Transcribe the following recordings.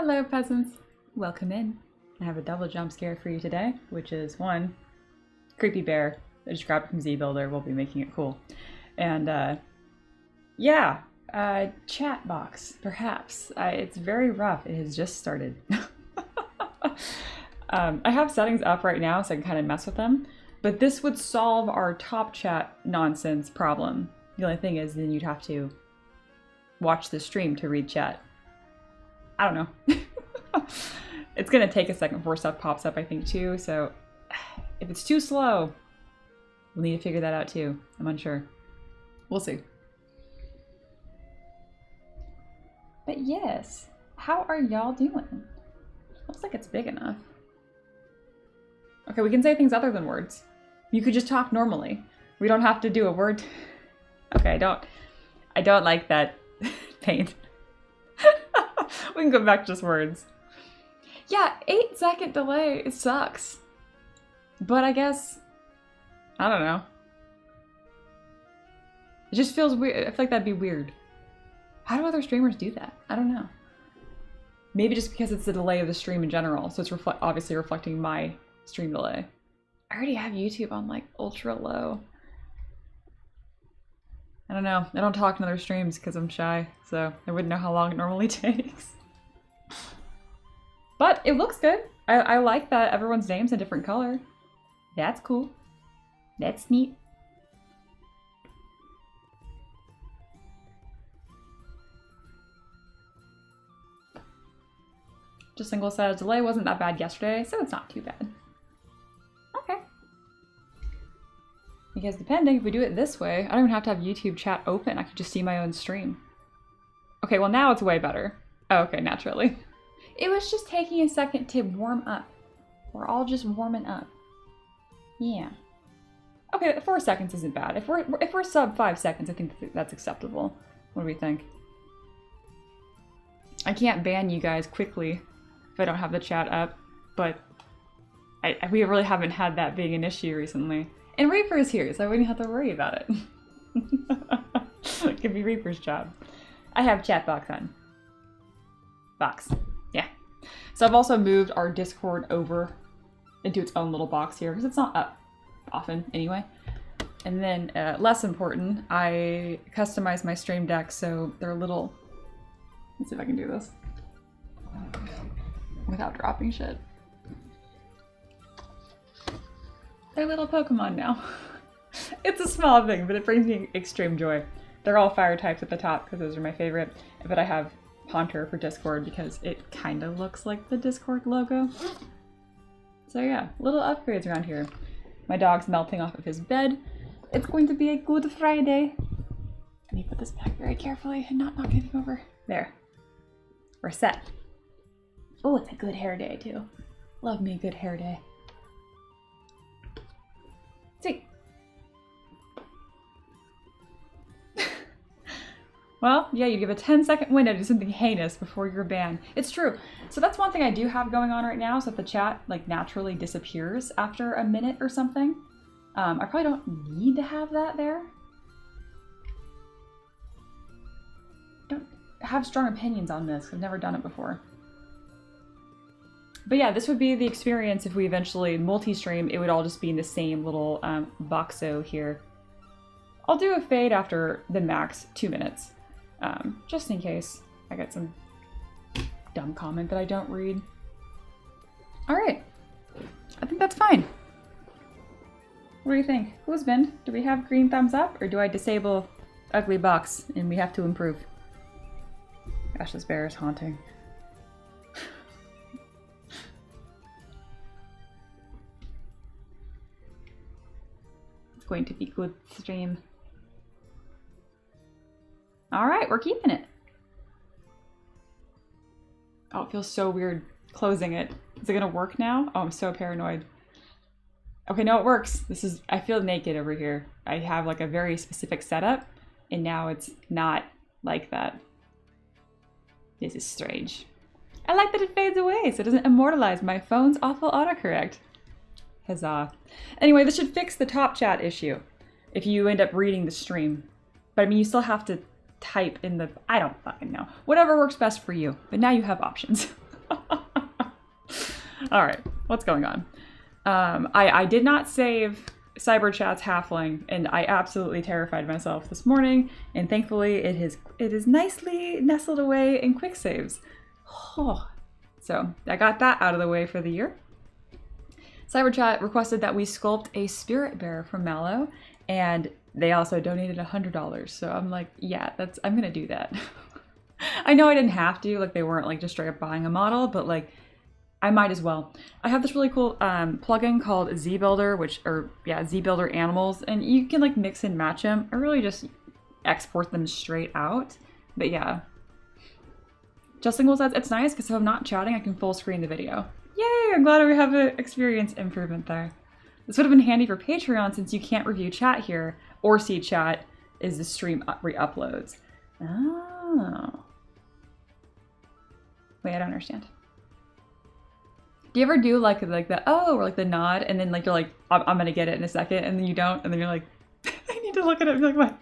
Hello peasants, welcome in. I have a double jump scare for you today, which is one, creepy bear. I just grabbed it from ZBuilder, we'll be making it cool. And chat box, perhaps. It's very rough, it has just started. I have settings up right now so I can kind of mess with them, but this would solve our top chat nonsense problem. The only thing is then you'd have to watch the stream to read chat. I don't know. It's gonna take a second before stuff pops up, I think, too, so if it's too slow, we'll need to figure that out too. I'm unsure. We'll see. But yes, how are y'all doing? Looks like it's big enough. Okay, we can say things other than words. You could just talk normally. We don't have to do a word. Okay, I don't like that paint. We can go back to just words. Yeah, 8-second delay, it sucks. But I guess, I don't know. It just feels weird. I feel like that'd be weird. How do other streamers do that? I don't know. Maybe just because it's the delay of the stream in general, so it's obviously reflecting my stream delay. I already have YouTube on like ultra low. I don't know. I don't talk in other streams because I'm shy, so I wouldn't know how long it normally takes. But it looks good. I like that everyone's name's a different color. That's cool. That's neat. Just single-sided delay wasn't that bad yesterday, so it's not too bad. Okay. Because depending, if we do it this way, I don't even have to have YouTube chat open. I could just see my own stream. Okay, well now it's way better. Oh, okay, naturally. It was just taking a second to warm up. We're all just warming up. Yeah. Okay, 4 seconds isn't bad. If we're sub 5 seconds, I think that's acceptable. What do we think? I can't ban you guys quickly if I don't have the chat up, but we really haven't had that being an issue recently. And Reaper's here, so I wouldn't have to worry about it. It could be Reaper's job. I have chat box on. Box. Yeah. So I've also moved our Discord over into its own little box here because it's not up often anyway. And then less important, I customized my stream deck so they're little. Let's see if I can do this without dropping shit. They're little Pokemon now. It's a small thing, but it brings me extreme joy. They're all fire types at the top because those are my favorite. But I have Haunter for Discord because it kind of looks like the Discord logo. So yeah, little upgrades around here. My dog's melting off of his bed. It's going to be a good Friday. Let me put this back very carefully and not knock anything over. There. We're set. Oh, it's a good hair day too. Love me a good hair day. Sweet. Well, yeah, you give a 10-second window to do something heinous before you're banned. It's true. So that's one thing I do have going on right now, so if the chat like naturally disappears after a minute or something, I probably don't need to have that there. Don't have strong opinions on this. I've never done it before. But yeah, this would be the experience if we eventually multi-stream. It would all just be in the same little boxo here. I'll do a fade after the max 2 minutes. Just in case I get some dumb comment that I don't read. Alright. I think that's fine. What do you think? Husband, do we have green thumbs up or do I disable ugly box and we have to improve? Gosh, this bear is haunting. It's going to be good stream. All right, we're keeping it. Oh, it feels so weird closing it. Is it gonna work now? Oh, I'm so paranoid. Okay, no, it works. I feel naked over here. I have like a very specific setup and now it's not like that. This is strange. I like that it fades away so it doesn't immortalize my phone's awful autocorrect. Huzzah. Anyway, this should fix the top chat issue if you end up reading the stream. But I mean, you still have to type in the, I don't fucking know. Whatever works best for you, but now you have options. All right, what's going on? I did not save Cyberchat's halfling, and I absolutely terrified myself this morning, and thankfully it is nicely nestled away in quick saves. Oh, so I got that out of the way for the year. Cyberchat requested that we sculpt a spirit bear from Mallow, and they also donated $100. So I'm like, yeah, I'm gonna do that. I know I didn't have to, like they weren't like just straight up buying a model, but like I might as well. I have this really cool plugin called ZBuilder, ZBuilder Animals, and you can like mix and match them or really just export them straight out. But yeah. Justin Gould says, it's nice because if I'm not chatting, I can full screen the video. Yay, I'm glad we have an experience improvement there. This would have been handy for Patreon since you can't review chat here or see chat as the stream re-uploads. Oh. Wait, I don't understand. Do you ever do like the oh or like the nod and then like you're like I'm gonna get it in a second and then you don't and then you're like I need to look at it and be like what?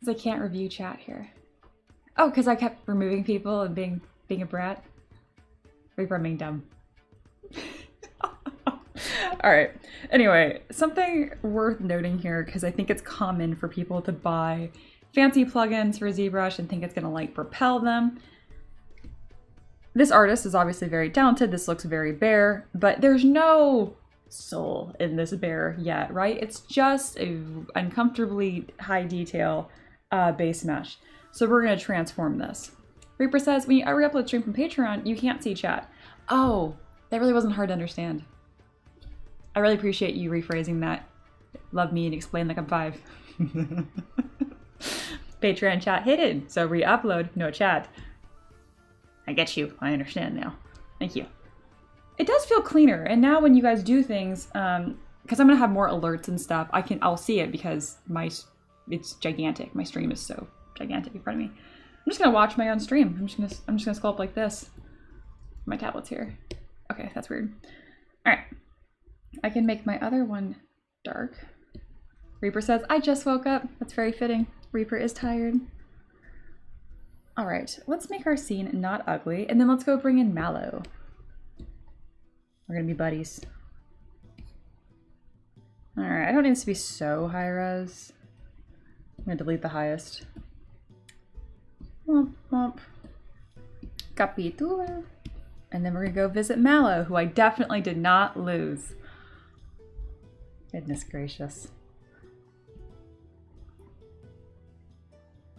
Because I can't review chat here. Oh, because I kept removing people and being a brat. Reaper, I'm being dumb. All right. Anyway, something worth noting here because I think it's common for people to buy fancy plugins for ZBrush and think it's gonna like propel them. This artist is obviously very talented. This looks very bare, but there's no soul in this bear yet, right? It's just a uncomfortably high detail base mesh. So we're gonna transform this. Reaper says, when you re-upload stream from Patreon, you can't see chat. Oh, that really wasn't hard to understand. I really appreciate you rephrasing that. Love me and explain like I'm 5. Patreon chat hidden, so re-upload, no chat. I get you. I understand now. Thank you. It does feel cleaner, and now when you guys do things, because I'm gonna have more alerts and stuff, I'll see it because it's gigantic. My stream is so gigantic in front of me. I'm just gonna watch my own stream. I'm just gonna sculpt like this. My tablet's here. Okay, that's weird. All right, I can make my other one dark. Reaper says, I just woke up. That's very fitting. Reaper is tired. All right, let's make our scene not ugly, and then let's go bring in Mallow. We're gonna be buddies. All right, I don't need this to be so high res. I'm gonna delete the highest. Womp womp. Capitulo. And then we're gonna go visit Mallow, who I definitely did not lose. Goodness gracious.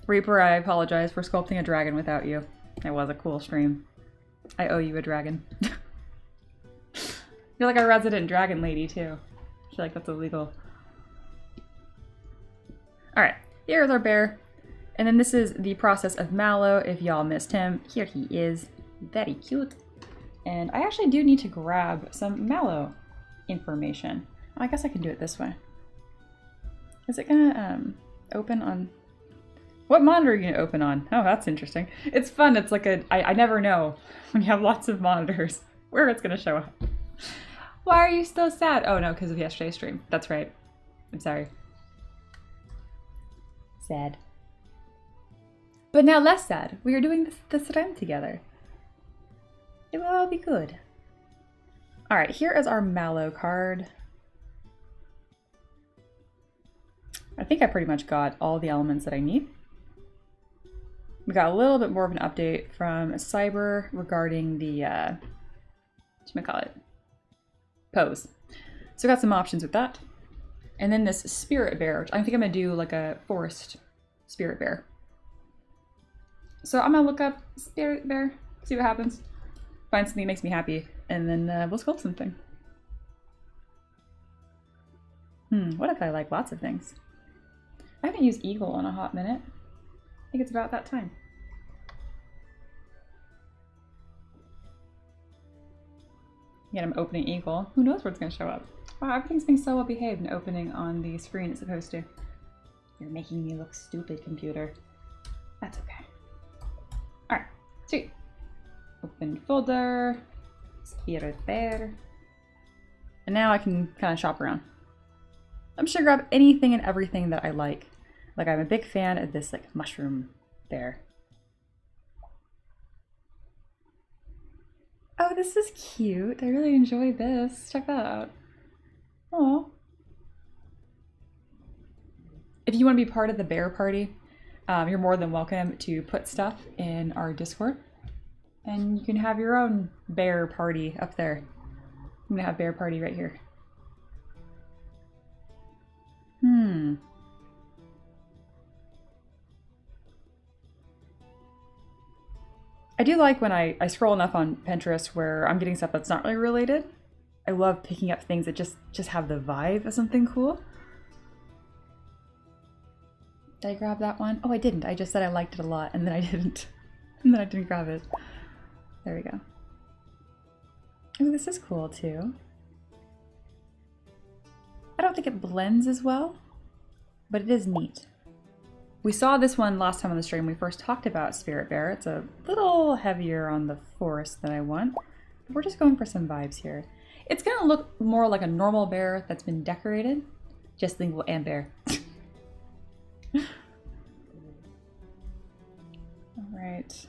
Reaper, I apologize for sculpting a dragon without you. It was a cool stream. I owe you a dragon. You're like a resident dragon lady too. I feel like that's illegal. Alright, here's our bear. And then this is the process of Mallow. If y'all missed him, here he is. Very cute. And I actually do need to grab some Mallow information. I guess I can do it this way. Is it gonna open on... What monitor are you gonna open on? Oh, that's interesting. It's fun. It's like I never know when you have lots of monitors where it's gonna show up. Why are you still sad? Oh no, because of yesterday's stream. That's right. I'm sorry. Sad. But now less sad. We are doing the Strem together. It will all be good. All right, here is our Mallow card. I think I pretty much got all the elements that I need. We got a little bit more of an update from Cyber regarding the, whatchamacallit, pose. So we got some options with that. And then this spirit bear, which I think I'm gonna do like a forest spirit bear. So I'm gonna look up spirit bear, see what happens. Find something that makes me happy, and then we'll sculpt something. What if I like lots of things? I haven't used eagle in a hot minute. I think it's about that time. Yet I'm opening eagle. Who knows where it's gonna show up? Wow, everything's being so well behaved and opening on the screen it's supposed to. You're making me look stupid, computer. That's okay. Alright, sweet. Open folder, spirit bear. And now I can kind of shop around. I'm just gonna grab anything and everything that I like. Like I'm a big fan of this like mushroom bear. Oh, this is cute. I really enjoy this. Check that out. Oh. If you want to be part of the bear party, you're more than welcome to put stuff in our Discord. And you can have your own bear party up there. I'm gonna have bear party right here. I do like when I scroll enough on Pinterest where I'm getting stuff that's not really related. I love picking up things that just have the vibe of something cool. Did I grab that one? Oh, I didn't. I just said I liked it a lot and then I didn't. And then I didn't grab it. There we go. Oh, this is cool too. I don't think it blends as well, but it is neat. We saw this one last time on the stream. We first talked about Spirit Bear. It's a little heavier on the forest than I want. But we're just going for some vibes here. It's gonna look more like a normal bear that's been decorated. Just lingual and bear. Alright.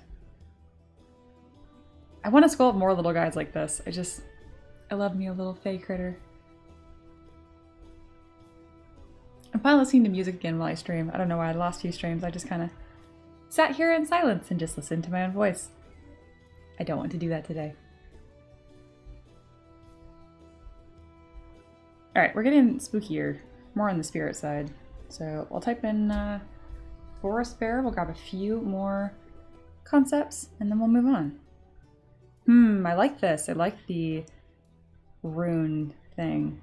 I want to sculpt more little guys like this. I love me a little fey critter. I'm finally listening to music again while I stream. I don't know why the last few streams I just kind of sat here in silence and just listened to my own voice. I don't want to do that today. Alright, we're getting spookier. More on the spirit side. So we'll type in forest bear. We'll grab a few more concepts and then we'll move on. I like this. I like the rune thing.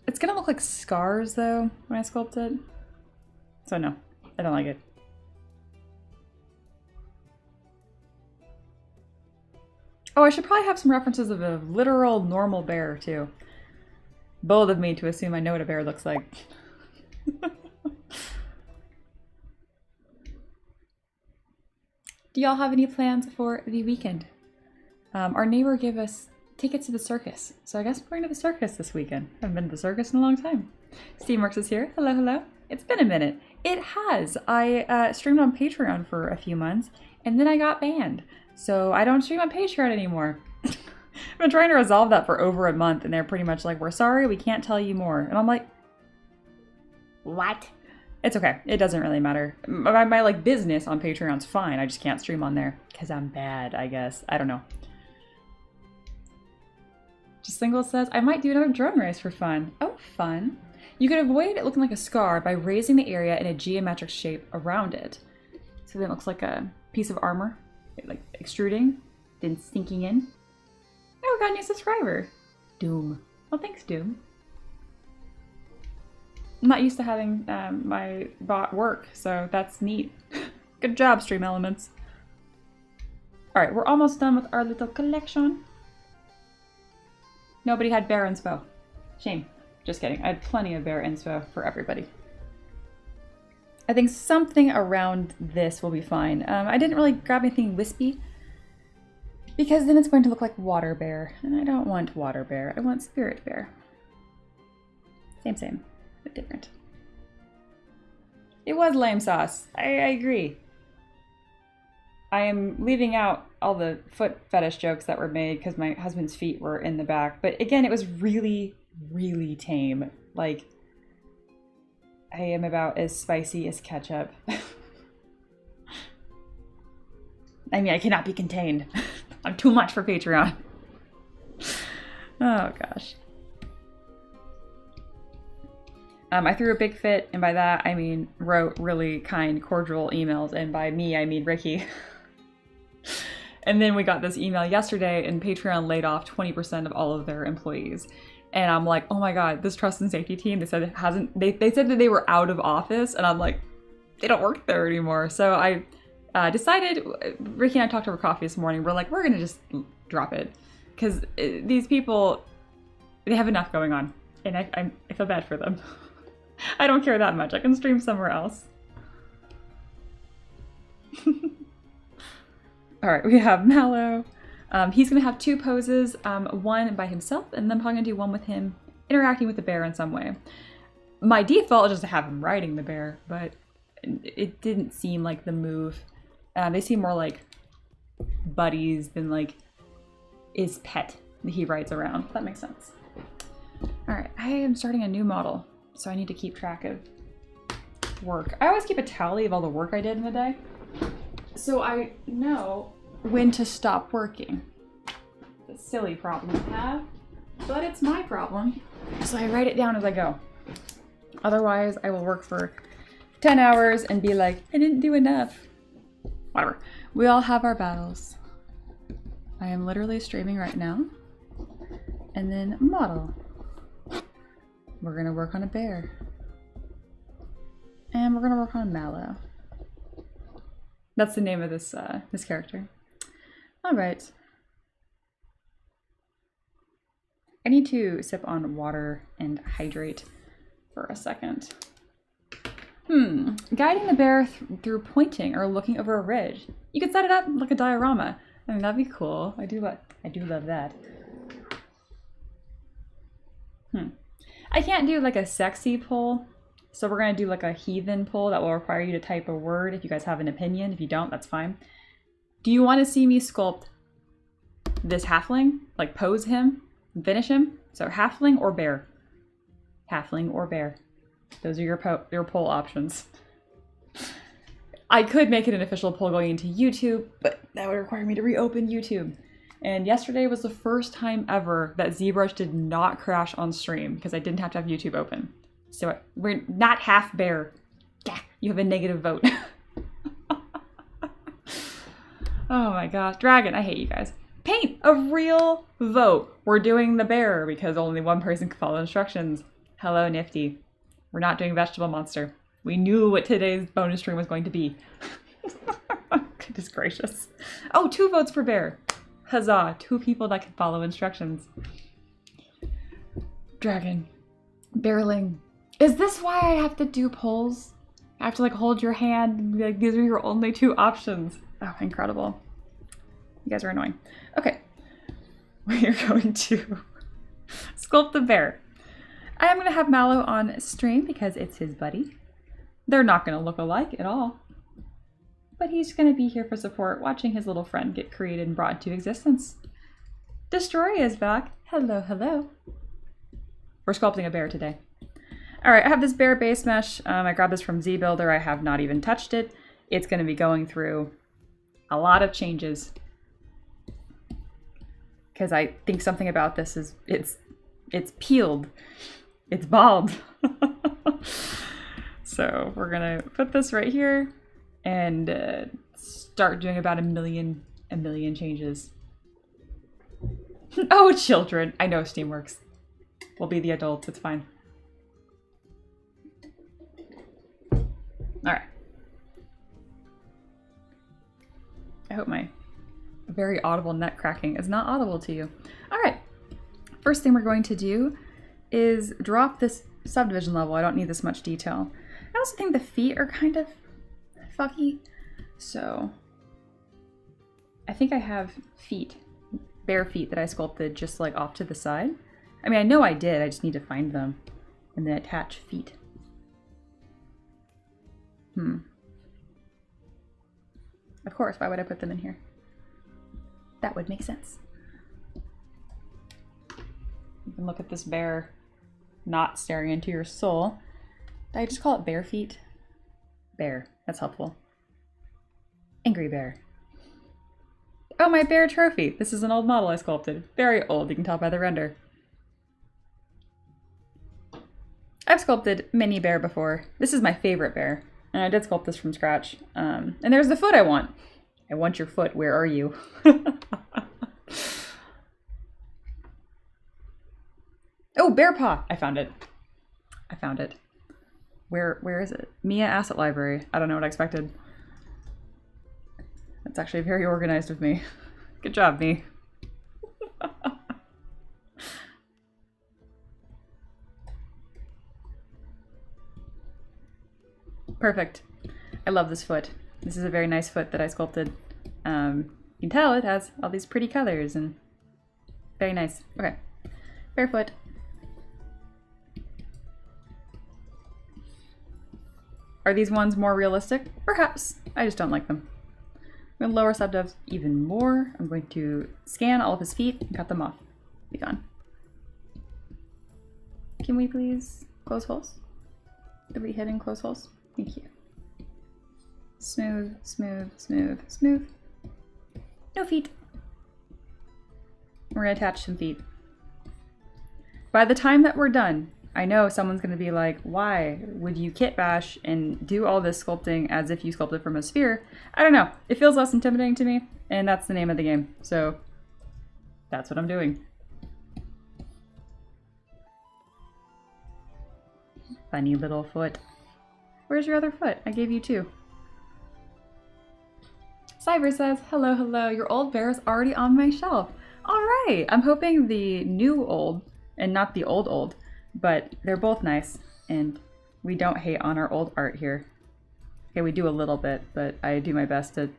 It's gonna look like scars though when I sculpt it. So no, I don't like it. Oh, I should probably have some references of a literal normal bear too. Bold of me to assume I know what a bear looks like. Do y'all have any plans for the weekend? Our neighbor gave us tickets to the circus, so I guess we're going to the circus this weekend. I haven't been to the circus in a long time. Steamworks is here. Hello, hello. It's been a minute. It has. I streamed on Patreon for a few months, and then I got banned. So I don't stream on Patreon anymore. I've been trying to resolve that for over a month, and they're pretty much like, we're sorry, we can't tell you more. And I'm like, what? It's okay. It doesn't really matter. My like business on Patreon's fine. I just can't stream on there because I'm bad, I guess. I don't know. Just Single says, I might do another drone race for fun. Oh, fun. You could avoid it looking like a scar by raising the area in a geometric shape around it. So then it looks like a piece of armor, like extruding, then sinking in. Oh, we got a new subscriber. Doom. Well, thanks, Doom. I'm not used to having my bot work, so that's neat. Good job, Stream Elements. Alright, we're almost done with our little collection. Nobody had bear inspo. Shame. Just kidding. I had plenty of bear inspo for everybody. I think something around this will be fine. I didn't really grab anything wispy because then it's going to look like water bear. And I don't want water bear. I want spirit bear. Same. But different. It was lame sauce. I agree. I am leaving out all the foot fetish jokes that were made because my husband's feet were in the back. But again, it was really, really tame. Like, I am about as spicy as ketchup. I mean, I cannot be contained. I'm too much for Patreon. Oh, gosh. I threw a big fit, and by that I mean wrote really kind, cordial emails, and by me I mean Ricky. And then we got this email yesterday, and Patreon laid off 20% of all of their employees. And I'm like, oh my god, this trust and safety team, they said it hasn't, they said that they were out of office, and I'm like, they don't work there anymore. So I decided, Ricky and I talked over coffee this morning, we're like, we're gonna just drop it. Because these people, they have enough going on, and I feel bad for them. I don't care that much. I can stream somewhere else. Alright, we have Mallow. He's going to have two poses, one by himself, and then I'm probably going to do one with him interacting with the bear in some way. My default is just to have him riding the bear, but it didn't seem like the move. They seem more like buddies than like is pet that he rides around. That makes sense. All right, I am starting a new model, so I need to keep track of work. I always keep a tally of all the work I did in the day, so I know when to stop working. It's a silly problem to have, but it's my problem. So I write it down as I go. Otherwise, I will work for 10 hours and be like, I didn't do enough. Whatever. We all have our battles. I am literally streaming right now. And then model. We're gonna work on a bear. And we're gonna work on Mallow. That's the name of this this character. All right. I need to sip on water and hydrate for a second. Guiding the bear through pointing or looking over a ridge. You could set it up like a diorama. I mean, that'd be cool. I do love that. I can't do like a sexy poll, so we're gonna do like a heathen poll that will require you to type a word if you guys have an opinion. If you don't, that's fine. Do you want to see me sculpt this halfling? Like pose him, finish him? So halfling or bear? Halfling or bear? Those are your poll options. I could make it an official poll going into YouTube, but that would require me to reopen YouTube. And yesterday was the first time ever that ZBrush did not crash on stream because I didn't have to have YouTube open. So we're not half bear. Yeah, you have a negative vote. Oh my gosh. Dragon, I hate you guys. Paint a real vote. We're doing the bear because only one person can follow instructions. Hello, Nifty. We're not doing vegetable monster. We knew what today's bonus stream was going to be. Goodness gracious. Oh, 2 votes for bear. Huzzah, 2 people that can follow instructions. Dragon. Bearling. Is this why I have to do polls? I have to like hold your hand and be like, these are your only 2 options. Oh, incredible. You guys are annoying. Okay. We are going to sculpt the bear. I am going to have Mallow on stream because it's his buddy. They're not going to look alike at all. But he's going to be here for support, watching his little friend get created and brought into existence. Destroy is back. Hello, hello. We're sculpting a bear today. All right, I have this bear base mesh. I grabbed this from ZBuilder. I have not even touched it. It's going to be going through a lot of changes because I think something about this is it's peeled. It's bald. So we're going to put this right here and start doing about a million changes. Oh, children. I know Steamworks. We'll be the adults. It's fine. All right. I hope my very audible neck cracking is not audible to you. All right. First thing we're going to do is drop this subdivision level. I don't need this much detail. I also think the feet are kind of fucky. So I think I have feet, bare feet that I sculpted just like off to the side. I mean, I know I did. I just need to find them and then attach feet. Of course, why would I put them in here? That would make sense. You can look at this bear not staring into your soul. Did I just call it bare feet? Bear. That's helpful. Angry bear. Oh, my bear trophy. This is an old model I sculpted. Very old, you can tell by the render. I've sculpted many bear before. This is my favorite bear. And I did sculpt this from scratch. And there's the foot I want. I want your foot. Where are you? Oh, bear paw. I found it. I found it. Where is it? Mia Asset Library. I don't know what I expected. That's actually very organized of me. Good job, me. Perfect. I love this foot. This is a very nice foot that I sculpted. You can tell it has all these pretty colors and very nice. Okay, barefoot. Are these ones more realistic? Perhaps. I just don't like them. I'm going to lower subdubs even more. I'm going to scan all of his feet and cut them off. Be gone. Can we please close holes? Did we hit and close holes? Thank you. Smooth, smooth, smooth, smooth. No feet. We're going to attach some feet. By the time that we're done, I know someone's going to be like, why would you kit bash and do all this sculpting as if you sculpted from a sphere? I don't know. It feels less intimidating to me, and that's the name of the game. So that's what I'm doing. Funny little foot. Where's your other foot? I gave you two. Cyber says, hello, hello. Your old bear is already on my shelf. All right. I'm hoping the new old and not the old, but they're both nice, and we don't hate on our old art here. Okay, we do a little bit, but I do my best to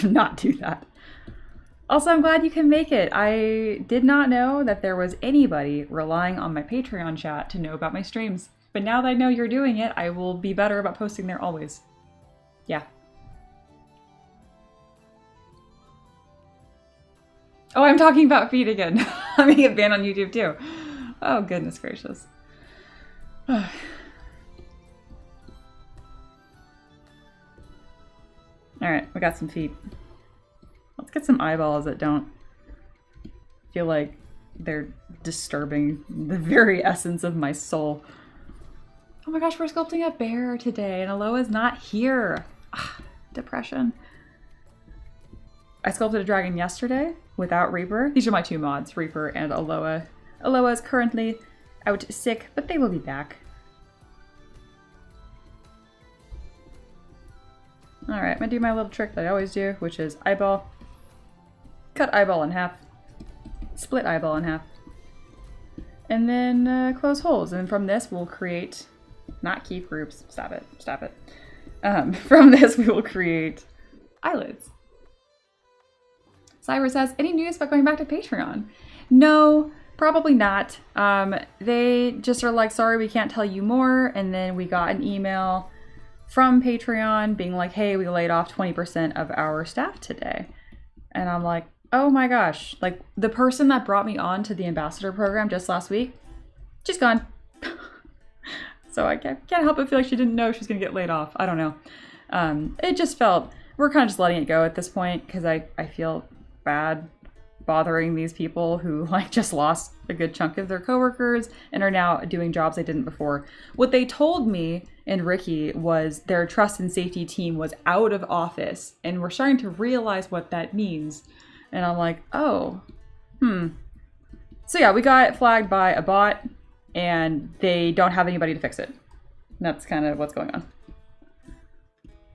not do that. Also, I'm glad you can make it. I did not know that there was anybody relying on my Patreon chat to know about my streams. But now that I know you're doing it, I will be better about posting there always. Yeah. Oh, I'm talking about feet again. I'm gonna get banned on YouTube too. Oh, goodness gracious. All right, we got some feet. Let's get some eyeballs that don't feel like they're disturbing the very essence of my soul. Oh my gosh, we're sculpting a bear today and Aloha's not here. Ugh, depression. I sculpted a dragon yesterday without Reaper. These are my two mods, Reaper and Aloha. Aloha is currently out sick, but they will be back. All right, I'm gonna do my little trick that I always do, which is eyeball, cut eyeball in half, split eyeball in half, and then close holes. And from this, we'll create, not keep groups, stop it, stop it. From this, we will create eyelids. Cyber says, any news about going back to Patreon? No, probably not. They just are like, sorry, we can't tell you more. And then we got an email from Patreon being like, hey, we laid off 20% of our staff today. And I'm like, oh my gosh, like the person that brought me on to the ambassador program just last week, she's gone. So I can't help but feel like she didn't know she was gonna get laid off. I don't know. It just felt, we're kind of just letting it go at this point because I feel bad bothering these people who like just lost a good chunk of their coworkers and are now doing jobs they didn't before. What they told me and Ricky was their trust and safety team was out of office and we're starting to realize what that means. And I'm like, oh, So yeah, we got flagged by a bot and they don't have anybody to fix it. That's kind of what's going on.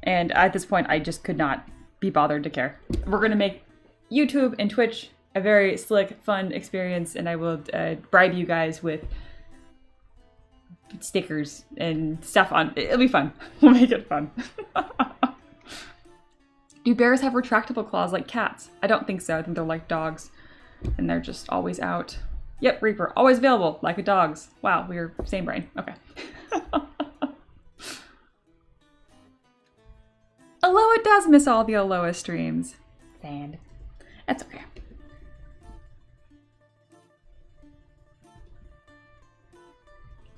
And at this point, I just could not be bothered to care. We're going to make YouTube and Twitch a very slick, fun experience, and I will bribe you guys with stickers and stuff on. It'll be fun. We'll make it fun. Do bears have retractable claws like cats? I don't think so. I think they're like dogs, and they're just always out. Yep, Reaper, always available, like a dog's. Wow, we're same brain. Okay. Aloha does miss all the Aloha streams. Sad. That's okay.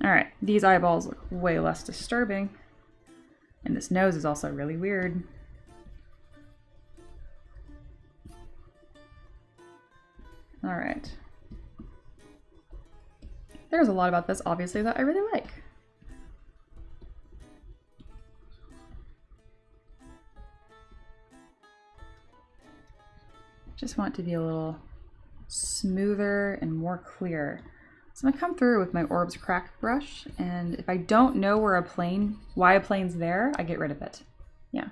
Alright, these eyeballs look way less disturbing. And this nose is also really weird. Alright. There's a lot about this, obviously, that I really like. Just want it to be a little smoother and more clear. So I'm gonna come through with my Orbs Crack brush, and if I don't know where why a plane's there, I get rid of it. Yeah.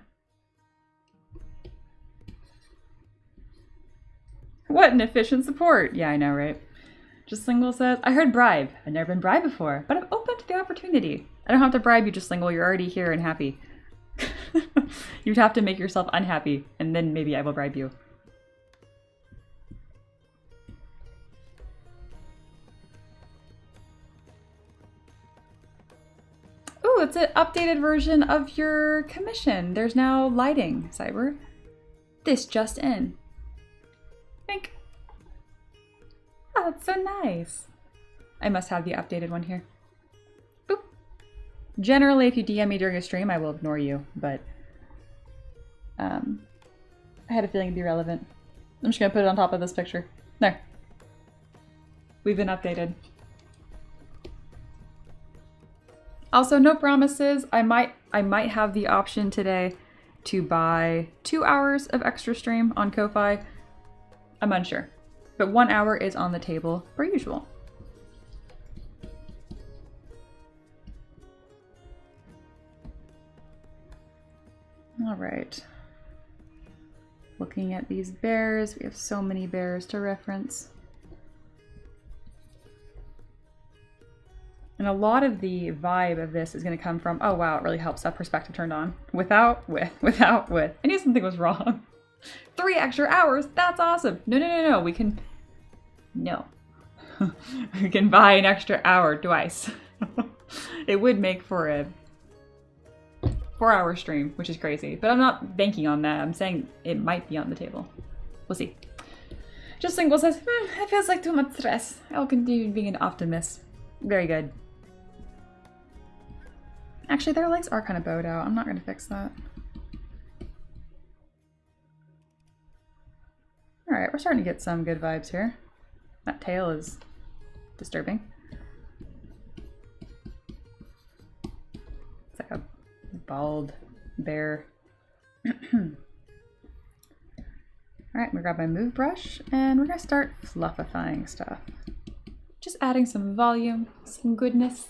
What an efficient support! Yeah, I know, right? Just Lingual says, I heard bribe. I've never been bribed before, but I'm open to the opportunity. I don't have to bribe you, Just Lingual. You're already here and happy. You'd have to make yourself unhappy, and then maybe I will bribe you. Ooh, it's an updated version of your commission. There's now lighting, Cyber. This just in. Think. Oh, that's so nice. I must have the updated one here. Boop. Generally, if you DM me during a stream, I will ignore you, but I had a feeling it'd be relevant. I'm just gonna put it on top of this picture. There. We've been updated. Also, no promises. I might have the option today to buy 2 hours of extra stream on Ko-Fi. I'm unsure, but 1 hour is on the table per usual. All right. Looking at these bears, we have so many bears to reference. And a lot of the vibe of this is going to come from, oh wow, it really helps that perspective turned on. Without, with. I knew something was wrong. 3 extra hours, that's awesome. No, we can, no. We can buy an extra hour twice. It would make for a 4-hour stream, which is crazy. But I'm not banking on that. I'm saying it might be on the table. We'll see. Just Single says, it feels like too much stress. I'll continue being an optimist. Very good. Actually, their legs are kind of bowed out. I'm not going to fix that. Alright, we're starting to get some good vibes here. That tail is disturbing. It's like a bald bear. Alright, I'm gonna grab my move brush and we're gonna start fluffifying stuff. Just adding some volume, some goodness.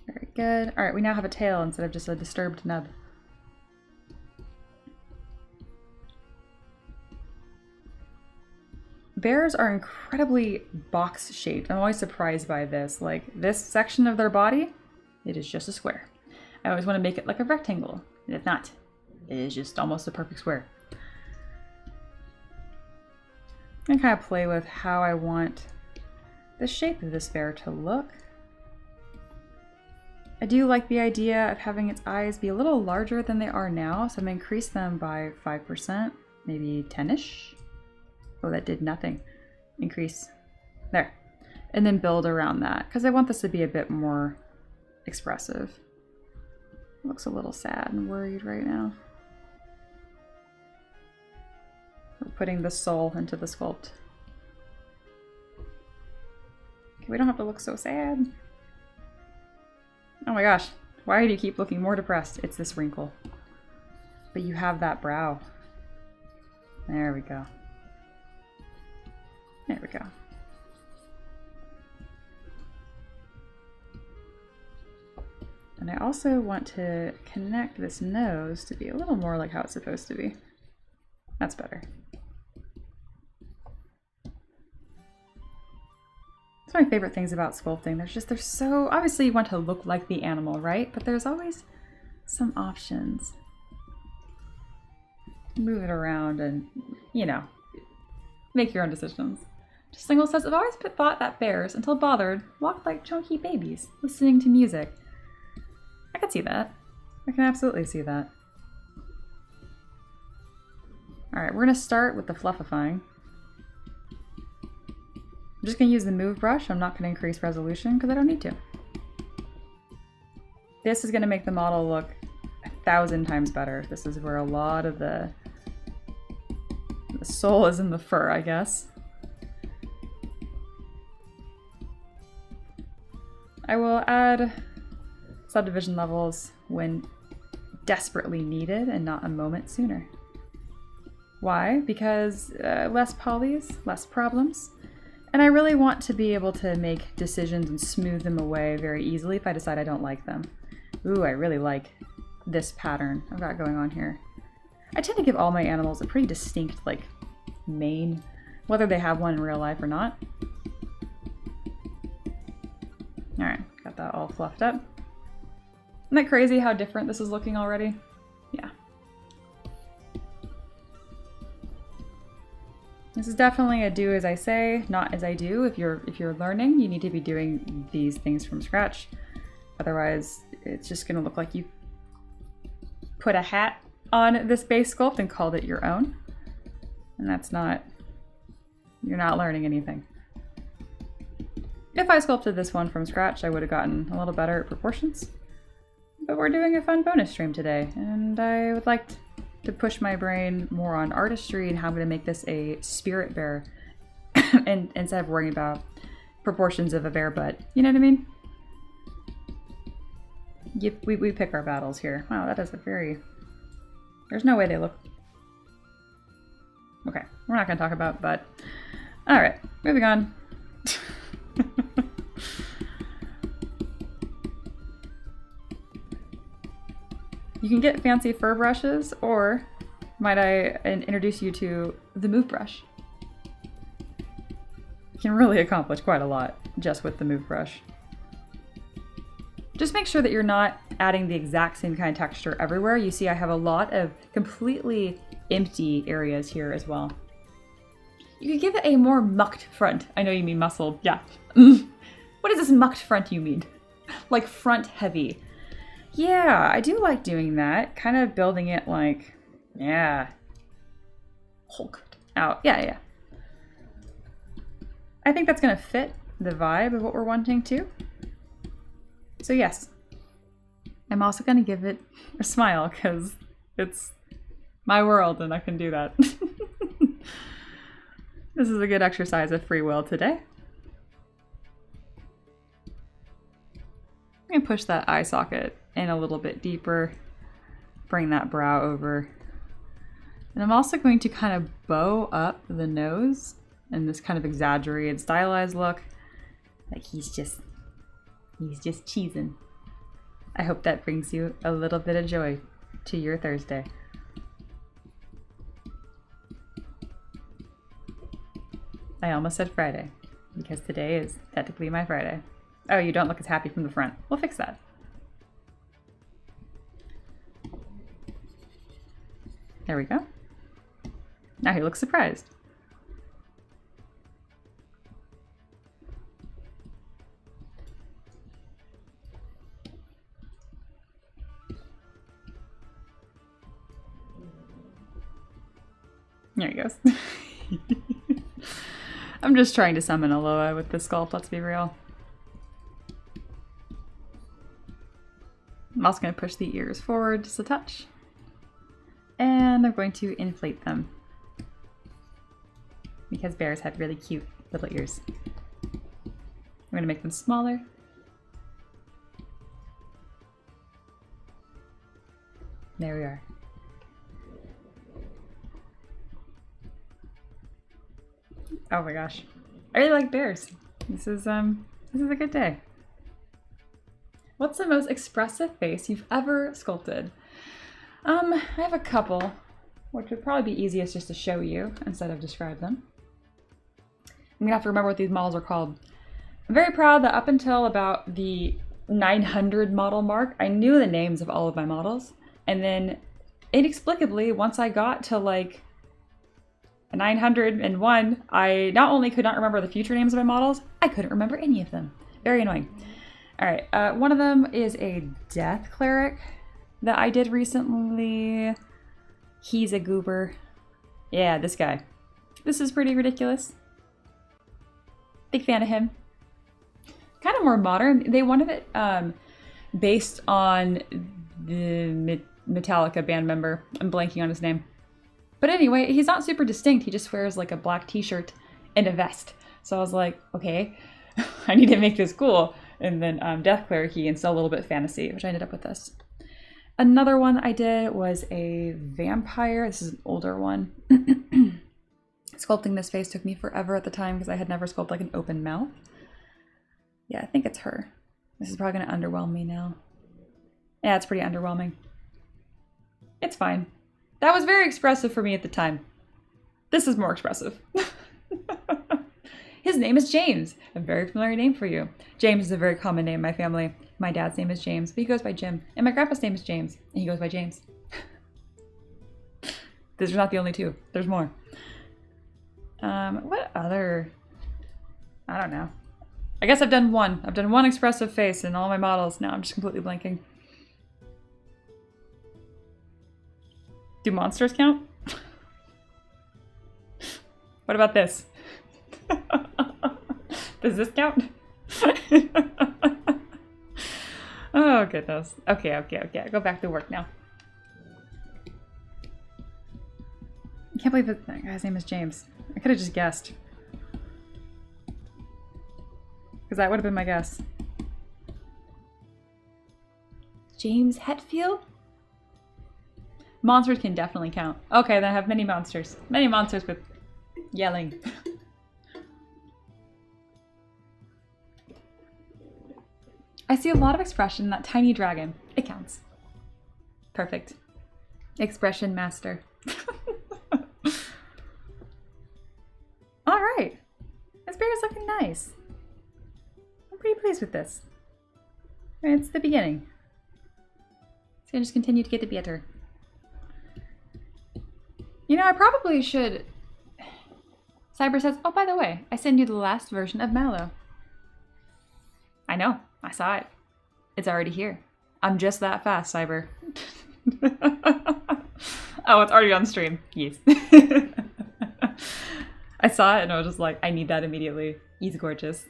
Very good. Alright, we now have a tail instead of just a disturbed nub. Bears are incredibly box shaped. I'm always surprised by this. Like this section of their body, it is just a square. I always want to make it like a rectangle. And it's not. It is just almost a perfect square. And kind of play with how I want the shape of this bear to look. I do like the idea of having its eyes be a little larger than they are now, so I'm going to increase them by 5%, maybe 10-ish. Oh, that did nothing. Increase. There. And then build around that, because I want this to be a bit more expressive. It looks a little sad and worried right now. We're putting the soul into the sculpt. Okay, we don't have to look so sad. Oh my gosh, why do you keep looking more depressed? It's this wrinkle. But you have that brow. There we go. There we go. And I also want to connect this nose to be a little more like how it's supposed to be. That's better. It's one of my favorite things about sculpting. There's so, obviously you want to look like the animal, right? But there's always some options. Move it around and, you know, make your own decisions. Just Single says, I've always thought that bears, until bothered, walk like chunky babies, listening to music. I can see that. I can absolutely see that. Alright, we're going to start with the fluffifying. I'm just going to use the move brush. I'm not going to increase resolution because I don't need to. This is going to make the model look 1,000 times better. This is where a lot of the soul is in the fur, I guess. I will add subdivision levels when desperately needed and not a moment sooner. Why? Because less polys, less problems. And I really want to be able to make decisions and smooth them away very easily if I decide I don't like them. Ooh, I really like this pattern I've got going on here. I tend to give all my animals a pretty distinct, like, mane, whether they have one in real life or not. Alright, got that all fluffed up. Isn't that crazy how different this is looking already? Yeah. This is definitely a do as I say, not as I do. If you're learning, you need to be doing these things from scratch. Otherwise, it's just gonna look like you put a hat on this base sculpt and called it your own. And that's not, you're not learning anything. If I sculpted this one from scratch, I would have gotten a little better at proportions. But we're doing a fun bonus stream today, and I would like to push my brain more on artistry and how I'm going to make this a spirit bear and instead of worrying about proportions of a bear butt. You know what I mean? We pick our battles here. Wow, that is a very... There's no way they look... Okay, we're not going to talk about butt. Alright, moving on. You can get fancy fur brushes, or might I introduce you to the move brush. You can really accomplish quite a lot just with the move brush. Just make sure that you're not adding the exact same kind of texture everywhere. You see I have a lot of completely empty areas here as well. You could give it a more mucked front. I know you mean muscled, yeah. What is this mucked front you mean? Like front heavy. Yeah, I do like doing that. Kind of building it like, yeah. Hulked out, yeah. I think that's gonna fit the vibe of what we're wanting to. So yes, I'm also gonna give it a smile because it's my world and I can do that. This is a good exercise of free will today. I'm gonna push that eye socket in a little bit deeper, bring that brow over. And I'm also going to kind of bow up the nose in this kind of exaggerated, stylized look. Like he's just cheesing. I hope that brings you a little bit of joy to your Thursday. I almost said Friday, because today is technically my Friday. Oh, you don't look as happy from the front. We'll fix that. There we go. Now he looks surprised. There he goes. I'm just trying to summon a Loa with this sculpt, let's be real. I'm also going to push the ears forward just a touch. And I'm going to inflate them. Because bears have really cute little ears. I'm going to make them smaller. There we are. Oh my gosh. I really like bears. This is a good day. What's the most expressive face you've ever sculpted? I have a couple, which would probably be easiest just to show you instead of describe them. I'm gonna have to remember what these models are called. I'm very proud that up until about the 900 model mark, I knew the names of all of my models. And then inexplicably, once I got to like 901, I not only could not remember the future names of my models, I couldn't remember any of them. Very annoying. All right, one of them is a death cleric that I did recently. He's a goober. Yeah, this guy. This is pretty ridiculous. Big fan of him. Kind of more modern. They wanted it based on the Metallica band member. I'm blanking on his name. But anyway, he's not super distinct. He just wears like a black t-shirt and a vest. So I was like, okay, I need to make this cool. And then Death Cleric, and still a little bit fantasy, which I ended up with this. Another one I did was a vampire. This is an older one. Sculpting this face took me forever at the time because I had never sculpted like an open mouth. Yeah, I think it's her. This is probably gonna underwhelm me now. Yeah, it's pretty underwhelming. It's fine. That was very expressive for me at the time. This is more expressive. His name is James. A very familiar name for you. James is a very common name in my family. My dad's name is James, but he goes by Jim. And my grandpa's name is James, and he goes by James. These are not the only two. There's more. What other? I don't know. I guess I've done one. I've done one expressive face in all my models. Now I'm just completely blanking. Do monsters count? What about this? Does this count? Oh, goodness. Okay. Go back to work now. I can't believe that guy's name is James. I could have just guessed. Because that would have been my guess. James Hetfield? Monsters can definitely count. Okay, then I have many monsters. Many monsters with yelling. I see a lot of expression in that tiny dragon. It counts. Perfect. Expression master. Alright. This bear is looking nice. I'm pretty pleased with this. It's the beginning. It's gonna just continue to get better. You know, I probably should... Cyber says, oh, by the way, I sent you the last version of Mallow. I know. I saw it. It's already here. I'm just that fast, Cyber. Oh, it's already on stream. Yes. I saw it and I was just like, I need that immediately. He's gorgeous.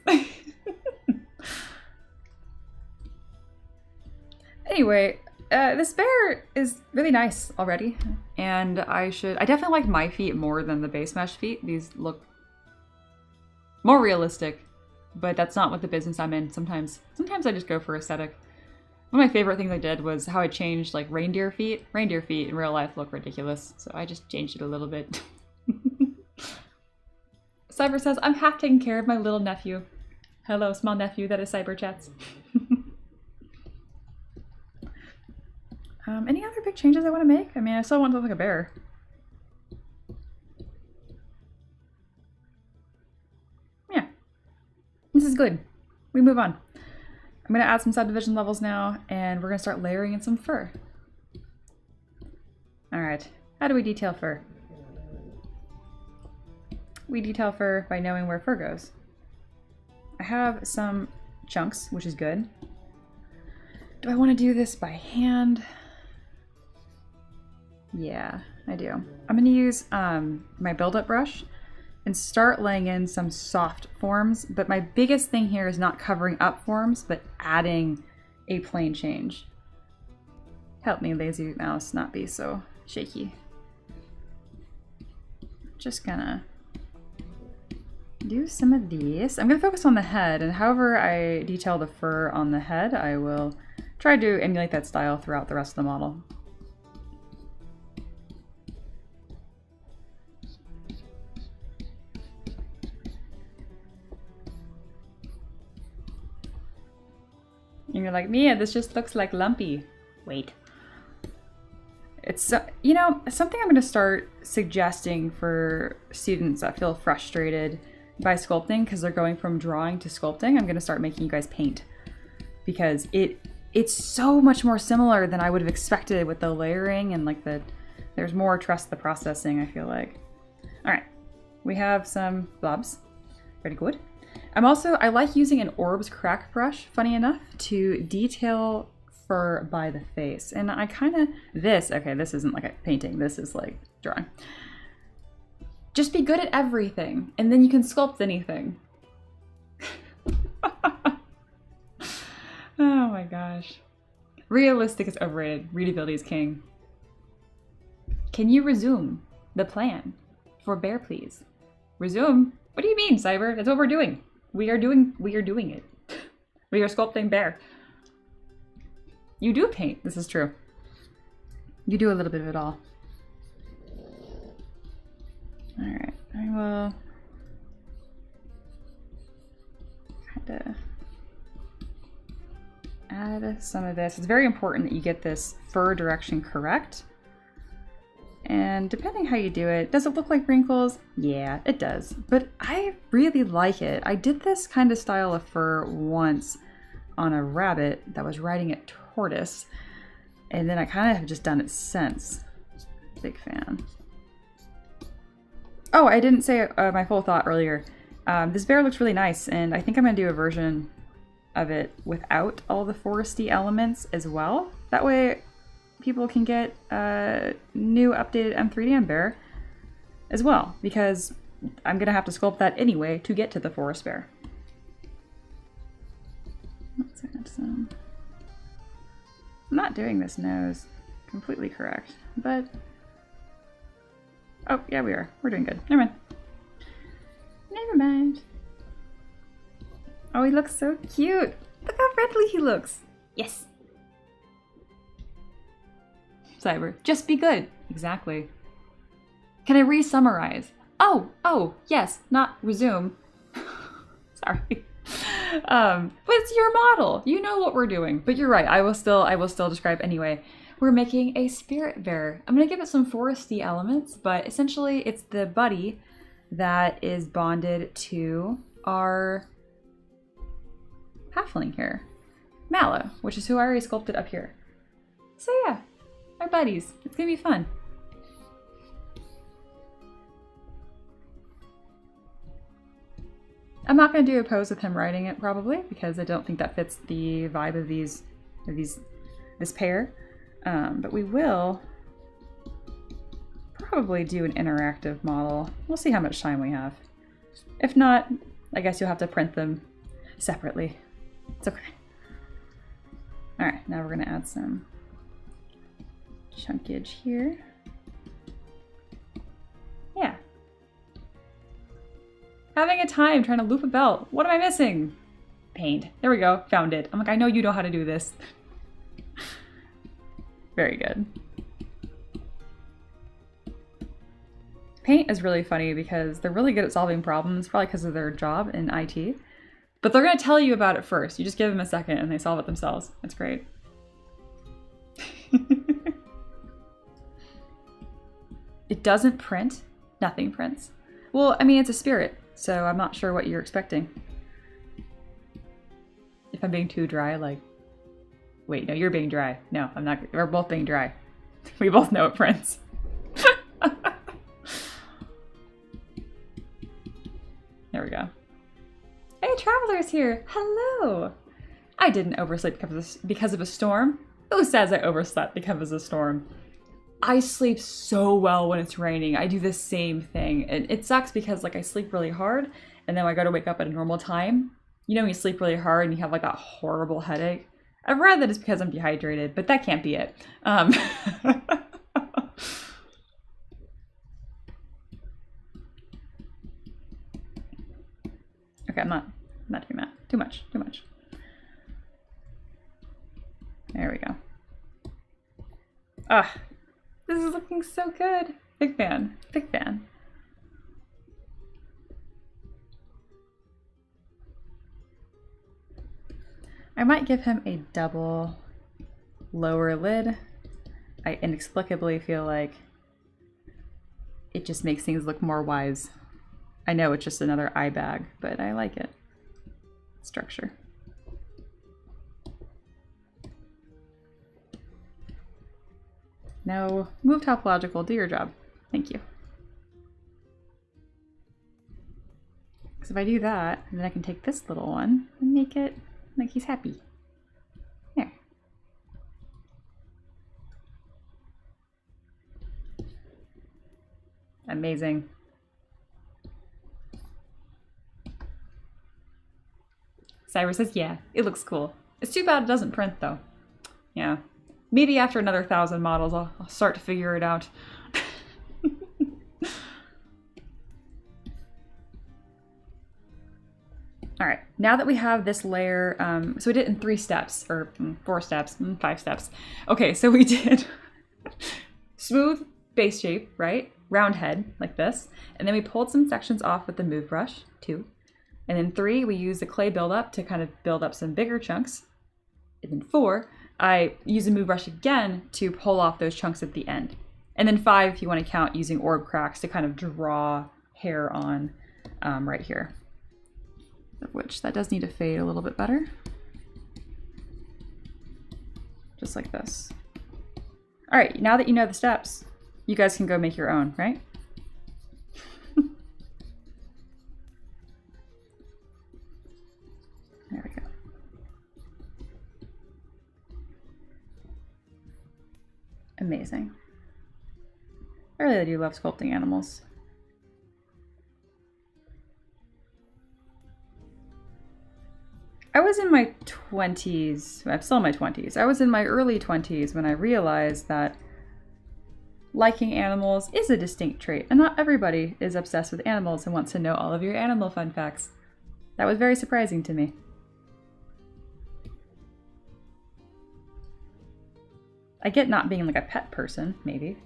Anyway, this bear is really nice already. And I definitely like my feet more than the base mesh feet. These look more realistic. But that's not what the business I'm in. Sometimes I just go for aesthetic. One of my favorite things I did was how I changed like reindeer feet. Reindeer feet in real life look ridiculous, so I just changed it a little bit. Cyber says, I'm half taking care of my little nephew. Hello, small nephew, that is Cyber Chats. Any other big changes I want to make? I mean, I still want to look like a bear. This is good. We move on. I'm going to add some subdivision levels now, and we're going to start layering in some fur. Alright, how do we detail fur? We detail fur by knowing where fur goes. I have some chunks, which is good. Do I want to do this by hand? Yeah, I do. I'm going to use my build-up brush and start laying in some soft forms, but my biggest thing here is not covering up forms, but adding a plane change. Help me, lazy mouse, not be so shaky. Just gonna do some of these. I'm gonna focus on the head, and however I detail the fur on the head, I will try to emulate that style throughout the rest of the model. And you're like, Mia, this just looks like lumpy. Wait. It's, you know, something I'm going to start suggesting for students that feel frustrated by sculpting because they're going from drawing to sculpting. I'm going to start making you guys paint because it's so much more similar than I would have expected with the layering and like there's more trust the processing, I feel like. All right, we have some blobs. Pretty good. I like using an Orbs crack brush, funny enough, to detail fur by the face. And I kind of, this isn't like a painting, this is like drawing. Just be good at everything, and then you can sculpt anything. Oh my gosh. Realistic is overrated, readability is king. Can you resume the plan for bear, please? Resume? What do you mean, Cyber? That's what we're doing. We are doing it. We are sculpting bear. You do paint, this is true. You do a little bit of it all. Alright, I will add some of this. It's very important that you get this fur direction correct. And depending how you do it, does it look like wrinkles? Yeah, it does. But I really like it. I did this kind of style of fur once on a rabbit that was riding a tortoise. And then I kind of have just done it since. Big fan. Oh, I didn't say my full thought earlier. This bear looks really nice, and I think I'm going to do a version of it without all the foresty elements as well. That way people can get a new updated M3D bear as well, because I'm gonna have to sculpt that anyway to get to the forest bear. Let's add some. I'm not doing this nose completely correct, but oh yeah, we are. We're doing good. Never mind. Never mind. Oh, he looks so cute. Look how friendly he looks. Yes. Cyber, just be good. Exactly. Can I re-summarize? Oh, yes, not resume. Sorry. But it's your model. You know what we're doing. But you're right. I will still describe anyway. We're making a spirit bear. I'm gonna give it some foresty elements, but essentially it's the buddy that is bonded to our halfling here, Mallow, which is who I already sculpted up here. So yeah, our buddies. It's gonna be fun. I'm not going to do a pose with him riding it probably, because I don't think that fits the vibe of this pair. But we will probably do an interactive model. We'll see how much time we have. If not, I guess you'll have to print them separately. It's okay. All right, now we're going to add some chunkage here. Yeah. Having a time trying to loop a belt. What am I missing? Paint. There we go. Found it. I'm like, I know you know how to do this. Very good. Paint is really funny because they're really good at solving problems, probably because of their job in IT. But they're going to tell you about it first. You just give them a second and they solve it themselves. It's great. It doesn't print. Nothing prints. Well, I mean, it's a spirit. So I'm not sure what you're expecting. If I'm being too dry, like... Wait, no, you're being dry. No, I'm not. We're both being dry. We both know it prints. There we go. Hey, Traveler's here. Hello. I didn't oversleep because of a storm. Who says I overslept because of a storm? I sleep so well when it's raining. I do the same thing. It sucks because like I sleep really hard and then I go to wake up at a normal time. You know when you sleep really hard and you have like that horrible headache? I've read that it's because I'm dehydrated, but that can't be it. Okay, I'm not doing that. Too much. There we go. Ah. This is looking so good. Big fan. Big fan. I might give him a double lower lid. I inexplicably feel like it just makes things look more wise. I know it's just another eye bag, but I like it. Structure. No, move topological, do your job. Thank you. Because if I do that, then I can take this little one and make it like he's happy. There. Amazing. Cyrus says, yeah, it looks cool. It's too bad it doesn't print though. Yeah. Maybe after another 1,000 models, I'll start to figure it out. All right, now that we have this layer, so we did it in 3 steps, or 4 steps, 5 steps. Okay, so we did smooth base shape, right? Round head, like this. And then we pulled some sections off with the move brush, 2. And then 3, we used the clay buildup to kind of build up some bigger chunks. And then 4, I use a move brush again to pull off those chunks at the end. And then 5, if you want to count, using orb cracks to kind of draw hair on right here. Of which that does need to fade a little bit better. Just like this. All right, now that you know the steps, you guys can go make your own, right? There we go. amazing. I really do love sculpting animals. I was in my 20s, I'm still in my 20s. I was in my early 20s when I realized that liking animals is a distinct trait, and not everybody is obsessed with animals and wants to know all of your animal fun facts. That was very surprising to me. I get not being like a pet person, maybe.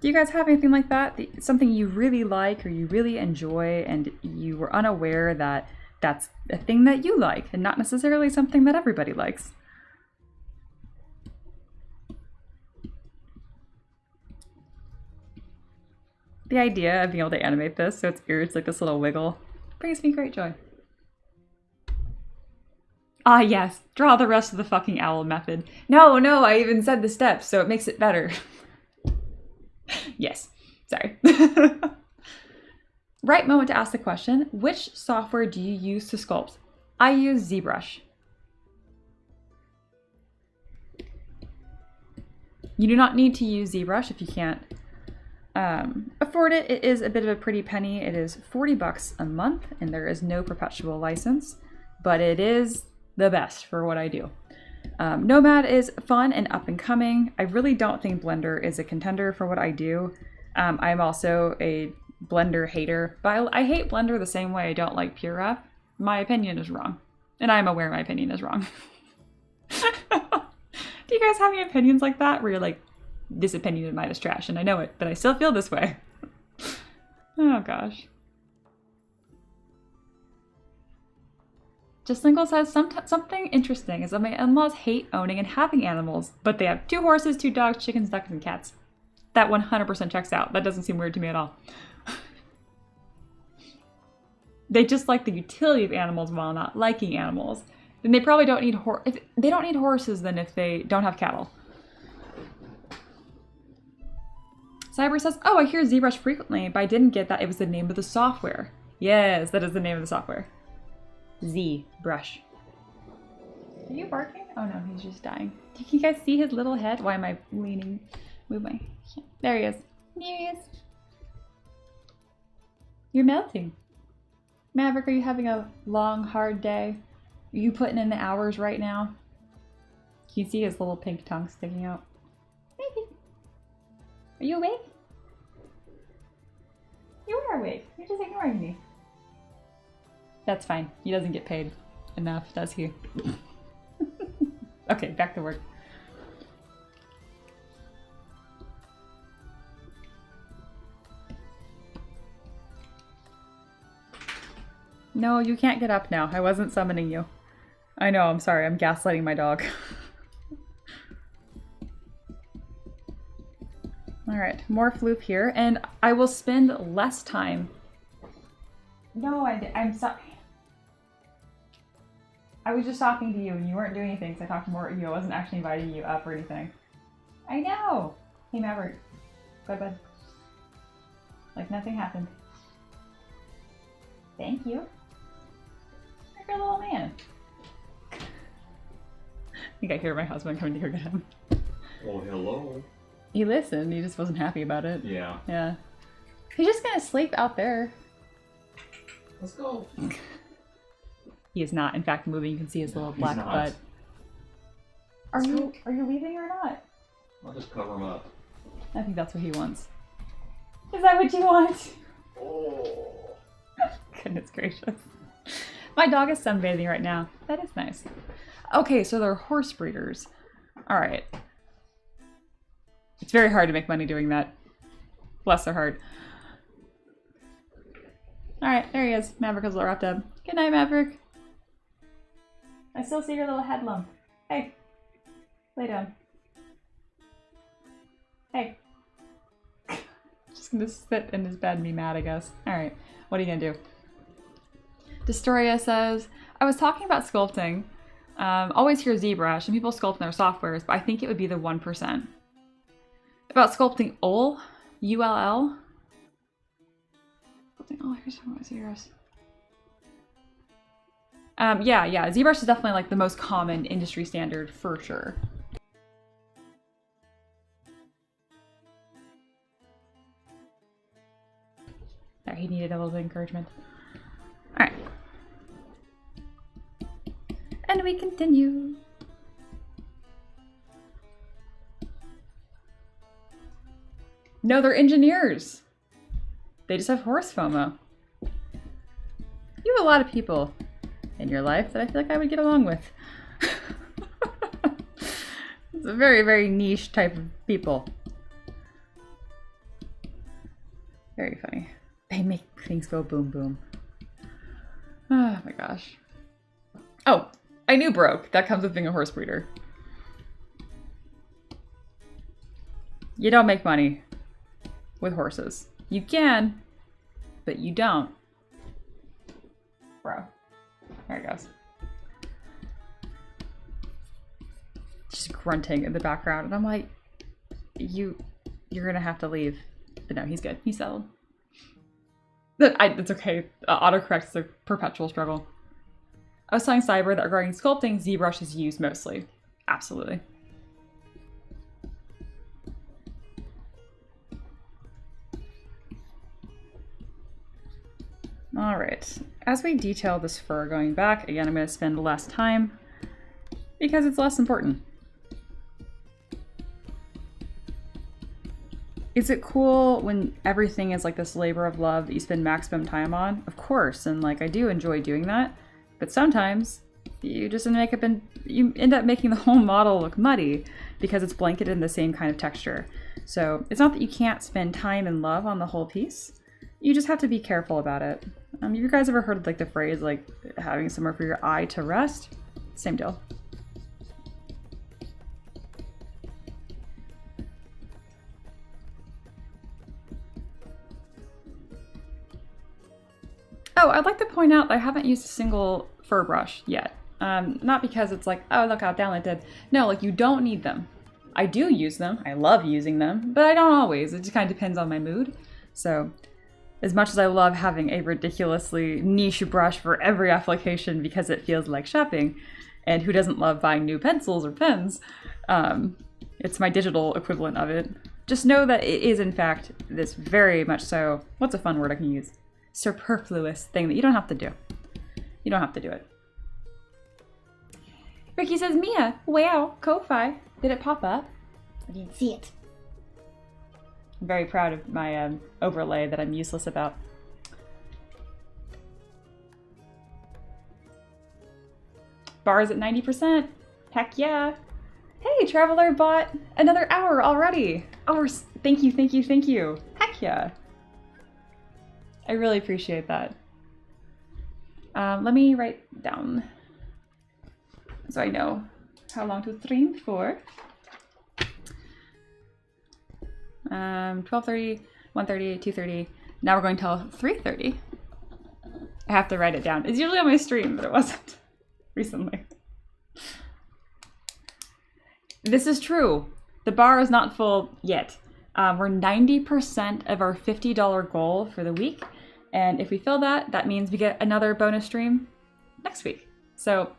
Do you guys have anything like that? Something you really like or you really enjoy and you were unaware that that's a thing that you like and not necessarily something that everybody likes? The idea of being able to animate this so its ears like this little wiggle brings me great joy. Ah yes, draw the rest of the fucking owl method. No, I even said the steps, so it makes it better. Yes, sorry. Right moment to ask the question, which software do you use to sculpt? I use ZBrush. You do not need to use ZBrush if you can't afford it. It is a bit of a pretty penny. It is $40 a month and there is no perpetual license, but it is the best for what I do. Nomad is fun and up and coming. I really don't think Blender is a contender for what I do. I'm also a Blender hater, but I hate Blender the same way I don't like PureRef. My opinion is wrong, and I'm aware my opinion is wrong. Do you guys have any opinions like that where you're like, this opinion of mine is trash and I know it, but I still feel this way? Oh gosh. Just Lingle says something interesting is that my in-laws hate owning and having animals, but they have 2 horses, 2 dogs, chickens, ducks, and cats. That 100% checks out. That doesn't seem weird to me at all. They just like the utility of animals while not liking animals. Then they probably don't need if they don't need horses then if they don't have cattle. Cyber says, oh, I hear ZBrush frequently, but I didn't get that it was the name of the software. Yes, that is the name of the software. ZBrush. Are you barking? Oh no, he's just dying. Can you guys see his little head? Why am I leaning? Move my... There he is. There he is. You're melting. Maverick, are you having a long, hard day? Are you putting in the hours right now? Can you see his little pink tongue sticking out? Maybe. Are you awake? You are awake. You're just ignoring me. That's fine. He doesn't get paid enough, does he? Okay, back to work. No, you can't get up now. I wasn't summoning you. I know, I'm sorry. I'm gaslighting my dog. Alright, more floof here, and I will spend less time. No, I'm sorry. I was just talking to you and you weren't doing anything, so I talked more to you. I wasn't actually inviting you up or anything. I know! Hey Maverick. Go bud. Like nothing happened. Thank you. You're a little man. I think I hear my husband coming to here again. Oh, hello. He listened, he just wasn't happy about it. Yeah. Yeah. He's just gonna sleep out there. Let's go. He is not, in fact, moving. You can see his little black butt. Are you leaving or not? I'll just cover him up. I think that's what he wants. Is that what you want? Oh. Goodness gracious. My dog is sunbathing right now. That is nice. Okay, so they're horse breeders. Alright. It's very hard to make money doing that. Bless their heart. Alright, there he is. Maverick is all wrapped up. Good night, Maverick. I still see your little head lump. Hey. Lay down. Hey. Just gonna sit in his bed and be mad, I guess. Alright, what are you gonna do? Destoria says, I was talking about sculpting. Always hear ZBrush, and people sculpt in their softwares, but I think it would be the 1%. About sculpting ULL, ULL. Sculpting ULL, here's some of zeros. Yeah, ZBrush is definitely like the most common industry standard for sure. There, he needed a little bit of encouragement. All right. And we continue. No, they're engineers. They just have horse FOMO. You have a lot of people in your life that I feel like I would get along with. It's a very, very niche type of people. Very funny. They make things go boom boom. Oh my gosh. Oh, I knew broke. That comes with being a horse breeder. You don't make money with horses. You can, but you don't. Bro. There he goes. Just grunting in the background, and I'm like, you're gonna have to leave. But no, he's good. He's settled. It's okay. Autocorrect is a perpetual struggle. I was telling Cyber that regarding sculpting, ZBrush is used mostly. Absolutely. All right. As we detail this fur going back, again, I'm going to spend less time because it's less important. Is it cool when everything is like this labor of love that you spend maximum time on? Of course, and like I do enjoy doing that, but sometimes you just you end up making the whole model look muddy because it's blanketed in the same kind of texture. So it's not that you can't spend time and love on the whole piece. You just have to be careful about it. You guys ever heard like the phrase like having somewhere for your eye to rest? Same deal. Oh, I'd like to point out that I haven't used a single fur brush yet. Not because it's like, oh, look how talented. No, like you don't need them. I do use them. I love using them, but I don't always. It just kind of depends on my mood. So as much as I love having a ridiculously niche brush for every application because it feels like shopping, and who doesn't love buying new pencils or pens, it's my digital equivalent of it. Just know that it is in fact this very much so, what's a fun word I can use? Superfluous thing that you don't have to do. You don't have to do it. Ricky says, Mia, wow, Ko-Fi. Did it pop up? I didn't see it. I'm very proud of my overlay that I'm useless about. Bars at 90%. Heck yeah. Hey, Traveler bought another hour already. Hours. Thank you, thank you, thank you. Heck yeah. I really appreciate that. Let me write down so I know how long to stream for. 12:30, 1:30, 2:30. Now we're going till 3:30. I have to write it down. It's usually on my stream, but it wasn't recently. This is true. The bar is not full yet. We're 90% of our $50 goal for the week. And if we fill that, that means we get another bonus stream next week. So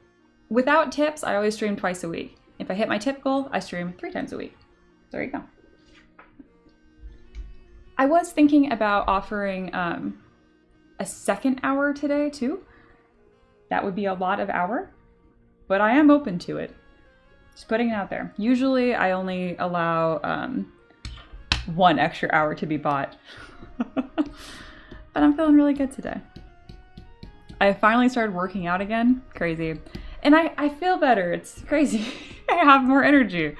without tips, I always stream twice a week. If I hit my tip goal, I stream 3 times a week. There you go. I was thinking about offering a second hour today too. That would be a lot of hour, but I am open to it. Just putting it out there. Usually I only allow 1 extra hour to be bought. But I'm feeling really good today. I finally started working out again. Crazy. And I feel better. It's crazy. I have more energy.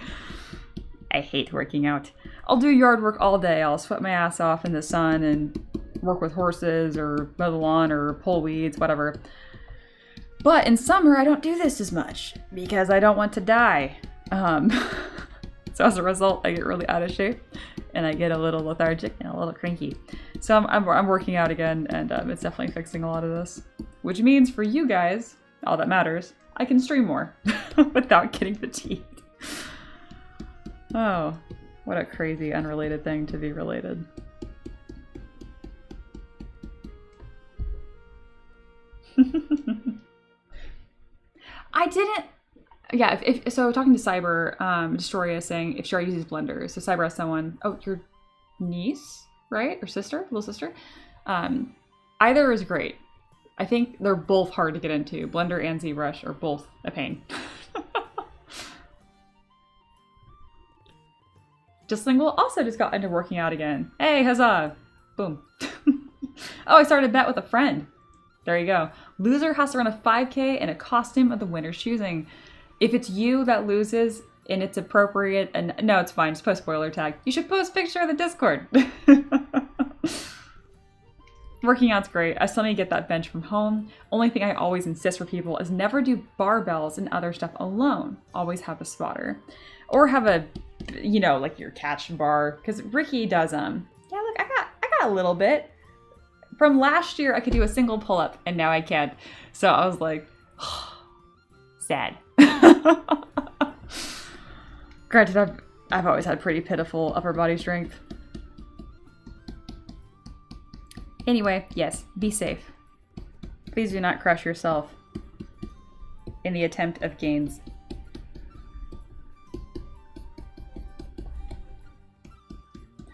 I hate working out. I'll do yard work all day. I'll sweat my ass off in the sun and work with horses or mow the lawn or pull weeds, whatever. But in summer, I don't do this as much because I don't want to die. So as a result, I get really out of shape and I get a little lethargic and a little cranky. So I'm working out again, and it's definitely fixing a lot of this. Which means for you guys, all that matters, I can stream more without getting fatigued. Oh, What a crazy unrelated thing to be related. I didn't. Yeah, so talking to Cyber, Destroya saying if she already uses Blender. So Cyber asked someone, oh, your niece, right? Or sister? Little sister? Either is great. I think they're both hard to get into. Blender and ZBrush are both a pain. Justlingual also just got into working out again. Hey, huzzah! Boom. Oh, I started a bet with a friend. There you go. Loser has to run a 5K in a costume of the winner's choosing. If it's you that loses and it's appropriate, and no, it's fine, just post spoiler tag. You should post a picture of the Discord. Working out's great. I still need to get that bench from home. Only thing I always insist for people is never do barbells and other stuff alone. Always have a spotter. Or have a, you know, like your catch bar. Because Ricky does, yeah, look, I got a little bit. From last year, I could do a single pull-up, and now I can't. So I was like, oh, sad. Granted, I've always had pretty pitiful upper body strength. Anyway, yes, be safe. Please do not crush yourself in the attempt of gains.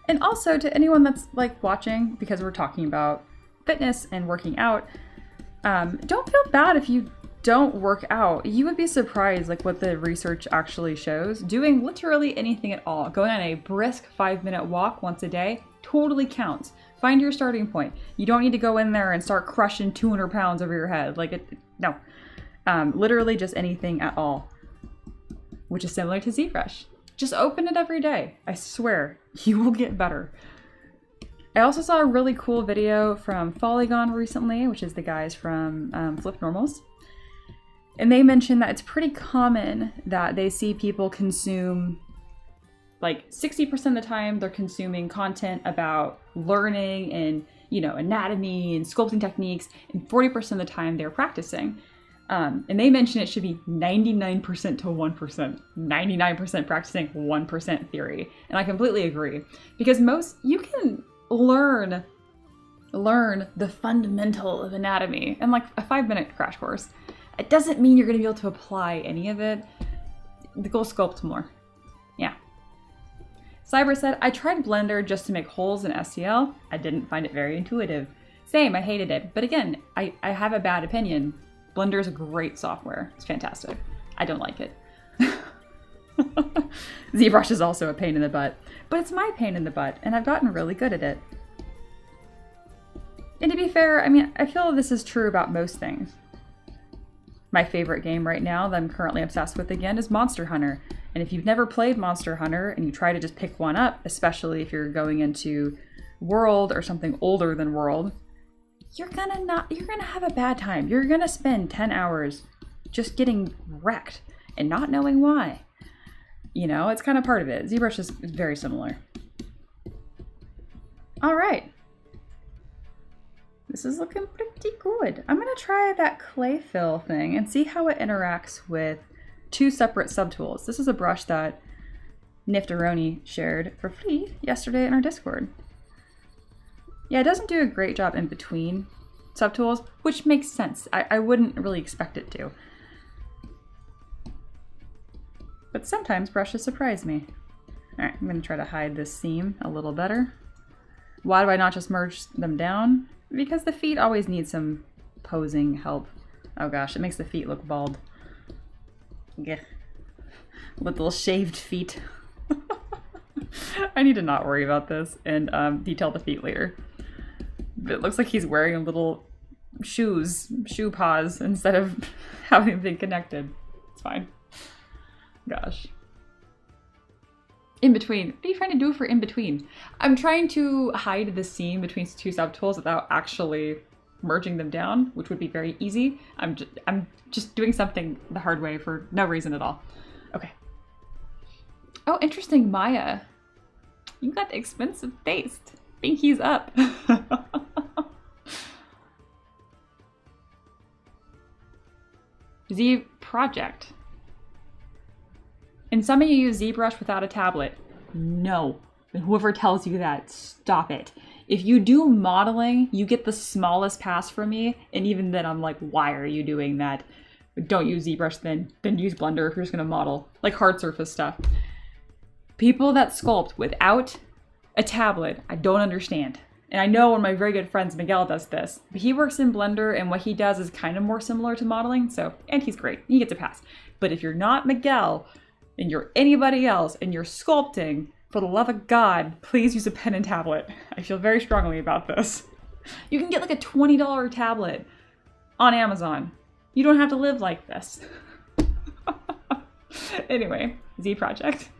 And also to anyone that's like watching, because we're talking about fitness and working out, don't feel bad if you don't work out. You would be surprised like what the research actually shows. Doing literally anything at all, going on a brisk 5-minute walk once a day totally counts. Find your starting point. You don't need to go in there and start crushing 200 pounds over your head. Like, no. Literally just anything at all. Which is similar to ZBrush. Just open it every day. I swear, you will get better. I also saw a really cool video from Polygon recently, which is the guys from Flip Normals. And they mentioned that it's pretty common that they see people consume, like 60% of the time they're consuming content about learning and, you know, anatomy and sculpting techniques, and 40% of the time they're practicing. And they mention it should be 99% to 1%. 99% practicing, 1% theory. And I completely agree. Because you can learn the fundamental of anatomy in like a 5-minute crash course. It doesn't mean you're going to be able to apply any of it. Go sculpt more. Yeah. Cyber said, I tried Blender just to make holes in STL. I didn't find it very intuitive. Same, I hated it. But again, I have a bad opinion. Blender is a great software. It's fantastic. I don't like it. ZBrush is also a pain in the butt. But it's my pain in the butt, and I've gotten really good at it. And to be fair, I mean, I feel this is true about most things. My favorite game right now that I'm currently obsessed with again is Monster Hunter. And if you've never played Monster Hunter and you try to just pick one up, especially if you're going into World or something older than World, you're gonna have a bad time. You're gonna spend 10 hours just getting wrecked and not knowing why. You know, it's kind of part of it. ZBrush is very similar. All right. This is looking pretty good. I'm gonna try that clay fill thing and see how it interacts with 2 separate subtools. This is a brush that Niftaroni shared for free yesterday in our Discord. Yeah, it doesn't do a great job in between subtools, which makes sense. I wouldn't really expect it to. But sometimes brushes surprise me. All right, I'm gonna try to hide this seam a little better. Why do I not just merge them down? Because the feet always need some posing help. Oh gosh, it makes the feet look bald. Yeah. With little shaved feet. I need to not worry about this and detail the feet later. It looks like he's wearing little shoe paws instead of having them connected. It's fine. Gosh. In between. What are you trying to do for in between? I'm trying to hide the seam between 2 subtools without actually merging them down, which would be very easy. I'm just doing something the hard way for no reason at all. Okay. Oh, interesting, Maya. You got the expensive paste. Pinky's up. Z Project. And some of you use ZBrush without a tablet. No. And whoever tells you that, stop it. If you do modeling, you get the smallest pass from me, and even then I'm like, why are you doing that? Don't use ZBrush then use Blender if you're just gonna model, like hard surface stuff. People that sculpt without a tablet, I don't understand. And I know one of my very good friends, Miguel, does this, but he works in Blender and what he does is kind of more similar to modeling, so, and he's great, he gets a pass. But if you're not Miguel and you're anybody else and you're sculpting, for the love of God, please use a pen and tablet. I feel very strongly about this. You can get like a $20 tablet on Amazon. You don't have to live like this. Anyway, Z project.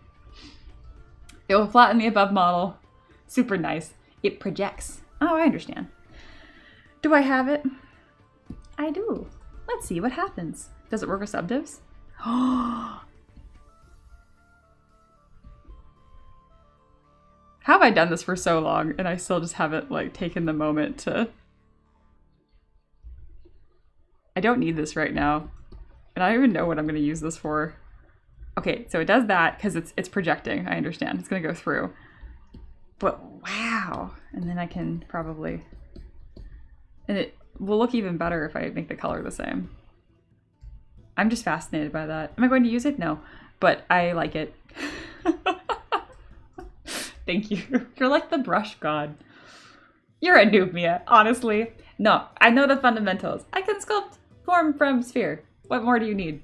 It will flatten the above model. Super nice. It projects. Oh, I understand. Do I have it? I do. Let's see what happens. Does it work with subdivs? How have I done this for so long and I still just haven't like taken the moment to... I don't need this right now. And I don't even know what I'm going to use this for. Okay, so it does that because it's projecting. I understand. It's going to go through. But wow. And then I can probably... And it will look even better if I make the color the same. I'm just fascinated by that. Am I going to use it? No. But I like it. Thank you. You're like the brush god. You're a noob, Mia, honestly. No, I know the fundamentals. I can sculpt form from sphere. What more do you need?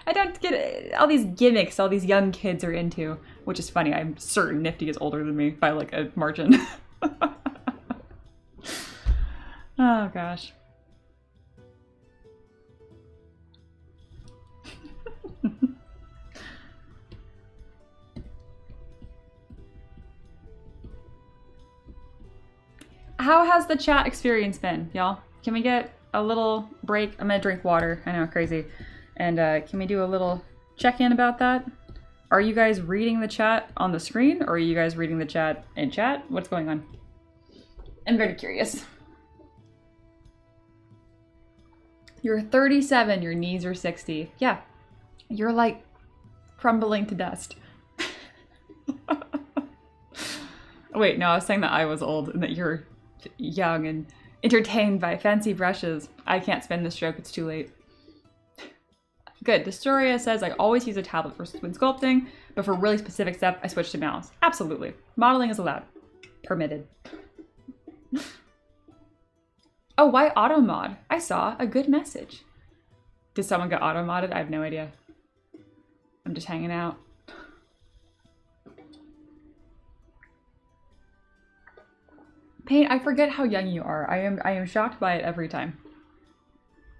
I don't get all these gimmicks all these young kids are into, which is funny. I'm certain Nifty is older than me by like a margin. Oh gosh. How has the chat experience been, y'all? Can we get a little break? I'm gonna drink water. I know, crazy. And can we do a little check-in about that? Are you guys reading the chat on the screen, or are you guys reading the chat in chat? What's going on? I'm very curious. You're 37, your knees are 60. Yeah, you're like crumbling to dust. Wait, no, I was saying that I was old and that you're young and entertained by fancy brushes. I can't spin this stroke, it's too late. Good, Destoria says I always use a tablet for when sculpting, but for really specific stuff, I switch to mouse. Absolutely. Modeling is allowed. Permitted. Oh, why auto mod? I saw a good message. Did someone get auto modded? I have no idea. I'm just hanging out. Pain, I forget how young you are. I am shocked by it every time.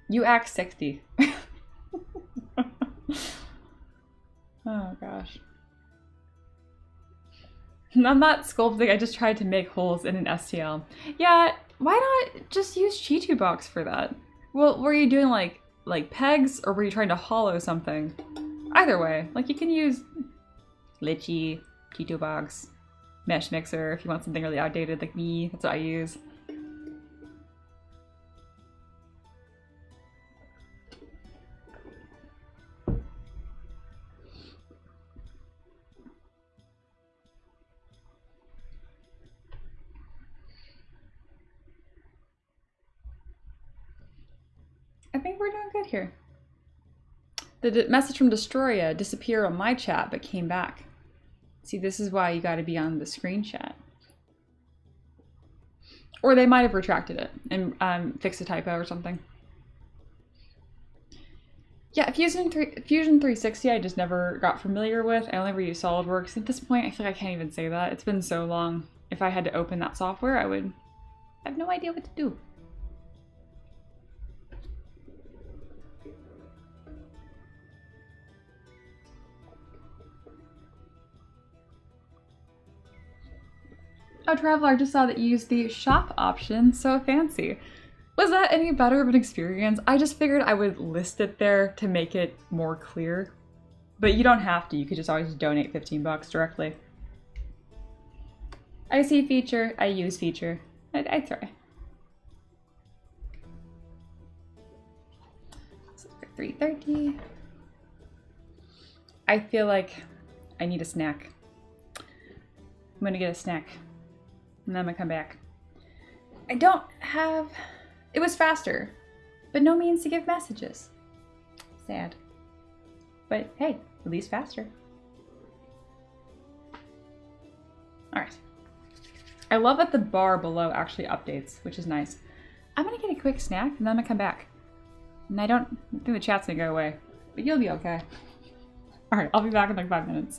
You act 60. Oh gosh. I'm not sculpting, I just tried to make holes in an STL. Yeah, why not just use Chitu Box for that? Well, were you doing like pegs, or were you trying to hollow something? Either way, like you can use Litchi, Chitu Box, Mesh Mixer if you want something really outdated like me. That's what I use. I think we're doing good here. The message from Destroya disappeared on my chat but came back. See, this is why you gotta be on the screen chat. Or they might have retracted it and fixed a typo or something. Yeah, Fusion 360 I just never got familiar with. I only ever used SolidWorks. At this point, I feel like I can't even say that. It's been so long. If I had to open that software, I would have no idea what to do. Oh, Traveler, I just saw that you used the shop option. So fancy. Was that any better of an experience? I just figured I would list it there to make it more clear. But you don't have to. You could just always donate 15 bucks directly. I see feature. I use feature. I try. 3:30. I feel like I need a snack. I'm gonna get a snack. And then I'm gonna come back. I don't have... It was faster, but no means to give messages. Sad. But hey, at least faster. Alright. I love that the bar below actually updates, which is nice. I'm gonna get a quick snack and then I'm gonna come back. And I think the chat's gonna go away, but you'll be okay. Alright, I'll be back in like 5 minutes.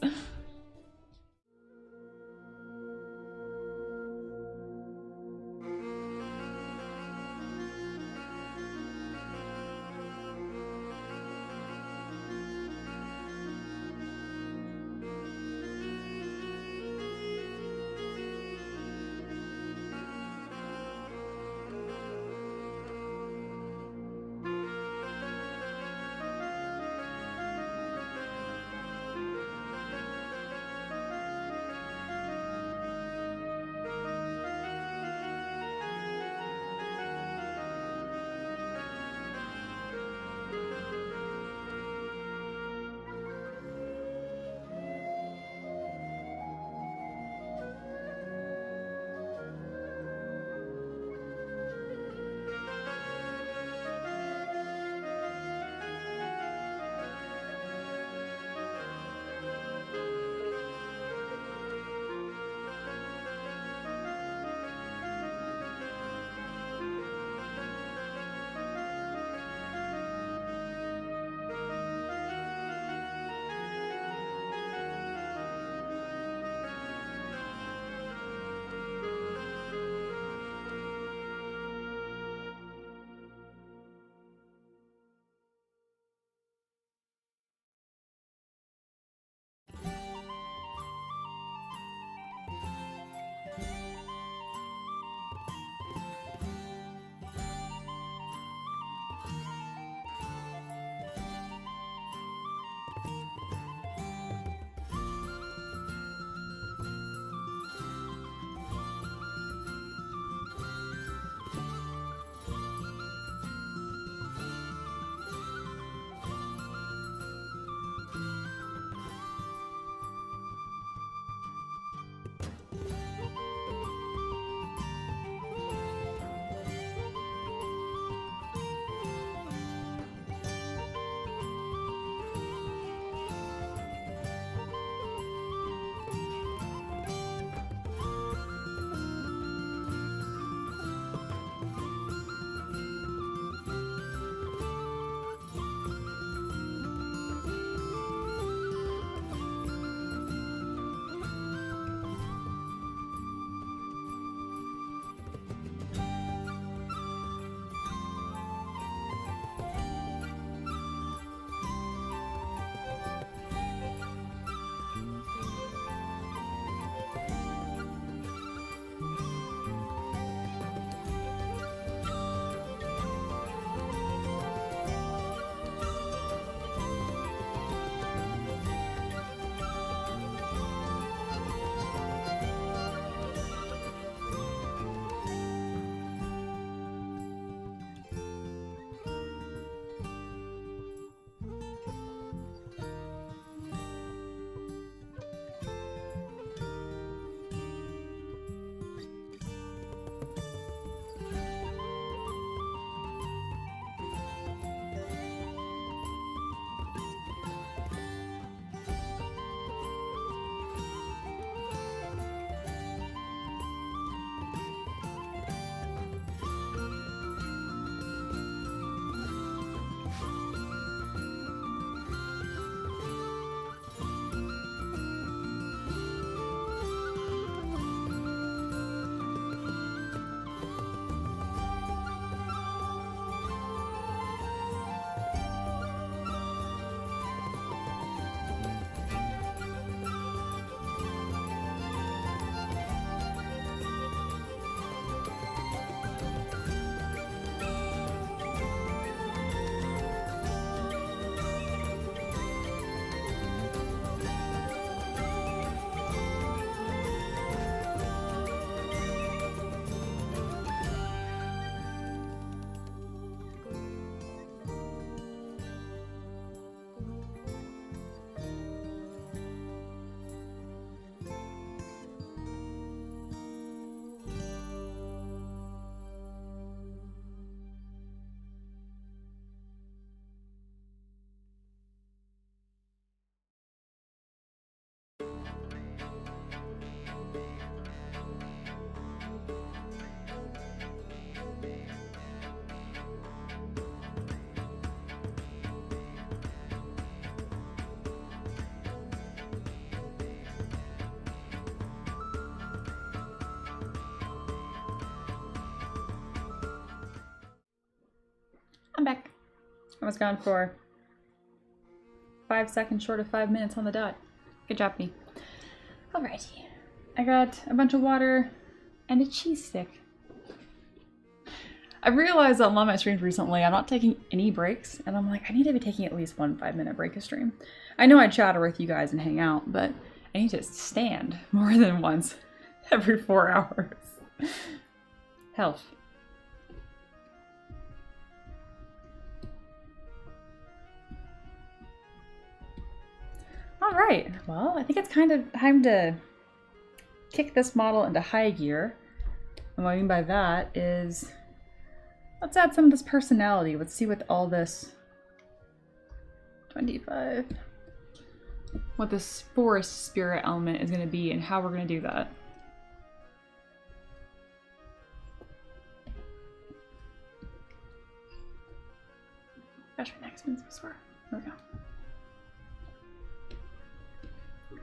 I was gone for 5 seconds short of 5 minutes on the dot. Good job, me. Alrighty. I got a bunch of water and a cheese stick. I realized on a lot of my streams recently, I'm not taking any breaks, and I'm like, I need to be taking at least 1 5-minute break a stream. I know I chatter with you guys and hang out, but I need to stand more than once every 4 hours. Health. All right, well, I think it's kind of time to kick this model into high gear. And what I mean by that is, let's add some of this personality. Let's see what all this 25, what this forest spirit element is going to be and how we're going to do that. Gosh, my next one's swear. There we go.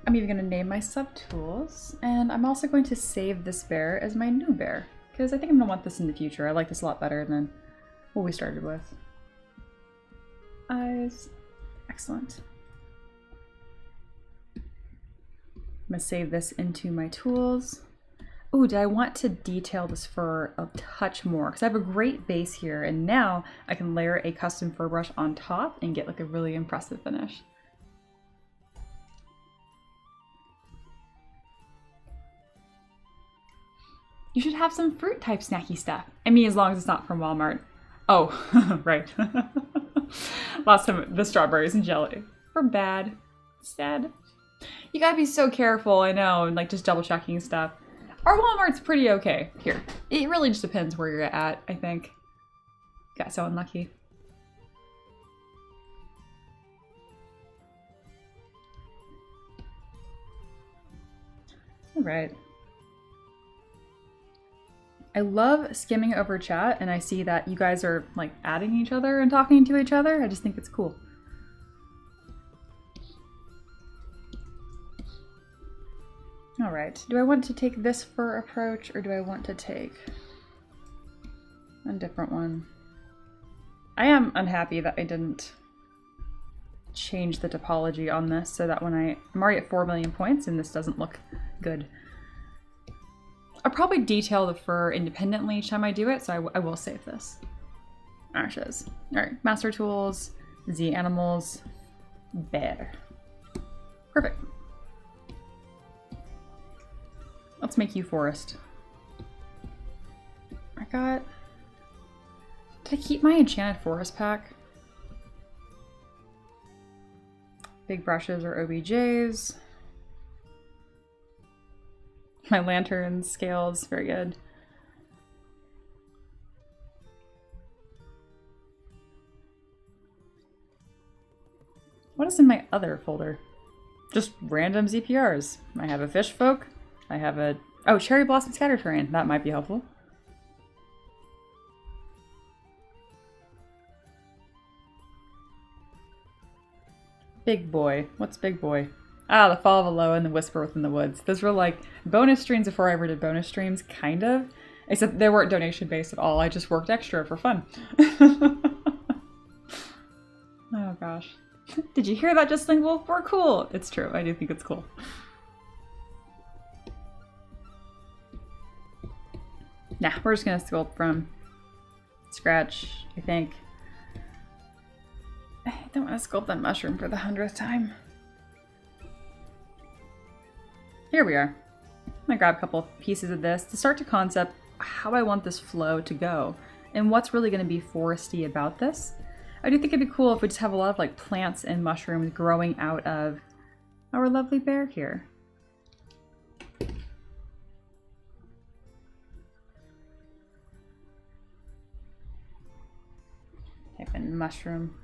I'm even going to name my subtools, and I'm also going to save this bear as my new bear, because I think I'm going to want this in the future. I like this a lot better than what we started with. Eyes. Excellent. I'm going to save this into my tools. Ooh, do I want to detail this fur a touch more? Because I have a great base here, and now I can layer a custom fur brush on top and get like a really impressive finish. You should have some fruit type snacky stuff. I mean, as long as it's not from Walmart. Oh, right. Last time, the strawberries and jelly were bad. Sad. You gotta be so careful, I know, and like just double checking stuff. Our Walmart's pretty okay here. It really just depends where you're at, I think. Got so unlucky. All right. I love skimming over chat, and I see that you guys are like adding each other and talking to each other. I just think it's cool. All right, do I want to take this fur approach, or do I want to take a different one? I am unhappy that I didn't change the topology on this so that when I'm already at 4 million points and this doesn't look good. I'll probably detail the fur independently each time I do it, so I will save this. Ashes. All right, master tools, Z animals, bear. Perfect. Let's make you forest. I got... Did I keep my enchanted forest pack? Big brushes or OBJs. My lanterns, scales, very good. What is in my other folder? Just random ZPRs. I have a fish folk. I have a... Oh, cherry blossom scatter terrain. That might be helpful. Big boy. What's big boy? Ah, the Fall of Aloha and the Whisper Within the Woods. Those were like bonus streams before I ever did bonus streams, kind of. Except they weren't donation based at all. I just worked extra for fun. Oh gosh. Did you hear that, Just Lingual? We're cool. It's true. I do think it's cool. Nah, we're just gonna sculpt from scratch, I think. I don't want to sculpt that mushroom for the 100th time. Here we are. I'm gonna grab a couple pieces of this to start to concept how I want this flow to go and what's really gonna be foresty about this. I do think it'd be cool if we just have a lot of like plants and mushrooms growing out of our lovely bear here. Type in mushroom.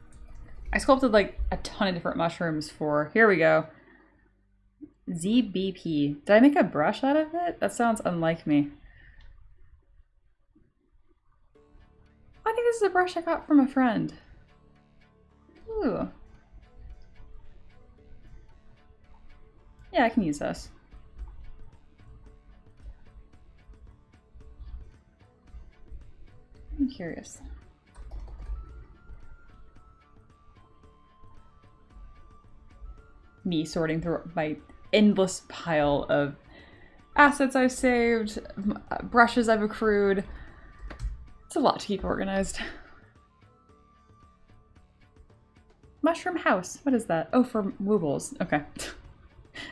I sculpted like a ton of different mushrooms for, here we go. ZBP. Did I make a brush out of it? That sounds unlike me. I think this is a brush I got from a friend. Ooh. Yeah, I can use this. I'm curious. me sorting through my endless pile of assets I've saved, brushes I've accrued. It's a lot to keep organized. Mushroom house. What is that? Oh, for woobles. Okay.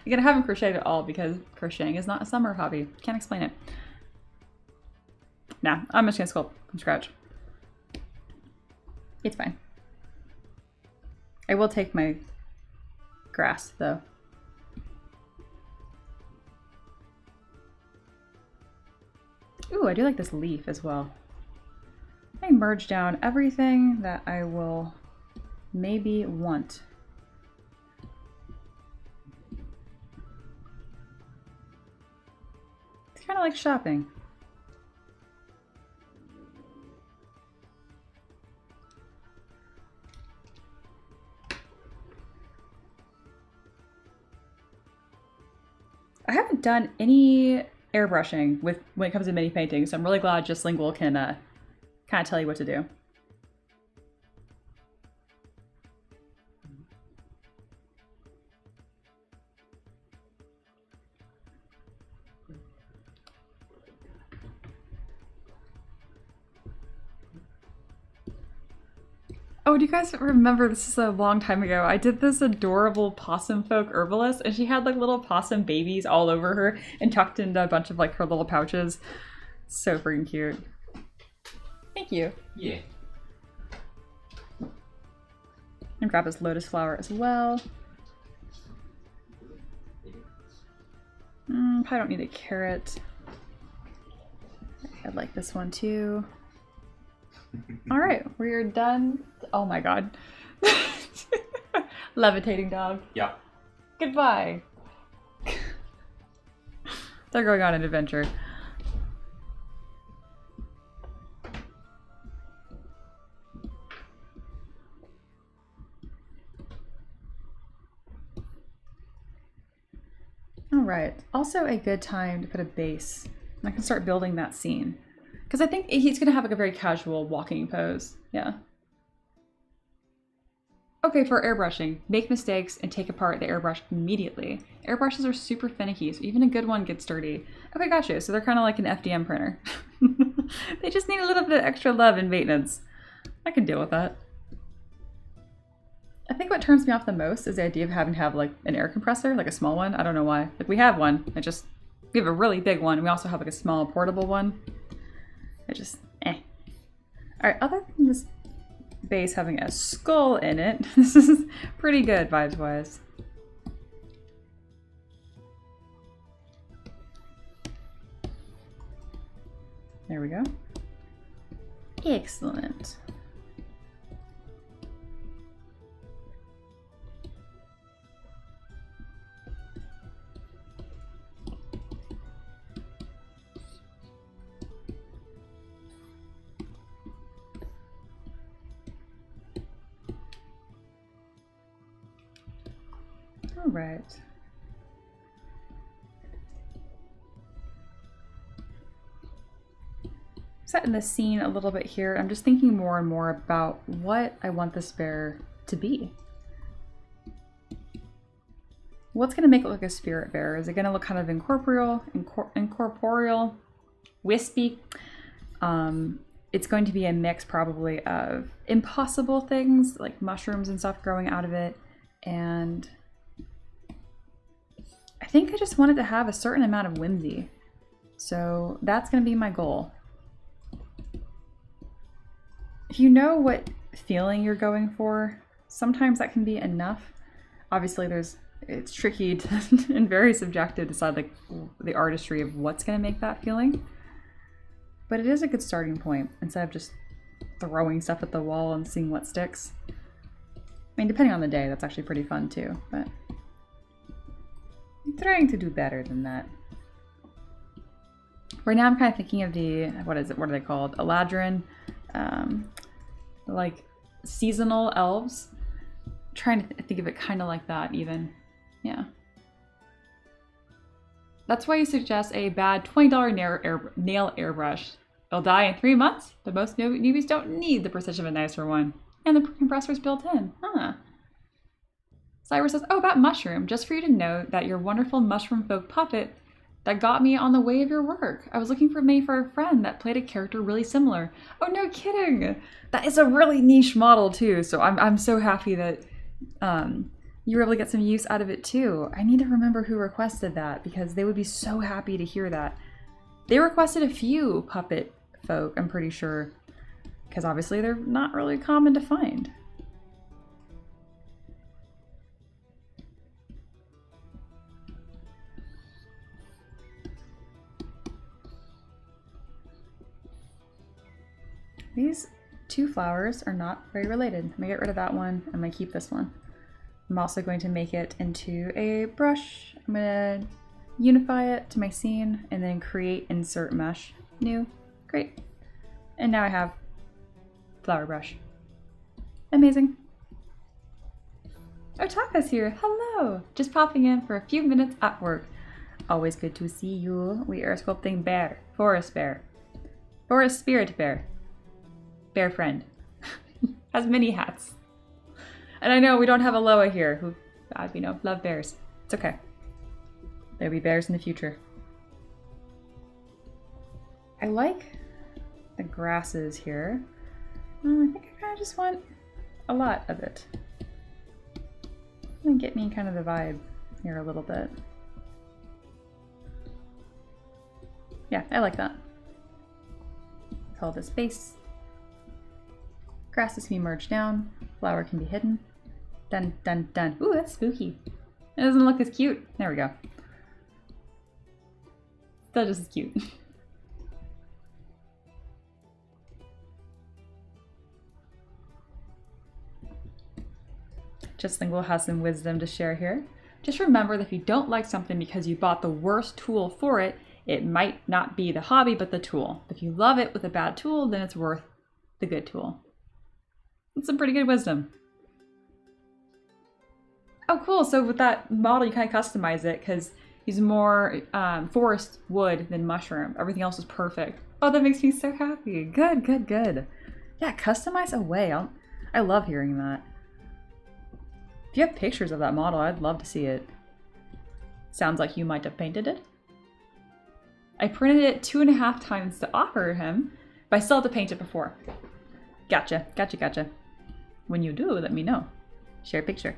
Again, I haven't crocheted at all because crocheting is not a summer hobby. Can't explain it. Nah, I'm just gonna sculpt from scratch. It's fine. I will take my grass though. Ooh, I do like this leaf as well. I merge down everything that I will maybe want. It's kind of like shopping. I haven't done any airbrushing when it comes to mini painting, so I'm really glad just Lingual can kind of tell you what to do. Oh, do you guys remember, this is a long time ago, I did this adorable possum folk herbalist, and she had like little possum babies all over her and tucked into a bunch of like her little pouches. So freaking cute. Thank you. Yeah. And grab this lotus flower as well. Probably don't need a carrot. I like this one too. All right, we're done. Oh my god. Levitating dog. Yeah. Goodbye. They're going on an adventure. All right, also a good time to put a base. I can start building that scene. Because I think he's going to have like a very casual walking pose. Yeah. Okay, for airbrushing, make mistakes and take apart the airbrush immediately. Airbrushes are super finicky, so even a good one gets dirty. Okay, gotcha. So they're kind of like an FDM printer. They just need a little bit of extra love and maintenance. I can deal with that. I think what turns me off the most is the idea of having to have like an air compressor, like a small one. I don't know why. Like we have one. We have a really big one. And we also have like a small portable one. All right, other than this base having a skull in it, this is pretty good vibes-wise. There we go. Excellent. All right. Setting the scene a little bit here. I'm just thinking more and more about what I want this bear to be. What's going to make it look a spirit bear? Is it going to look kind of incorporeal, wispy? It's going to be a mix probably of impossible things like mushrooms and stuff growing out of it, and I think I just wanted to have a certain amount of whimsy. So that's going to be my goal. If you know what feeling you're going for, sometimes that can be enough. Obviously it's tricky and very subjective to decide like the artistry of what's going to make that feeling. But it is a good starting point instead of just throwing stuff at the wall and seeing what sticks. I mean, depending on the day, that's actually pretty fun too, but I'm trying to do better than that. Right now I'm kind of thinking of the, what are they called? Eladrin, like seasonal elves. Trying to think of it kind of like that even. Yeah. That's why you suggest a bad $20 nail airbrush. It'll die in 3 months, but most newbies don't need the precision of a nicer one. And the compressor's built in. Huh. Cyrus says, oh, about mushroom. Just for you to know that your wonderful mushroom folk puppet that got me on the way of your work. I was looking for me for a friend that played a character really similar. Oh, no kidding. That is a really niche model too. So I'm so happy that you were able to get some use out of it too. I need to remember who requested that because they would be so happy to hear that. They requested a few puppet folk, I'm pretty sure, because obviously they're not really common to find. These two flowers are not very related. I'm gonna get rid of that one. I'm gonna keep this one. I'm also going to make it into a brush. I'm gonna unify it to my scene and then create insert mesh. New. Great. And now I have flower brush. Amazing. Otaka's here. Hello. Just popping in for a few minutes at work. Always good to see you. We are sculpting bear. Forest bear. Forest spirit bear. Bear friend. Has many hats. And I know we don't have Aloha here, who, you know, love bears. It's okay. There'll be bears in the future. I like the grasses here. I think I kind of just want a lot of it. And get me kind of the vibe here a little bit. Yeah, I like that. Call this base. Grasses can be merged down. Flower can be hidden. Dun, dun, dun. Ooh, that's spooky. It doesn't look as cute. There we go. Still just as cute. Just think we'll have some wisdom to share here. Just remember that if you don't like something because you bought the worst tool for it, it might not be the hobby, but the tool. If you love it with a bad tool, then it's worth the good tool. That's some pretty good wisdom. Oh, cool. So with that model, you kind of customize it because he's more forest wood than mushroom. Everything else is perfect. Oh, that makes me so happy. Good, good, good. Yeah, customize away. I love hearing that. If you have pictures of that model, I'd love to see it. Sounds like you might have painted it. I printed it 2.5 times to offer him, but I still have to paint it before. Gotcha, gotcha, gotcha. When you do, let me know. Share a picture.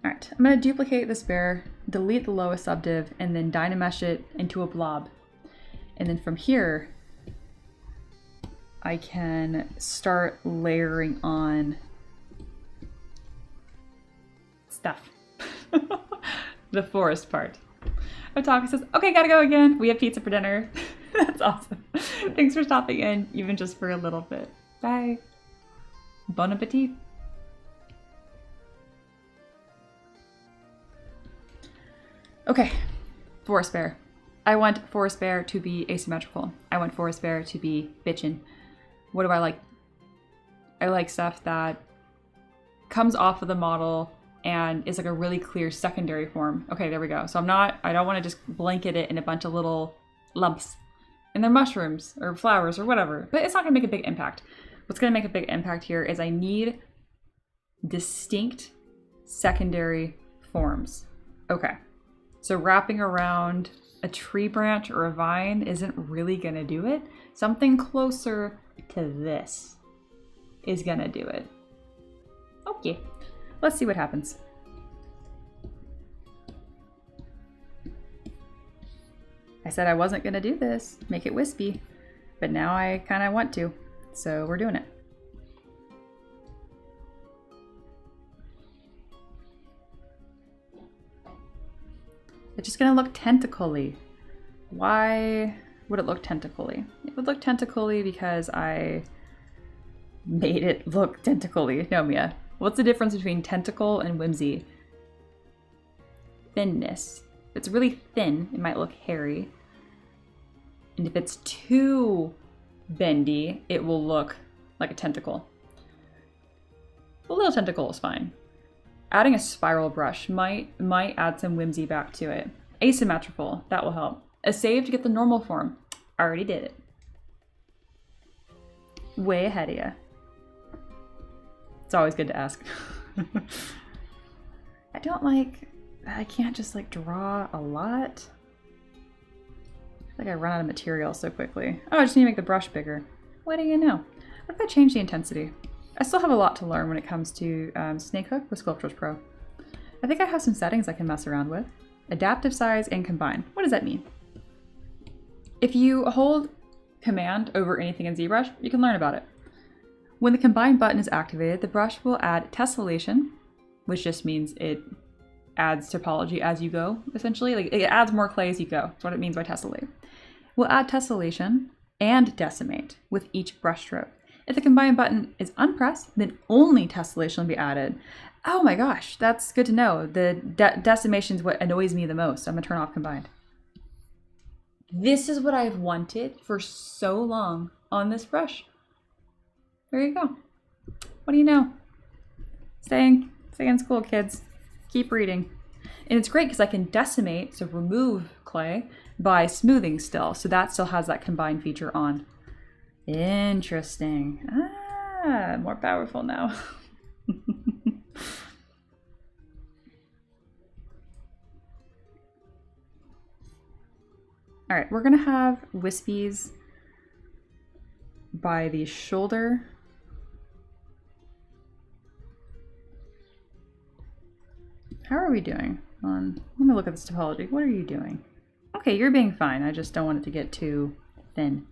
Alright, I'm going to duplicate this bear, delete the lowest subdiv, and then dynamesh it into a blob. And then from here, I can start layering on stuff. The forest part. Otaka says, okay, gotta go again. We have pizza for dinner. That's awesome. Thanks for stopping in, even just for a little bit. Bye. Bon appetit. Okay, forest bear. I want forest bear to be asymmetrical. I want forest bear to be bitchin'. What do I like? I like stuff that comes off of the model and is like a really clear secondary form. Okay, there we go. So I don't want to just blanket it in a bunch of little lumps. And they're mushrooms or flowers or whatever, but it's not gonna make a big impact. What's gonna make a big impact here is I need distinct secondary forms. Okay, so wrapping around a tree branch or a vine isn't really gonna do it. Something closer to this is gonna do it. Okay, let's see what happens. I said I wasn't gonna do this, make it wispy, but now I kind of want to, so we're doing it. It's just gonna look tentacly. Why would it look tentacly? It would look tentacly because I made it look tentacly. No, Mia. What's the difference between tentacle and whimsy? Thinness. If it's really thin, it might look hairy. And if it's too bendy, it will look like a tentacle. A little tentacle is fine. Adding a spiral brush might add some whimsy back to it. Asymmetrical, that will help. A save to get the normal form. I already did it. way ahead of you. It's always good to ask. I can't just like draw a lot. I feel like I run out of material so quickly. Oh, I just need to make the brush bigger. What do you know? What if I change the intensity? I still have a lot to learn when it comes to snake hook with Sculptors Pro. I think I have some settings I can mess around with. Adaptive size and combine. What does that mean? If you hold Command over anything in ZBrush, you can learn about it. When the combine button is activated, the brush will add tessellation, which just means it adds topology as you go, essentially. Like it adds more clay as you go. That's what it means by tessellate. We'll add tessellation and decimate with each brush stroke. If the combine button is unpressed, then only tessellation will be added. Oh my gosh, that's good to know. The decimation is what annoys me the most. So I'm gonna turn off combined. This is what I've wanted for so long on this brush. There you go. What do you know? Stay in school, kids. Keep reading. And it's great because I can decimate, so remove clay, by smoothing still. So that still has that combine feature on. Interesting. Ah, more powerful now. All right, we're gonna have wispies by the shoulder. How are we doing on, let me look at this topology. What are you doing? Okay, you're being fine. I just don't want it to get too thin.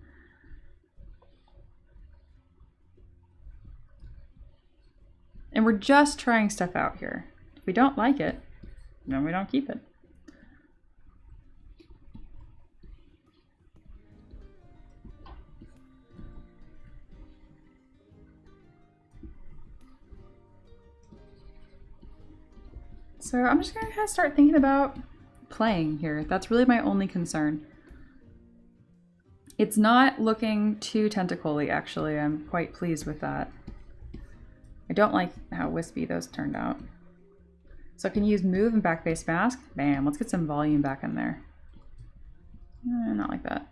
And we're just trying stuff out here. If we don't like it, then we don't keep it. So I'm just gonna kind of start thinking about playing here. That's really my only concern. It's not looking too tentacle-y, actually. I'm quite pleased with that. I don't like how wispy those turned out. So I can use move and backface mask. Bam, let's get some volume back in there. Not like that.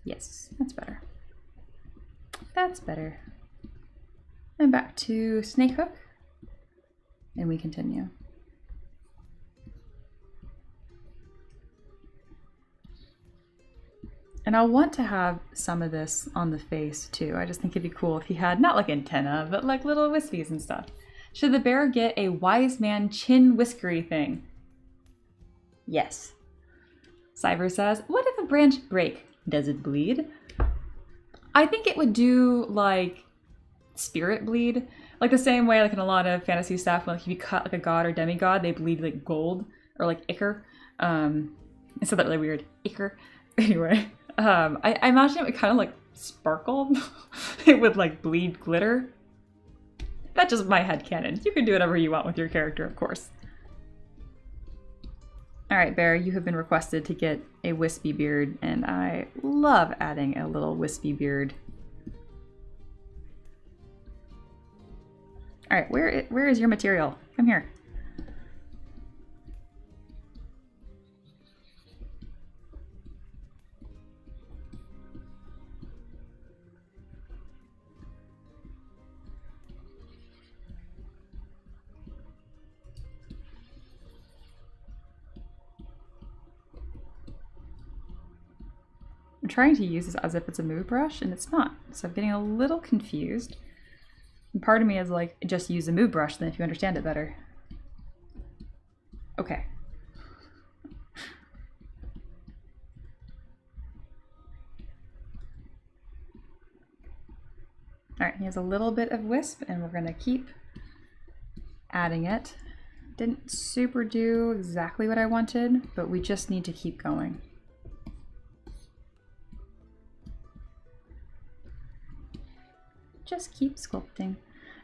Yes, that's better. That's better. And back to snake hook. And we continue. And I'll want to have some of this on the face too. I just think it'd be cool if he had, not like antenna, but like little wispies and stuff. Should the bear get a wise man chin whiskery thing? Yes. Cyber says, what if a branch break? Does it bleed? I think it would do like spirit bleed. Like the same way like in a lot of fantasy stuff, when like if you cut like a god or demigod, they bleed like gold or like ichor. I said that really weird. Ichor. Anyway. I imagine it would kind of like sparkle. It would like bleed glitter. That's just my headcanon. You can do whatever you want with your character, of course. Alright, Bear, you have been requested to get a wispy beard, and I love adding a little wispy beard. Alright, where is your material? Come here. I'm trying to use this as if it's a move brush, and it's not. So I'm getting a little confused. And part of me is like, just use a move brush then if you understand it better. Okay. All right, he has a little bit of wisp, and we're gonna keep adding it. Didn't super do exactly what I wanted, but we just need to keep going. Just keep sculpting.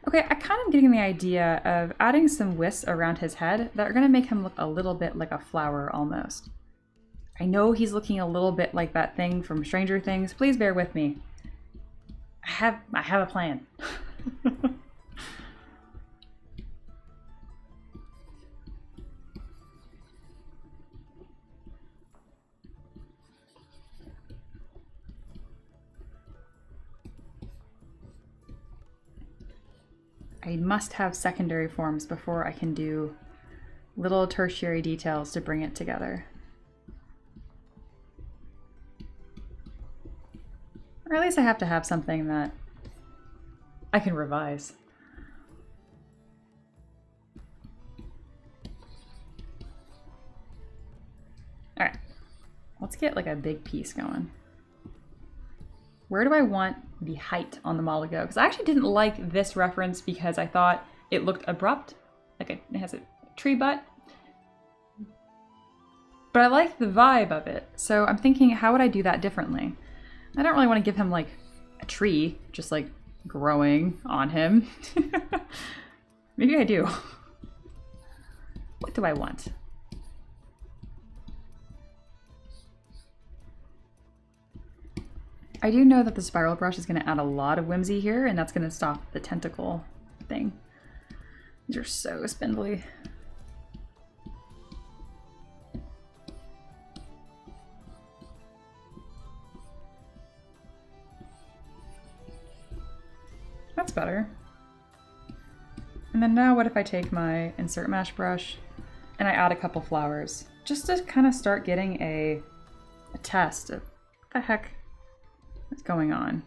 Okay, I kind of getting the idea of adding some wisps around his head that are going to make him look a little bit like a flower almost. I know he's looking a little bit like that thing from Stranger Things. Please bear with me. I have a plan. I must have secondary forms before I can do little tertiary details to bring it together. Or at least I have to have something that I can revise. All right, let's get like a big piece going. Where do I want the height on the model to go? Because I actually didn't like this reference because I thought it looked abrupt, like it has a tree butt. But I like the vibe of it, so I'm thinking, how would I do that differently? I don't really want to give him like a tree, just like growing on him. Maybe I do. What do I want? I do know that the spiral brush is going to add a lot of whimsy here, and that's going to stop the tentacle thing. These are so spindly. That's better. And then now what if I take my insert mesh brush and I add a couple flowers just to kind of start getting a test of what the heck is going on.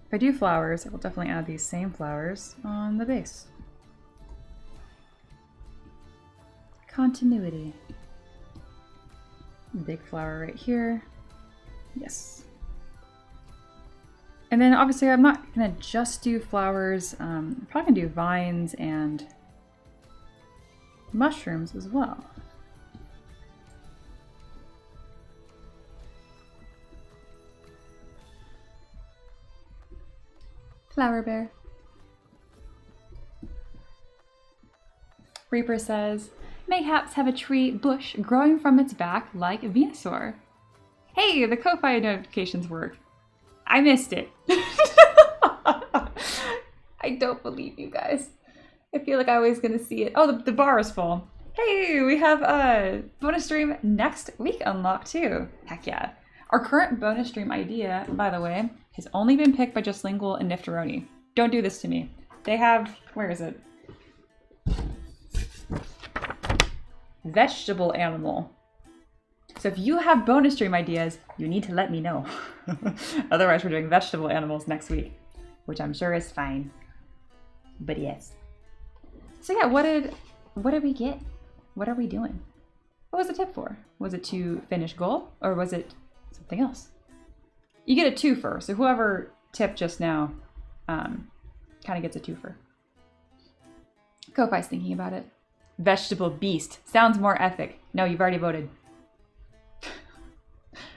If I do flowers, I will definitely add these same flowers on the base. Continuity. Big flower right here. Yes. And then obviously I'm not gonna just do flowers. I'm probably gonna do vines and mushrooms as well. Flower bear. Reaper says, mayhaps have a tree bush growing from its back like Venusaur. Hey, the Ko-Fi notifications work. I missed it. I don't believe you guys. I feel like I was gonna see it. Oh, the bar is full. Hey, we have a bonus stream next week unlocked too. Heck yeah. Our current bonus stream idea, by the way, has only been picked by Just Lingual and Niftaroni. Don't do this to me. They have, where is it? Vegetable animal. So if you have bonus stream ideas, you need to let me know. Otherwise, we're doing vegetable animals next week, which I'm sure is fine. But yes. So yeah, what did we get? What are we doing? What was the tip for? Was it to finish goal, or was it something else? You get a twofer, so whoever tipped just now kind of gets a twofer. Ko-Fi's thinking about it. Vegetable beast. Sounds more epic. No, you've already voted.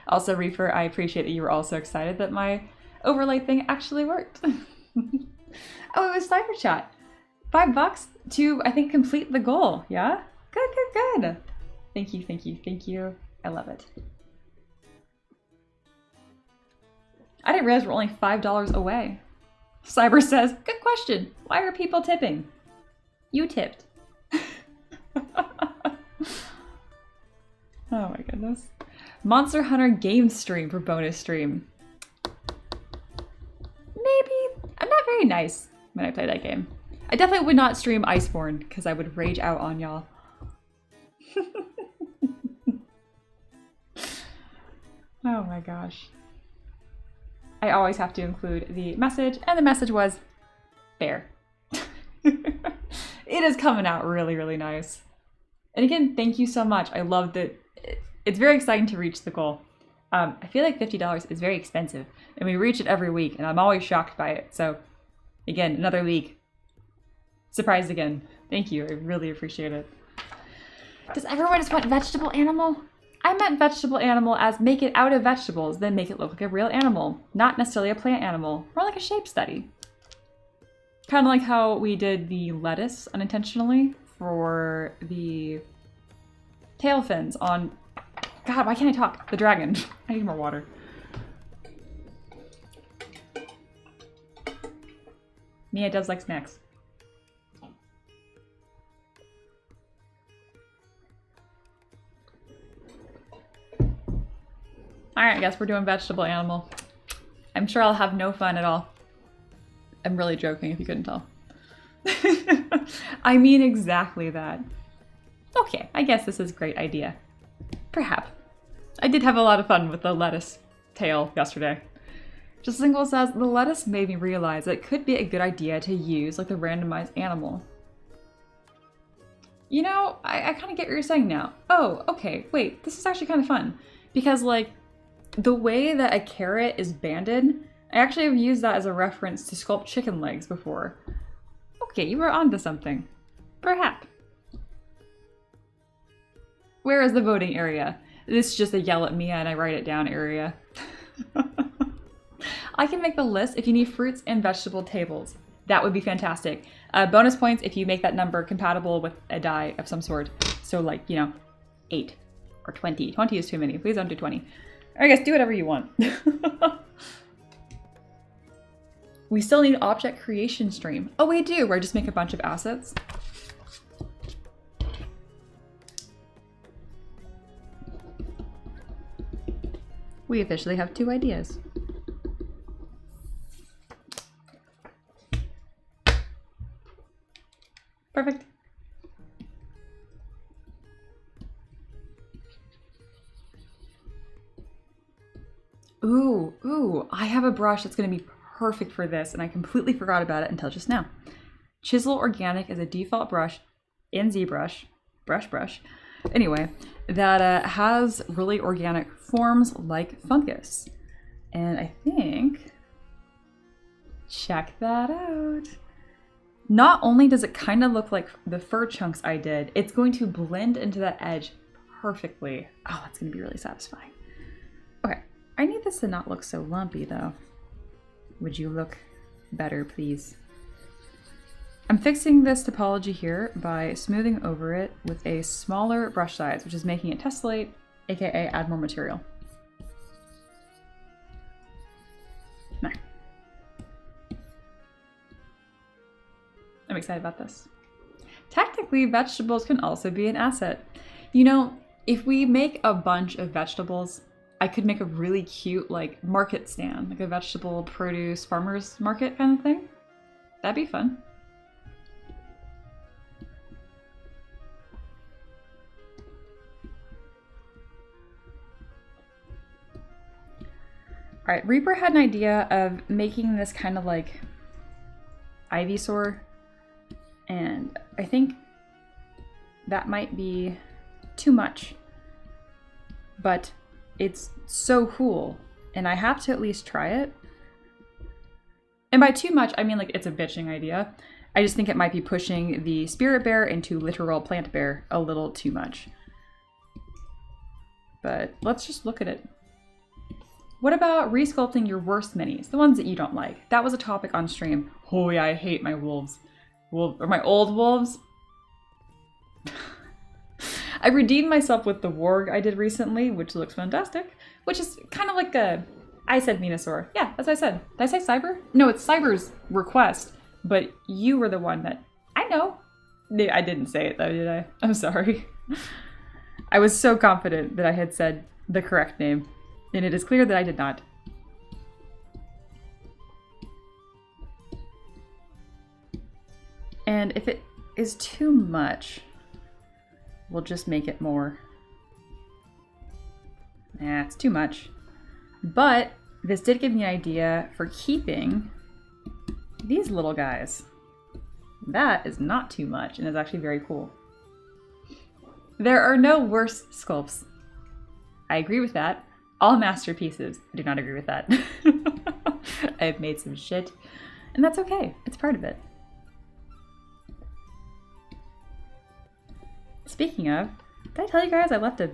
Also, Reaper, I appreciate that you were also excited that my overlay thing actually worked. Oh, it was Cyber Chat. $5 to, I think, complete the goal. Yeah? Good, good, good. Thank you, thank you, thank you. I love it. I didn't realize we're only $5 away. Cyber says, good question. Why are people tipping? You tipped. Oh my goodness. Monster Hunter game stream for bonus stream. Maybe. I'm not very nice when I play that game. I definitely would not stream Iceborne because I would rage out on y'all. Oh my gosh. I always have to include the message, and the message was bear. It is coming out really, really nice. And again, thank you so much. I love that. It's very exciting to reach the goal. I feel like $50 is very expensive, and we reach it every week, and I'm always shocked by it. So again, another week. Surprised again. Thank you. I really appreciate it. Does everyone just want vegetable animal? I meant vegetable animal as make it out of vegetables, then make it look like a real animal. Not necessarily a plant animal, more like a shape study. Kind of like how we did the lettuce unintentionally for the tail fins on... God, why can't I talk? The dragon. I need more water. Mia does like snacks. Alright, I guess we're doing vegetable animal. I'm sure I'll have no fun at all. I'm really joking if you couldn't tell. I mean exactly that. Okay, I guess this is a great idea. Perhaps. I did have a lot of fun with the lettuce tail yesterday. Just Single says, the lettuce made me realize that it could be a good idea to use like the randomized animal. You know, I kind of get what you're saying now. Oh, okay, wait, this is actually kind of fun. Because like, the way that a carrot is banded, I actually have used that as a reference to sculpt chicken legs before. Okay, you were onto something. Perhaps. Where is the voting area? This is just a yell at me and I write it down area. I can make the list if you need fruits and vegetable tables. That would be fantastic. Bonus points if you make that number compatible with a die of some sort. So like, you know, 8 or 20. 20 is too many. Please don't do 20. I guess do whatever you want. We still need object creation stream. Oh, we do, where I just make a bunch of assets. We officially have 2 ideas. Perfect. Ooh, I have a brush that's gonna be perfect for this, and I completely forgot about it until just now. Chisel Organic is a default brush in ZBrush, brush. Anyway, that has really organic forms like fungus. And I think, check that out. Not only does it kind of look like the fur chunks I did, it's going to blend into that edge perfectly. Oh, that's gonna be really satisfying. Okay, I need this to not look so lumpy though. Would you look better, please? I'm fixing this topology here by smoothing over it with a smaller brush size, which is making it tessellate, aka add more material. There. I'm excited about this. Technically, vegetables can also be an asset. You know, if we make a bunch of vegetables, I could make a really cute like market stand, like a vegetable produce farmer's market kind of thing. That'd be fun. All right, Reaper had an idea of making this kind of like Ivysaur, and I think that might be too much, but it's so cool, and I have to at least try it. And by too much, I mean like it's a bitching idea. I just think it might be pushing the spirit bear into literal plant bear a little too much. But let's just look at it. What about resculpting your worst minis, the ones that you don't like? That was a topic on stream. Oh yeah, I hate my wolves. Or my old wolves. I redeemed myself with the warg I did recently, which looks fantastic. Which is kind of like a... I said Venusaur. Yeah, that's what I said. Did I say Cyber? No, it's Cyber's request. But you were the one that... I know. I didn't say it though, did I? I'm sorry. I was so confident that I had said the correct name. And it is clear that I did not. And if it is too much, we'll just make it more. Nah, it's too much. But this did give me an idea for keeping these little guys. That is not too much and is actually very cool. There are no worse sculpts. I agree with that. All masterpieces. I do not agree with that. I've made some shit, and that's okay. It's part of it. Speaking of, did I tell you guys I left a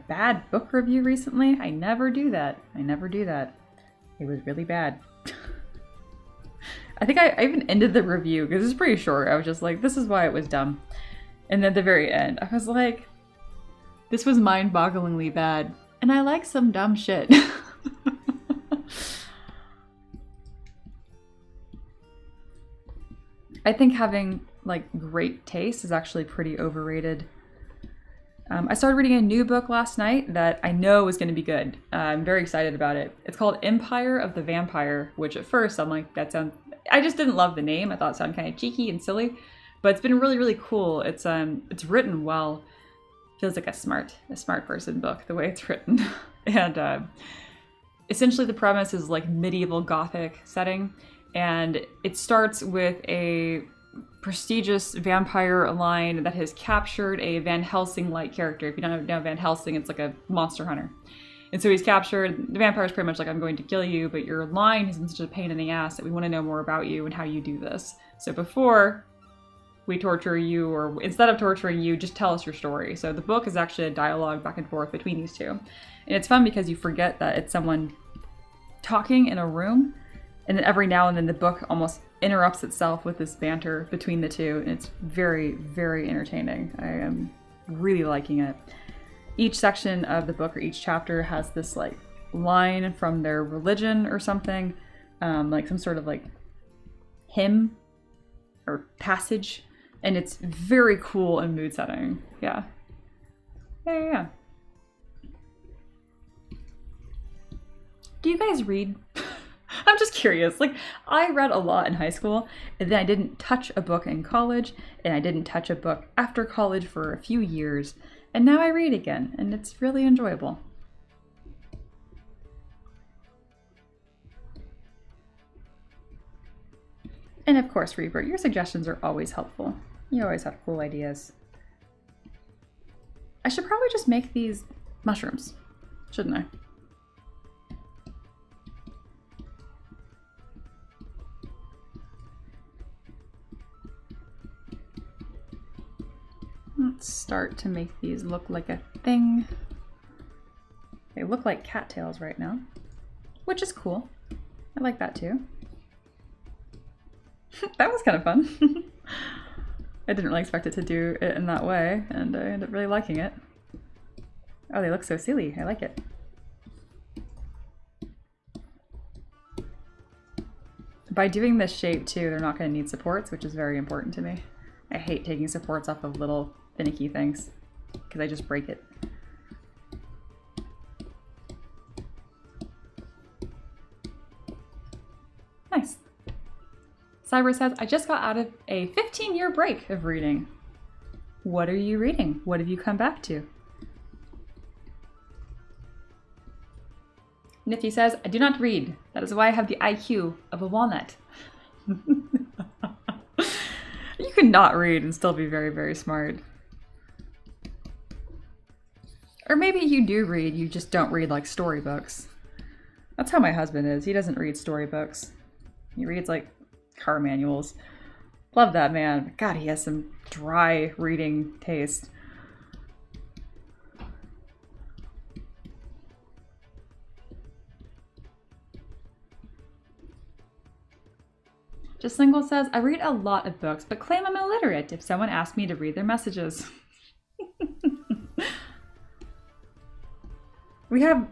bad book review recently? I never do that. I never do that. It was really bad. I think I even ended the review because it's pretty short. I was just like, this is why it was dumb. And then at the very end, I was like, this was mind-bogglingly bad. And I like some dumb shit. I think having like great taste is actually pretty overrated. I started reading a new book last night that I know is going to be good. I'm very excited about it. It's called Empire of the Vampire, which at first I'm like, that sounds... I just didn't love the name. I thought it sounded kind of cheeky and silly, but it's been really, really cool. It's written well. Feels like a smart person book, the way it's written. And essentially the premise is like medieval Gothic setting, and it starts with a prestigious vampire line that has captured a Van Helsing-like character. If you don't know Van Helsing, it's like a monster hunter. And so he's captured, the vampire is pretty much like, I'm going to kill you, but your line has been such a pain in the ass that we want to know more about you and how you do this. So before we torture you, or instead of torturing you, just tell us your story. So the book is actually a dialogue back and forth between these two. And it's fun because you forget that it's someone talking in a room, and then every now and then the book almost interrupts itself with this banter between the two, and it's very, very entertaining. I am really liking it. Each section of the book or each chapter has this like line from their religion or something, like some sort of like hymn or passage, and it's very cool and mood setting. Yeah. Yeah. Do you guys read? I'm just curious. Like, I read a lot in high school, and then I didn't touch a book in college, and I didn't touch a book after college for a few years, and now I read again, and it's really enjoyable. And of course, Reaper, your suggestions are always helpful. You always have cool ideas. I should probably just make these mushrooms, shouldn't I? Let's start to make these look like a thing. They look like cattails right now, which is cool. I like that too. That was kind of fun. I didn't really expect it to do it in that way, and I ended up really liking it. Oh, they look so silly. I like it. By doing this shape too, they're not going to need supports, which is very important to me. I hate taking supports off of little finicky things because I just break it. Nice. Cyber says, I just got out of a 15-year break of reading. What are you reading? What have you come back to? Nifty says, I do not read. That is why I have the IQ of a walnut. You can not read and still be very, very smart. Or maybe you do read, you just don't read like storybooks. That's how my husband is. He doesn't read storybooks. He reads like car manuals. Love that man. God, he has some dry reading taste. Just Single says, I read a lot of books, but claim I'm illiterate if someone asks me to read their messages. We have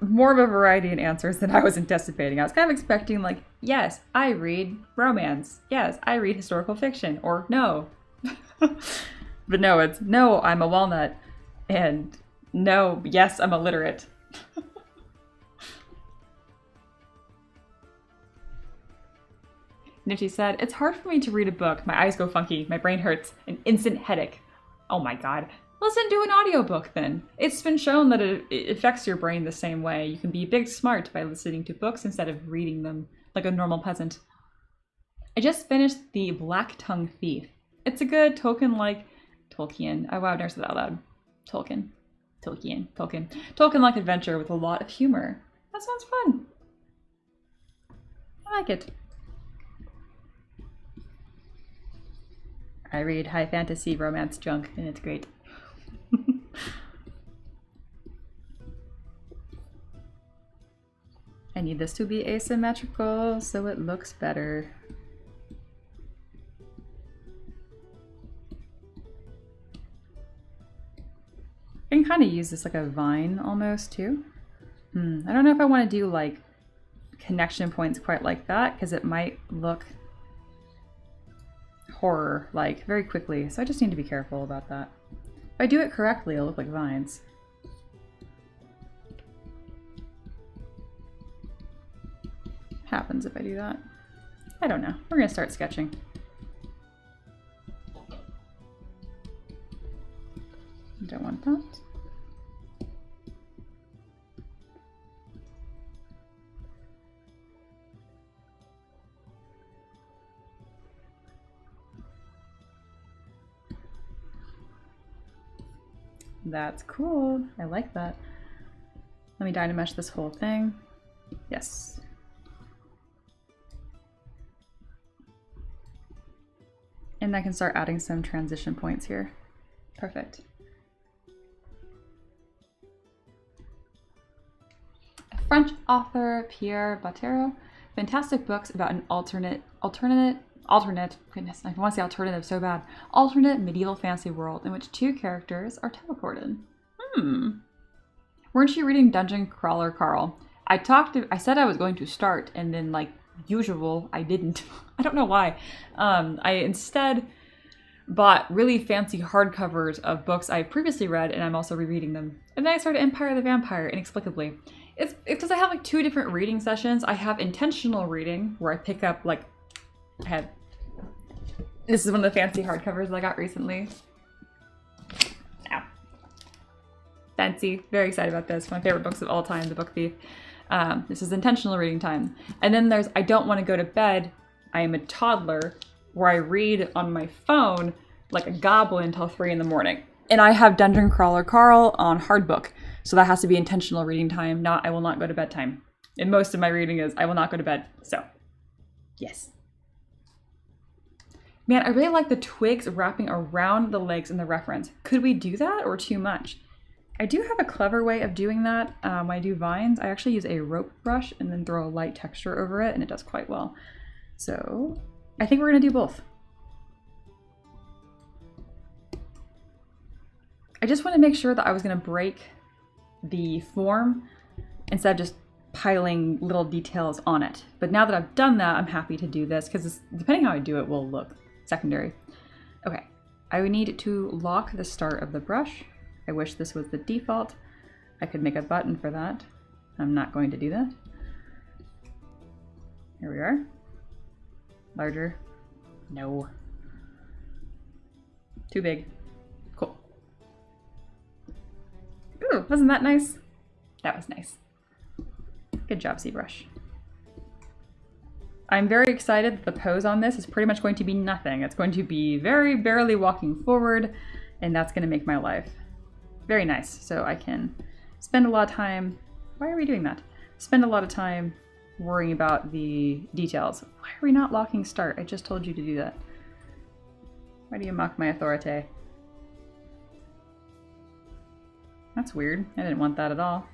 more of a variety in answers than I was anticipating. I was kind of expecting like, yes, I read romance. Yes, I read historical fiction. Or no. But no, it's no, I'm a walnut. And no, yes, I'm illiterate. Nifty said, it's hard for me to read a book. My eyes go funky. My brain hurts. An instant headache. Oh my god. Listen to an audiobook then. It's been shown that it affects your brain the same way. You can be big smart by listening to books instead of reading them like a normal peasant. I just finished The Black Tongue Thief. It's a good Tolkien-like Tolkien. Oh wow, I've never said that out loud. Tolkien. Tolkien-like adventure with a lot of humor. That sounds fun. I like it. I read high fantasy romance junk and it's great. I need this to be asymmetrical so it looks better. I can kind of use this like a vine almost too. I don't know if I want to do like connection points quite like that because it might look horror like very quickly, so I just need to be careful about that. If I do it correctly, it'll look like vines. Happens if I do that. I don't know. We're gonna start sketching. Don't want that. That's cool. I like that. Let me Dynamesh this whole thing. Yes. And I can start adding some transition points here. Perfect. French author Pierre Bottero. Fantastic books about an alternate, goodness, I want to say alternative so bad. Alternate medieval fantasy world in which two characters are teleported. Weren't you reading Dungeon Crawler Carl? I said I was going to start, and then like usual, I didn't. I don't know why. I instead bought really fancy hardcovers of books I previously read, and I'm also rereading them. And then I started Empire the Vampire inexplicably. It's because I have like 2 different reading sessions. I have intentional reading where I pick up like, this is one of the fancy hardcovers that I got recently. Ow. Fancy. Very excited about this. One of my favorite books of all time, The Book Thief. This is intentional reading time. And then there's I Don't Want to Go to Bed. I Am a Toddler, where I read on my phone like a goblin until 3 in the morning. And I have Dungeon Crawler Carl on hardbook. So that has to be intentional reading time, not I will not go to bed time. And most of my reading is I will not go to bed. So, yes. Man, I really like the twigs wrapping around the legs in the reference. Could we do that or too much? I do have a clever way of doing that. When I do vines, I actually use a rope brush and then throw a light texture over it, and it does quite well. So I think we're gonna do both. I just want to make sure that I was gonna break the form instead of just piling little details on it. But now that I've done that, I'm happy to do this because depending how I do it will look secondary. Okay, I would need to lock the start of the brush. I wish this was the default. I could make a button for that. I'm not going to do that. Here we are. Larger. No. Too big. Cool. Ooh, wasn't that nice? That was nice. Good job, ZBrush. I'm very excited that the pose on this is pretty much going to be nothing. It's going to be very barely walking forward, and that's going to make my life very nice. So I can spend a lot of time, why are we doing that? Spend a lot of time worrying about the details. Why are we not locking start? I just told you to do that. Why do you mock my authority? That's weird. I didn't want that at all.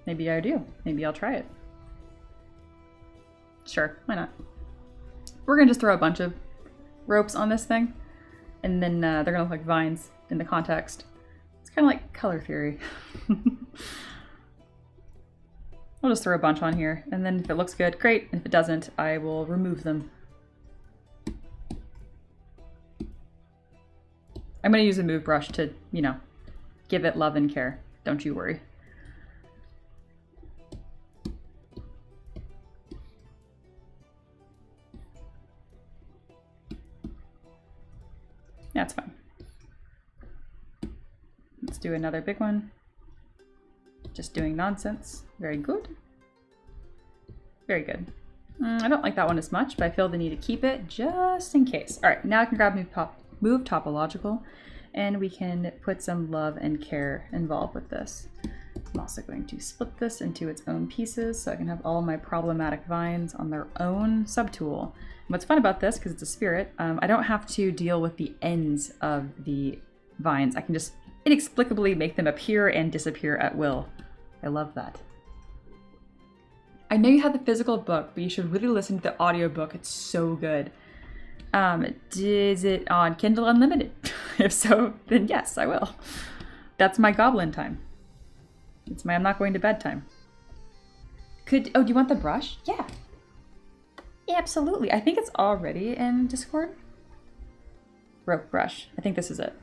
Maybe I do. Maybe I'll try it. Sure, why not? We're gonna just throw a bunch of ropes on this thing, and then they're gonna look like vines in the context. It's kind of like color theory. I'll just throw a bunch on here, and then if it looks good, great. And if it doesn't, I will remove them. I'm gonna use a move brush to, you know, give it love and care. Don't you worry. That's fine. Let's do another big one. Just doing nonsense. Very good. Very good. I don't like that one as much, but I feel the need to keep it just in case. All right, now I can grab move topological, and we can put some love and care involved with this. I'm also going to split this into its own pieces so I can have all my problematic vines on their own subtool. And what's fun about this, because it's a spirit, I don't have to deal with the ends of the vines. I can just inexplicably make them appear and disappear at will. I love that. I know you have the physical book, but you should really listen to the audiobook. It's so good. Is it on Kindle Unlimited? If so, then yes, I will. That's my goblin time. It's my I'm not going to bed time. Oh, do you want the brush? Yeah. Yeah, absolutely. I think it's already in Discord. rope brush. I think this is it.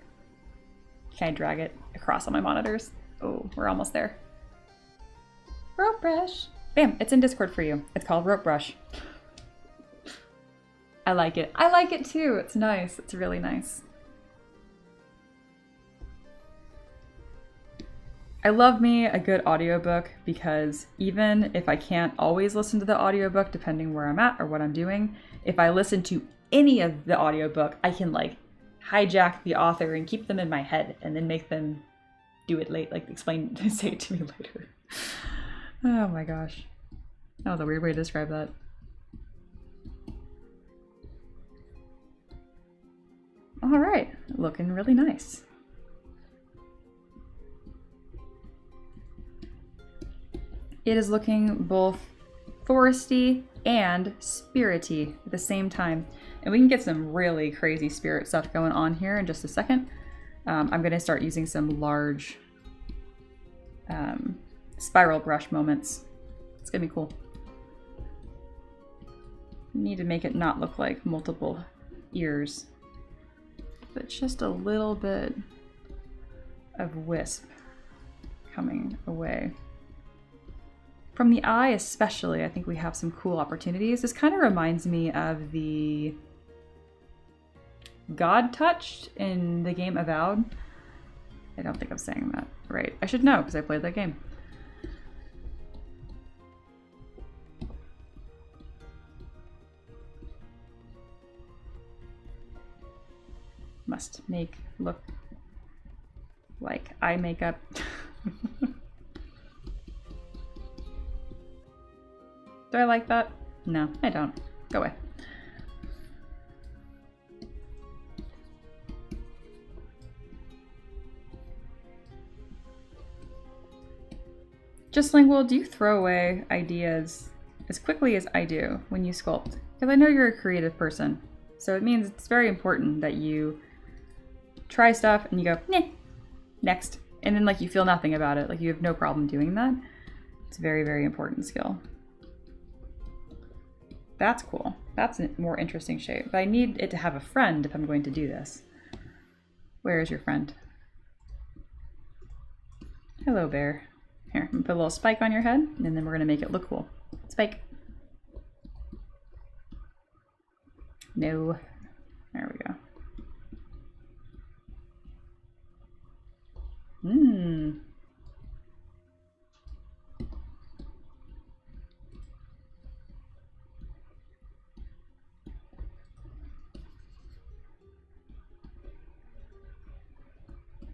Can I drag it across on my monitors? Oh, we're almost there. Rope brush. Bam, it's in Discord for you. It's called rope brush. I like it. I like it too. It's nice. It's really nice. I love me a good audiobook because even if I can't always listen to the audiobook depending where I'm at or what I'm doing, if I listen to any of the audiobook, I can like hijack the author and keep them in my head and then make them do it late, like explain, say it to me later. Oh my gosh. That was a weird way to describe that. All right, looking really nice. It is looking both foresty and spirity at the same time. And we can get some really crazy spirit stuff going on here in just a second. I'm gonna start using some large spiral brush moments. It's gonna be cool. Need to make it not look like multiple ears, but just a little bit of wisp coming away. From the eye especially, I think we have some cool opportunities. This kind of reminds me of the God touched in the game Avowed. I don't think I'm saying that right. I should know because I played that game. Must make look like eye makeup. Do I like that? No, I don't. Go away. Just Lingual, do you throw away ideas as quickly as I do when you sculpt? Because I know you're a creative person. So it means it's very important that you try stuff and you go, nah, next. And then like you feel nothing about it. Like you have no problem doing that. It's a very, very important skill. That's cool. That's a more interesting shape. But I need it to have a friend if I'm going to do this. Where is your friend? Hello, bear. Here, I'm gonna put a little spike on your head, and then we're gonna make it look cool. Spike. No. There we go. Mmm.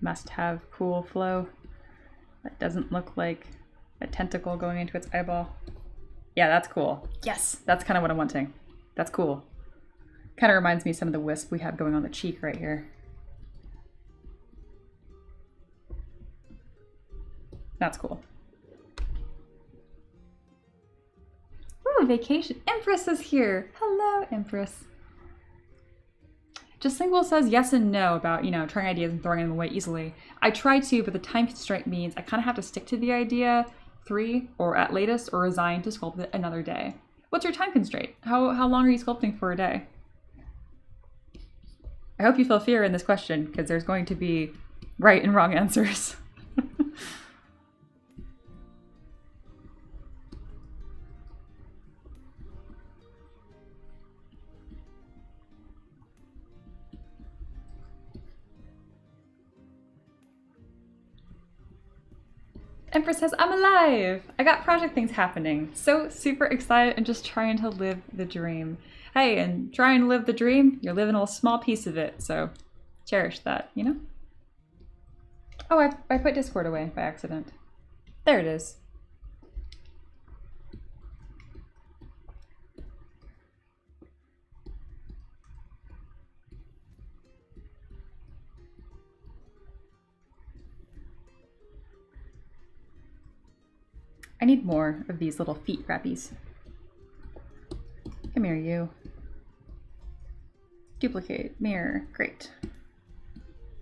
Must have cool flow. That doesn't look like a tentacle going into its eyeball. Yeah, that's cool. Yes, that's kind of what I'm wanting. That's cool. Kind of reminds me of some of the wisp we have going on the cheek right here. That's cool. Ooh, vacation. Empress is here. Hello, Empress. Just Lingual says yes and no about, you know, trying ideas and throwing them away easily. I try to, but the time constraint means I kind of have to stick to the idea 3 or at latest or resign to sculpt it another day. What's your time constraint? How long are you sculpting for a day? I hope you feel fear in this question because there's going to be right and wrong answers. Empress says, I'm alive! I got project things happening. So super excited and just trying to live the dream. Hey, and trying to live the dream, you're living a small piece of it, so cherish that, you know? Oh, I put Discord away by accident. There it is. I need more of these little feet wrappies. Come here, you. Duplicate, mirror, great.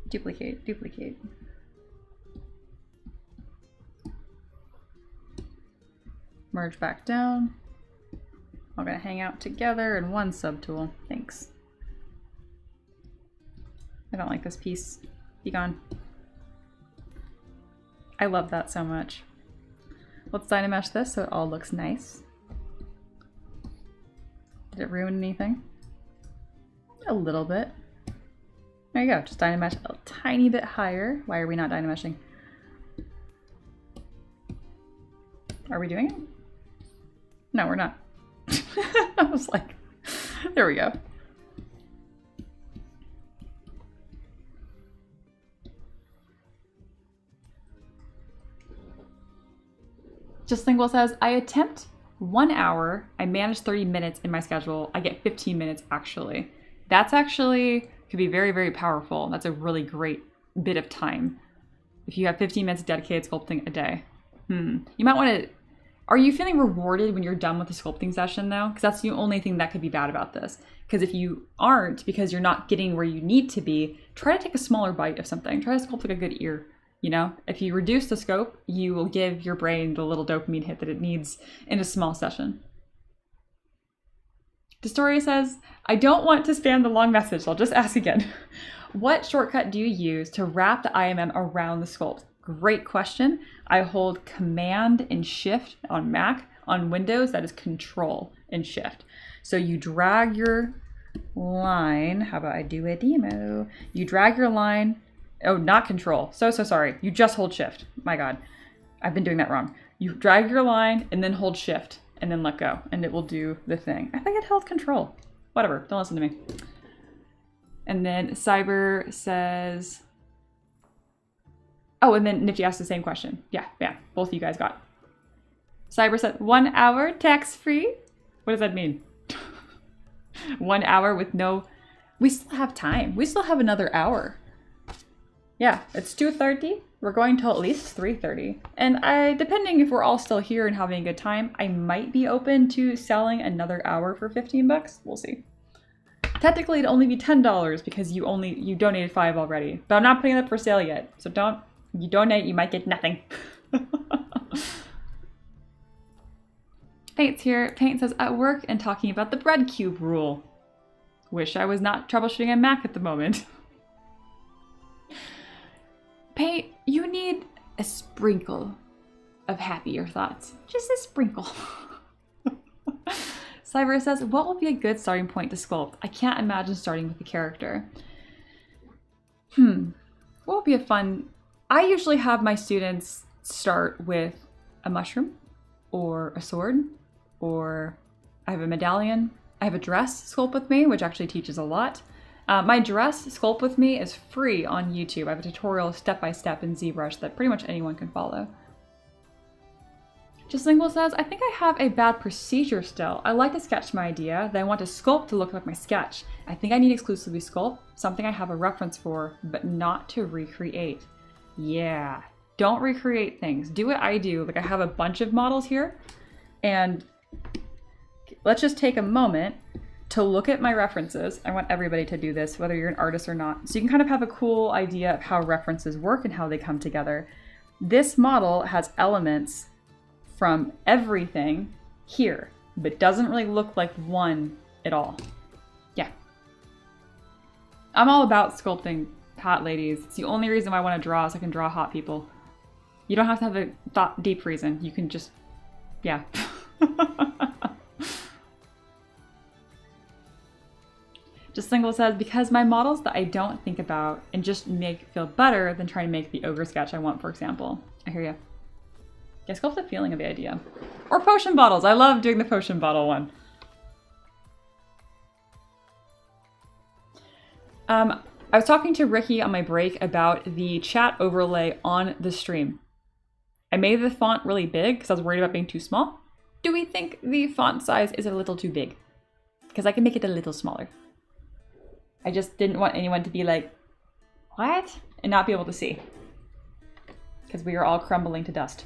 Duplicate, duplicate. Merge back down. All gonna hang out together in one subtool. Thanks. I don't like this piece. Be gone. I love that so much. Let's Dynamesh this so it all looks nice. Did it ruin anything? A little bit. There you go, just Dynamesh a tiny bit higher. Why are we not Dynameshing? Are we doing it? No, we're not. I was like, there we go. Just Lingual says, I attempt 1 hour. I manage 30 minutes in my schedule. I get 15 minutes actually. That's actually could be very, very powerful. That's a really great bit of time. If you have 15 minutes dedicated sculpting a day. You might want to, are you feeling rewarded when you're done with the sculpting session though? Because that's the only thing that could be bad about this. Because if you aren't, because you're not getting where you need to be, try to take a smaller bite of something. Try to sculpt like a good ear. You know, if you reduce the scope, you will give your brain the little dopamine hit that it needs in a small session. Destoria says, I don't want to spam the long message. So I'll just ask again. What shortcut do you use to wrap the IMM around the sculpt? Great question. I hold Command and Shift on Mac. On Windows, that is Control and Shift. So you drag your line. How about I do a demo? You drag your line. Oh, not Control. So sorry. You just hold Shift. My God. I've been doing that wrong. You drag your line and then hold Shift and then let go and it will do the thing. I think it held Control. Whatever. Don't listen to me. And then Cyber says... Oh, and then Nifty asked the same question. Yeah. Both of you guys got. Cyber said 1 hour tax-free. What does that mean? 1 hour with no... We still have time. We still have another hour. Yeah, it's 2:30. We're going till at least 3:30. And depending if we're all still here and having a good time, I might be open to selling another hour for 15 bucks. We'll see. Technically, it'd only be $10 because you donated 5 already. But I'm not putting it up for sale yet. So you donate, you might get nothing. Paint's here. Paint says, at work and talking about the bread cube rule. Wish I was not troubleshooting a Mac at the moment. Paint, you need a sprinkle of happier thoughts. Just a sprinkle. Cyber says, what will be a good starting point to sculpt? I can't imagine starting with a character. What would be a fun... I usually have my students start with a mushroom or a sword, or I have a medallion. I have a dress sculpt with me, which actually teaches a lot. My dress sculpt with me is free on YouTube. I have a tutorial step-by-step in ZBrush that pretty much anyone can follow. Just Lingual says, I think I have a bad procedure still. I like to sketch my idea, then I want to sculpt to look like my sketch. I think I need exclusively sculpt, something I have a reference for, but not to recreate. Yeah, don't recreate things. Do what I do. Like I have a bunch of models here, and let's just take a moment to look at my references. I want everybody to do this, whether you're an artist or not. So you can kind of have a cool idea of how references work and how they come together. This model has elements from everything here, but doesn't really look like one at all. Yeah. I'm all about sculpting hot ladies. It's the only reason why I want to draw, so I can draw hot people. You don't have to have a deep reason. You can just, yeah. Just Single says, because my models that I don't think about and just make feel better than trying to make the ogre sketch I want, for example. I hear you. Yeah, sculpt the feeling of the idea. Or potion bottles. I love doing the potion bottle one. I was talking to Ricky on my break about the chat overlay on the stream. I made the font really big because I was worried about being too small. Do we think the font size is a little too big? Because I can make it a little smaller. I just didn't want anyone to be like, what? And not be able to see. Because we are all crumbling to dust.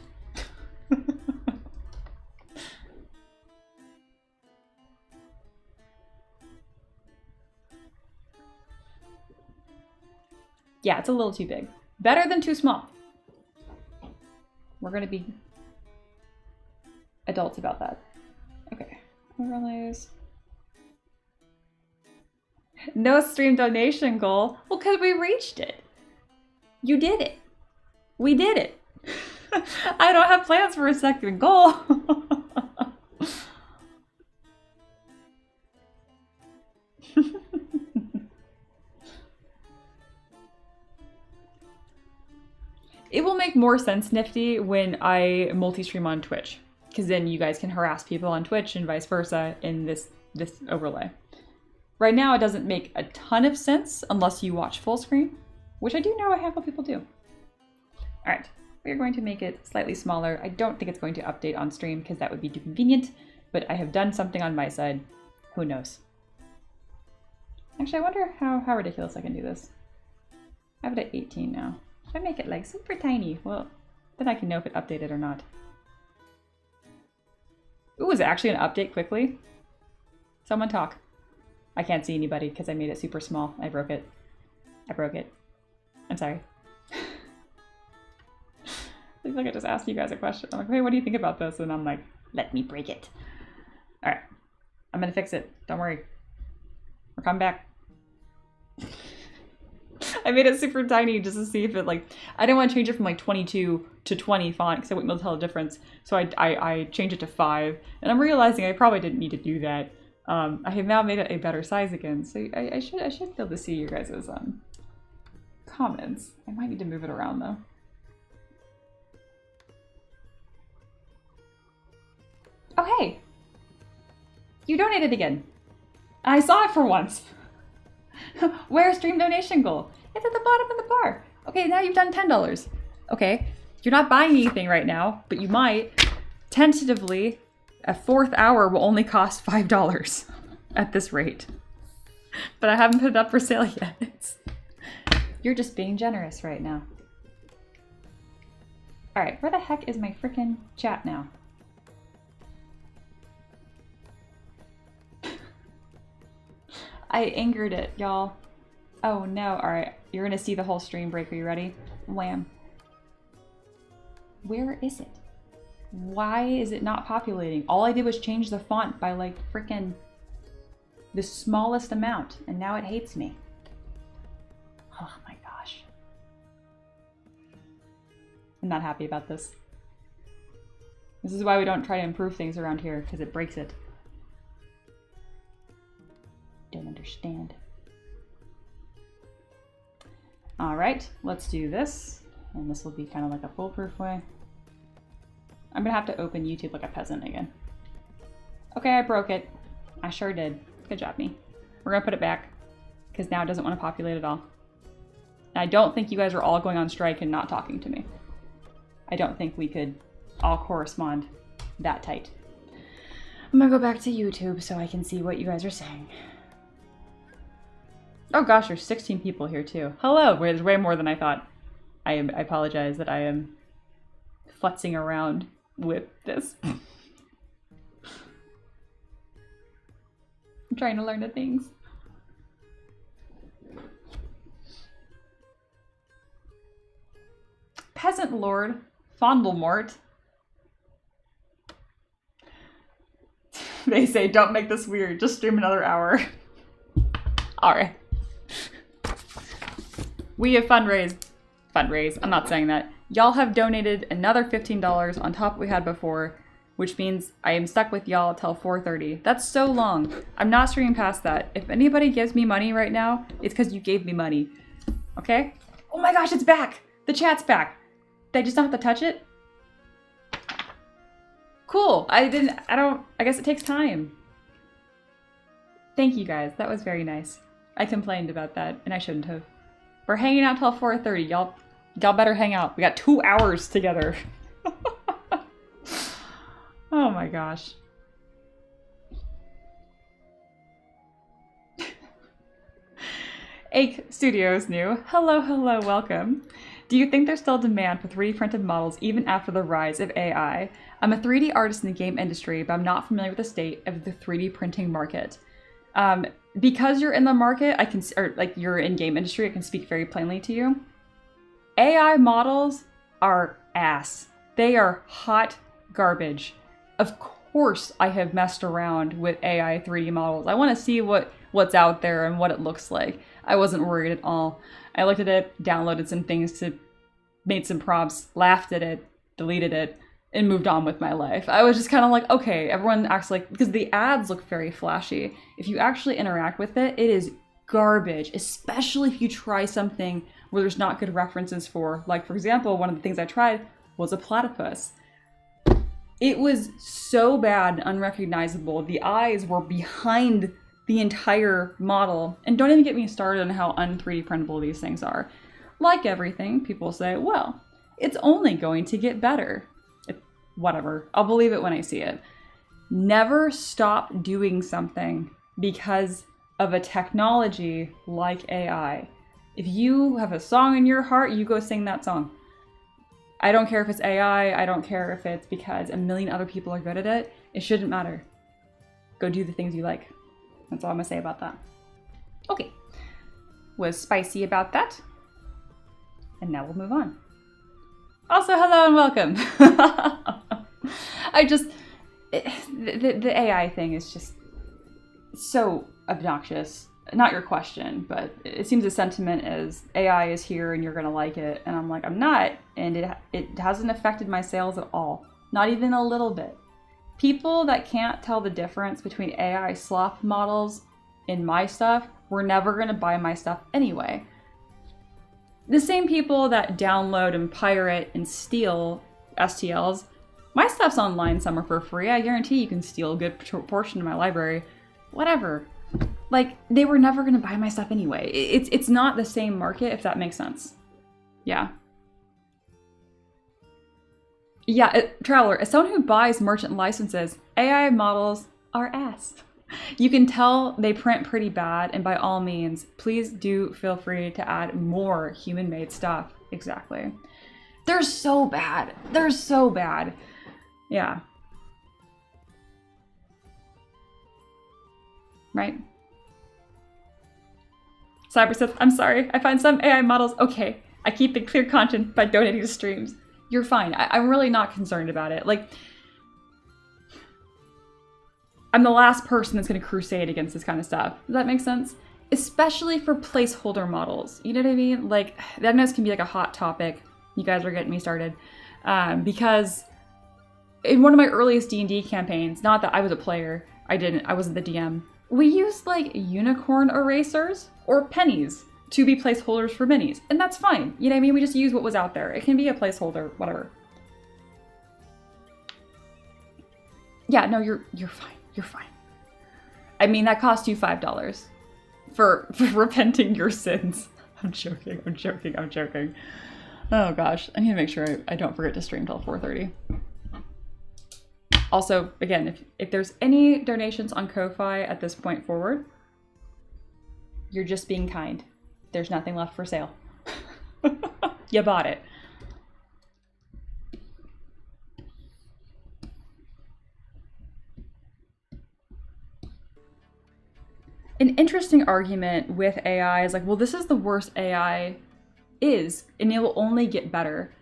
Yeah, it's a little too big. Better than too small. We're going to be adults about that. Okay. Overlays. No stream donation goal. Well, because we reached it. You did it. We did it. I don't have plans for a second goal. It will make more sense, Nifty, when I multi-stream on Twitch, because then you guys can harass people on Twitch and vice versa in this overlay. Right now, it doesn't make a ton of sense unless you watch full screen, which I do know a handful of people do. All right, we're going to make it slightly smaller. I don't think it's going to update on stream because that would be too convenient, but I have done something on my side. Who knows? Actually, I wonder how ridiculous I can do this. I have it at 18 now. If I make it like super tiny, well, then I can know if it updated or not. Ooh, is it actually gonna update quickly? Someone talk. I can't see anybody because I made it super small. I broke it. I broke it. I'm sorry. I feel like I just asked you guys a question. I'm like, hey, what do you think about this? And I'm like, let me break it. All right, I'm gonna fix it. Don't worry. We're coming back. I made it super tiny just to see if it like, I didn't want to change it from like 22 to 20 font because I wouldn't be able to tell the difference. So I changed it to 5 and I'm realizing I probably didn't need to do that. I have now made it a better size again. So I should be able to see your guys' comments. I might need to move it around though. Oh, hey, you donated again. I saw it for once. Where's stream donation goal? It's at the bottom of the bar. Okay, now you've done $10. Okay, you're not buying anything right now, but you might. Tentatively, a 4th hour will only cost $5 at this rate. But I haven't put it up for sale yet. You're just being generous right now. All right, where the heck is my freaking chat now? I angered it, y'all. Oh no, all right. You're gonna see the whole stream break. Are you ready? Wham. Where is it? Why is it not populating? All I did was change the font by like frickin' the smallest amount, and now it hates me. Oh my gosh. I'm not happy about this. This is why we don't try to improve things around here, because it breaks it. Don't understand. All right, let's do this. And this will be kind of like a foolproof way. I'm gonna have to open YouTube like a peasant again. Okay, I broke it. I sure did. Good job, me. We're gonna put it back because now it doesn't want to populate at all. And I don't think you guys are all going on strike and not talking to me. I don't think we could all correspond that tight. I'm gonna go back to YouTube so I can see what you guys are saying. Oh gosh, there's 16 people here too. Hello, there's way more than I thought. I apologize that I am futzing around with this. I'm trying to learn the things. Peasant Lord, Fondlemort. They say, don't make this weird, just stream another hour. All right. We have fundraised, I'm not saying that. Y'all have donated another $15 on top of what we had before, which means I am stuck with y'all till 4:30. That's so long. I'm not streaming past that. If anybody gives me money right now, it's because you gave me money. Okay? Oh my gosh, it's back! The chat's back. Did I just not have to touch it? Cool. I guess it takes time. Thank you guys. That was very nice. I complained about that, and I shouldn't have. We're hanging out till 4:30. Y'all better hang out. We got 2 hours together. Oh my gosh. Ake Studios new. Hello, hello, welcome. Do you think there's still demand for 3D printed models even after the rise of AI? I'm a 3D artist in the game industry, but I'm not familiar with the state of the 3D printing market. Because you're in the market, you're in game industry, I can speak very plainly to you. AI models are ass. They are hot garbage. Of course I have messed around with AI 3D models. I want to see what what's out there and what it looks like. I wasn't worried at all. I looked at it, downloaded some things, made some prompts, laughed at it, deleted it, and moved on with my life. I was just kind of like, okay, everyone acts like, because the ads look very flashy. If you actually interact with it, it is garbage, especially if you try something where there's not good references for. Like, for example, one of the things I tried was a platypus. It was so bad and unrecognizable. The eyes were behind the entire model. And don't even get me started on how un-3D printable these things are. Like everything, people say, well, it's only going to get better. Whatever. I'll believe it when I see it. Never stop doing something because of a technology like AI. If you have a song in your heart, you go sing that song. I don't care if it's AI. I don't care if it's because a million other people are good at it. It shouldn't matter. Go do the things you like. That's all I'm gonna say about that. Okay. Was spicy about that. And now we'll move on. Also, hello and welcome. The AI thing is just so obnoxious. Not your question, but it seems the sentiment is AI is here and you're gonna like it. And I'm like, I'm not. And it hasn't affected my sales at all. Not even a little bit. People that can't tell the difference between AI slop models and my stuff were never gonna buy my stuff anyway. The same people that download and pirate and steal STLs, my stuff's online somewhere for free. I guarantee you can steal a good portion of my library. Whatever. Like, they were never going to buy my stuff anyway. It's not the same market, if that makes sense. Yeah. Yeah, Traveler, as someone who buys merchant licenses, AI models are ass. You can tell they print pretty bad, and by all means, please do feel free to add more human-made stuff. Exactly. They're so bad. They're so bad. Yeah. Right? Cyber says, I'm sorry, I find some AI models okay. I keep it clear content by donating to streams. You're fine. I'm really not concerned about it. Like, I'm the last person that's going to crusade against this kind of stuff. Does that make sense? Especially for placeholder models. You know what I mean? Like, that knows can be like a hot topic. You guys are getting me started. Because in one of my earliest D&D campaigns, not that I was a player, I wasn't the DM, we used like unicorn erasers or pennies to be placeholders for minis. And that's fine. You know what I mean? We just use what was out there. It can be a placeholder, whatever. Yeah, no, you're fine. You're fine. I mean, that cost you $5 for repenting your sins. I'm joking. I'm joking. I'm joking. Oh gosh, I need to make sure I don't forget to stream till 4:30. Also, again, if there's any donations on Ko-Fi at this point forward, you're just being kind. There's nothing left for sale. You bought it. An interesting argument with AI is like, well, this is the worst AI is, and it will only get better.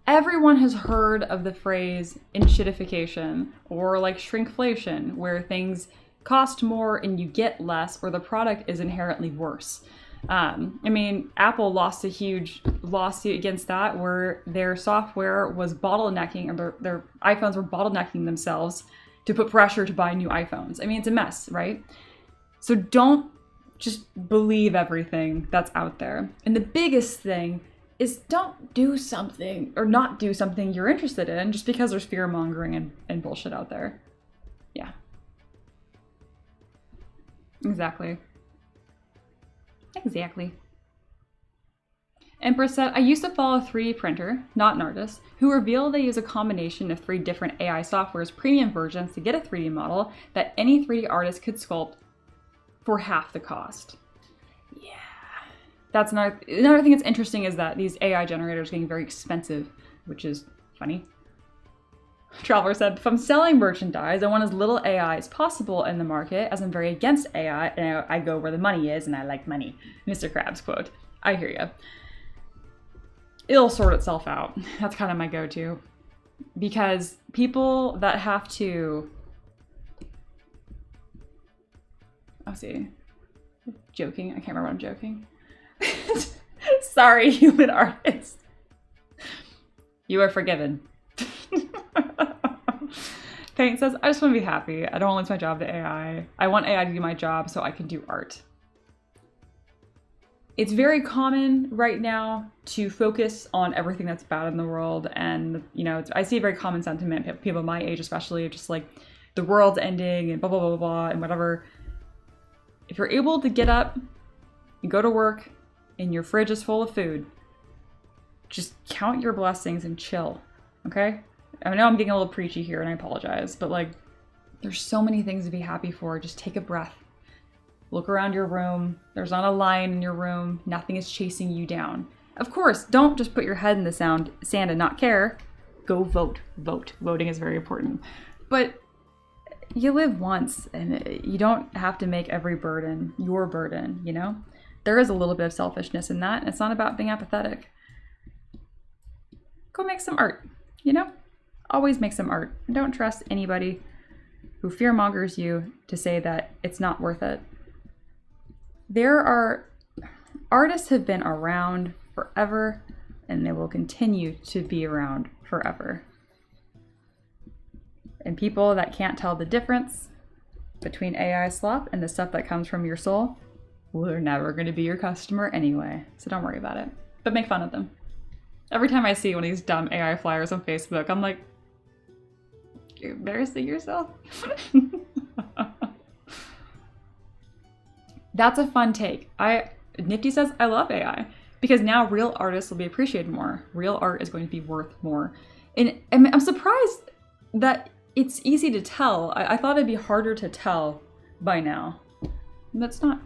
Everyone has heard of the phrase enshittification or like shrinkflation, where things cost more and you get less, or the product is inherently worse. I mean, Apple lost a huge lawsuit against that, where their software was bottlenecking, or their iPhones were bottlenecking themselves to put pressure to buy new iPhones. I mean, it's a mess, right? So don't just believe everything that's out there. And the biggest thing is don't do something or not do something you're interested in just because there's fear mongering and bullshit out there. Yeah. Exactly. Exactly. Empress said, I used to follow a 3D printer, not an artist, who revealed they use a combination of 3 different AI software's premium versions to get a 3D model that any 3D artist could sculpt for half the cost. Yeah. That's another thing that's interesting is that these AI generators are getting very expensive, which is funny. Traveler said, if I'm selling merchandise, I want as little AI as possible in the market, as I'm very against AI, and I go where the money is, and I like money. Mr. Krabs quote. I hear you. It'll sort itself out. That's kind of my go-to. Because people that have to I'll see. Joking. I can't remember what I'm joking. Sorry, human artist. You are forgiven. Paint says, I just want to be happy. I don't want to lose my job to AI. I want AI to do my job so I can do art. It's very common right now to focus on everything that's bad in the world. And, you know, I see a very common sentiment, people my age especially, just like the world's ending and blah, blah, blah, blah, blah, and whatever. If you're able to get up and go to work and your fridge is full of food, just count your blessings and chill, okay? I know I'm getting a little preachy here and I apologize, but like, there's so many things to be happy for. Just take a breath. Look around your room. There's not a lion in your room. Nothing is chasing you down. Of course, don't just put your head in the sand and not care. Go vote. Vote. Voting is very important. But you live once and you don't have to make every burden your burden, you know? There is a little bit of selfishness in that. It's not about being apathetic. Go make some art, you know? Always make some art. Don't trust anybody who fearmongers you to say that it's not worth it. Artists have been around forever and they will continue to be around forever. And people that can't tell the difference between AI slop and the stuff that comes from your soul, well, they're never going to be your customer anyway. So don't worry about it. But make fun of them. Every time I see one of these dumb AI flyers on Facebook, I'm like, you're embarrassing yourself. That's a fun take. Nifty says, I love AI because now real artists will be appreciated more. Real art is going to be worth more. And I'm surprised that it's easy to tell. I thought it'd be harder to tell by now. That's not.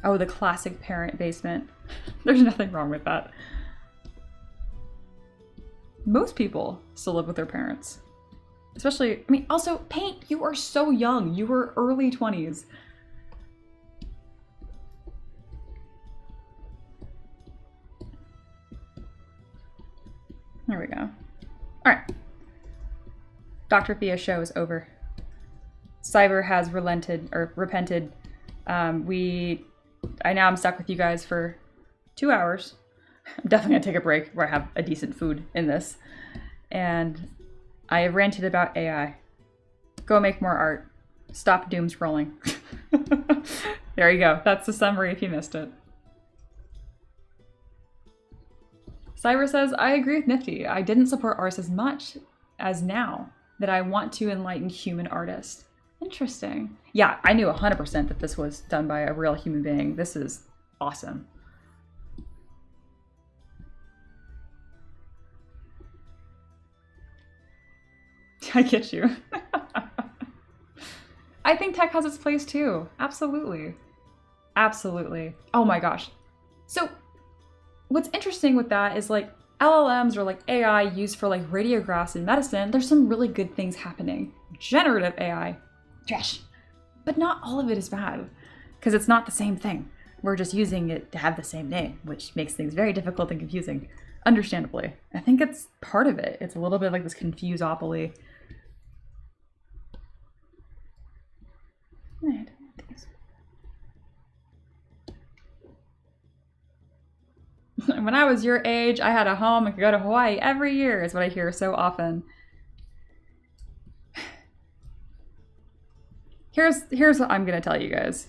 Oh, the classic parent basement. There's nothing wrong with that. Most people still live with their parents. Especially, I mean, also, Paint, you are so young. You were early 20s. There we go. All right. Dr. Fia's show is over. Cyber has repented. I now am stuck with you guys for 2 hours. I'm definitely gonna take a break where I have a decent food in this. And I have ranted about AI. Go make more art. Stop doom scrolling. There you go. That's the summary if you missed it. Cyber says, I agree with Nifty. I didn't support artists as much as now that I want to enlighten human artists. Interesting. Yeah, I knew 100% that this was done by a real human being. This is awesome. I get you. I think tech has its place too. Absolutely. Absolutely. Oh my gosh. So what's interesting with that is like LLMs or like AI used for like radiographs in medicine, there's some really good things happening. Generative AI, trash. But not all of it is bad because it's not the same thing. We're just using it to have the same name, which makes things very difficult and confusing. Understandably. I think it's part of it. It's a little bit like this confusopoly. When I was your age, I had a home and could go to Hawaii every year, is what I hear so often. Here's what I'm gonna tell you guys.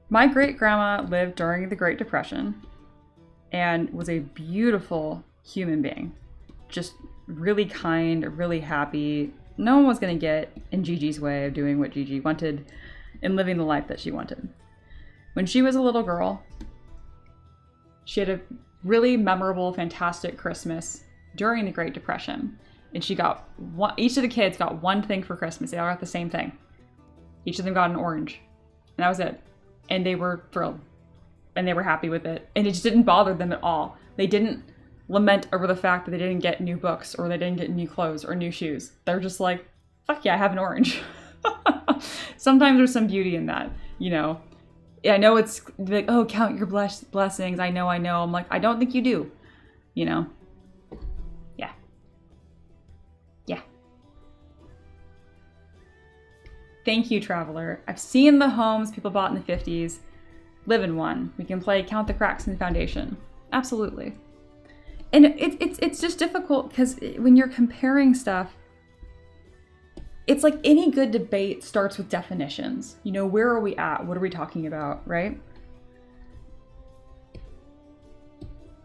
My great-grandma lived during the Great Depression and was a beautiful human being. Just really kind, really happy. No one was gonna get in Gigi's way of doing what Gigi wanted and living the life that she wanted. When she was a little girl, she had a really memorable, fantastic Christmas during the Great Depression. And she got each of the kids got one thing for Christmas. They all got the same thing. Each of them got an orange. And that was it. And they were thrilled. And they were happy with it. And it just didn't bother them at all. They didn't lament over the fact that they didn't get new books or they didn't get new clothes or new shoes. They're just like, fuck yeah, I have an orange. Sometimes there's some beauty in that, you know. I know it's like, oh, count your blessings. I know. I'm like, I don't think you do, you know? Yeah. Thank you, Traveler. I've seen the homes people bought in the 50s. Live in one. We can play Count the Cracks in the Foundation. Absolutely. And it's just difficult because when you're comparing stuff, it's like any good debate starts with definitions. You know, where are we at? What are we talking about, right?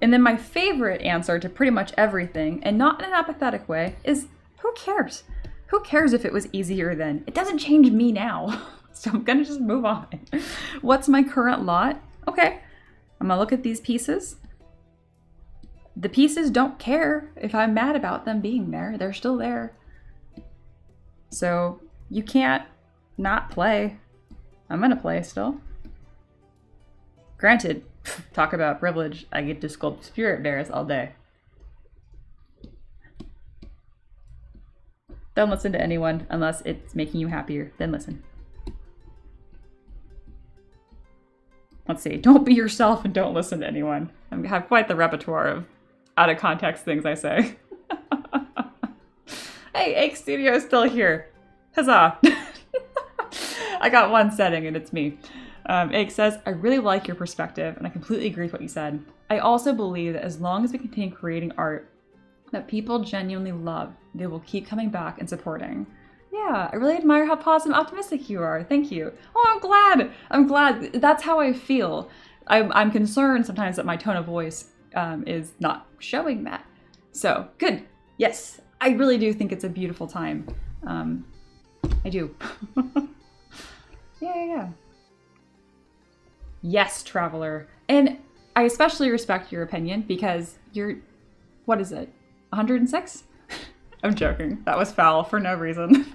And then my favorite answer to pretty much everything, and not in an apathetic way, is who cares? Who cares if it was easier then? It doesn't change me now. So I'm gonna just move on. What's my current lot? Okay, I'm gonna look at these pieces. The pieces don't care if I'm mad about them being there. They're still there. So you can't not play. I'm gonna play still. Granted, talk about privilege, I get to sculpt spirit bears all day. Don't listen to anyone unless it's making you happier. Then listen. Let's see. Don't be yourself and don't listen to anyone. I have quite the repertoire of out of context things I say. Hey, Ake Studio is still here. Huzzah. I got one setting and it's me. Ake says, I really like your perspective and I completely agree with what you said. I also believe that as long as we continue creating art that people genuinely love, they will keep coming back and supporting. Yeah, I really admire how positive and optimistic you are. Thank you. Oh, I'm glad. I'm glad. That's how I feel. I'm concerned sometimes that my tone of voice is not showing that. So, good. Yes, I really do think it's a beautiful time. I do. Yeah. Yes, Traveler. And I especially respect your opinion because you're, what is it, 106? I'm joking. That was foul for no reason.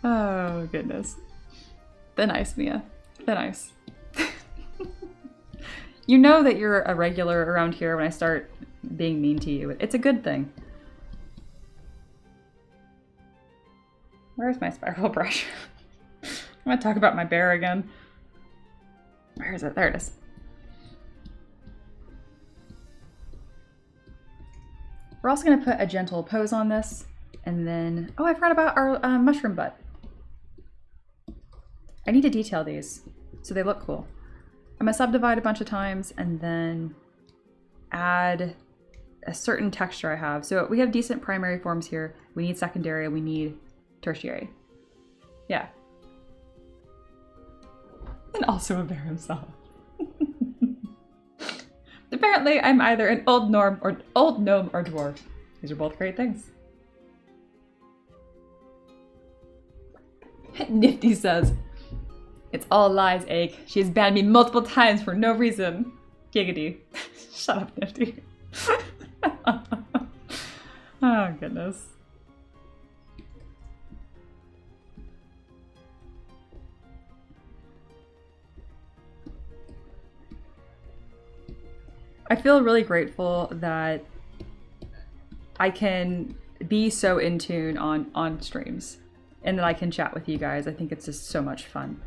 Oh, goodness. The nice, Mia. The nice. You know that you're a regular around here when I start being mean to you. It's a good thing. Where's my spiral brush? I'm gonna talk about my bear again. Where is it? There it is. We're also gonna put a gentle pose on this. And then, oh, I forgot about our mushroom butt. I need to detail these so they look cool. I'm gonna subdivide a bunch of times and then add a certain texture I have. So we have decent primary forms here. We need secondary, we need tertiary. Yeah. And also a bear himself. Apparently I'm either an old gnome or dwarf. These are both great things. Nifty says, it's all lies, Ake. She has banned me multiple times for no reason. Giggity. Shut up, Nifty. Oh, goodness. I feel really grateful that I can be so in tune on streams and that I can chat with you guys. I think it's just so much fun.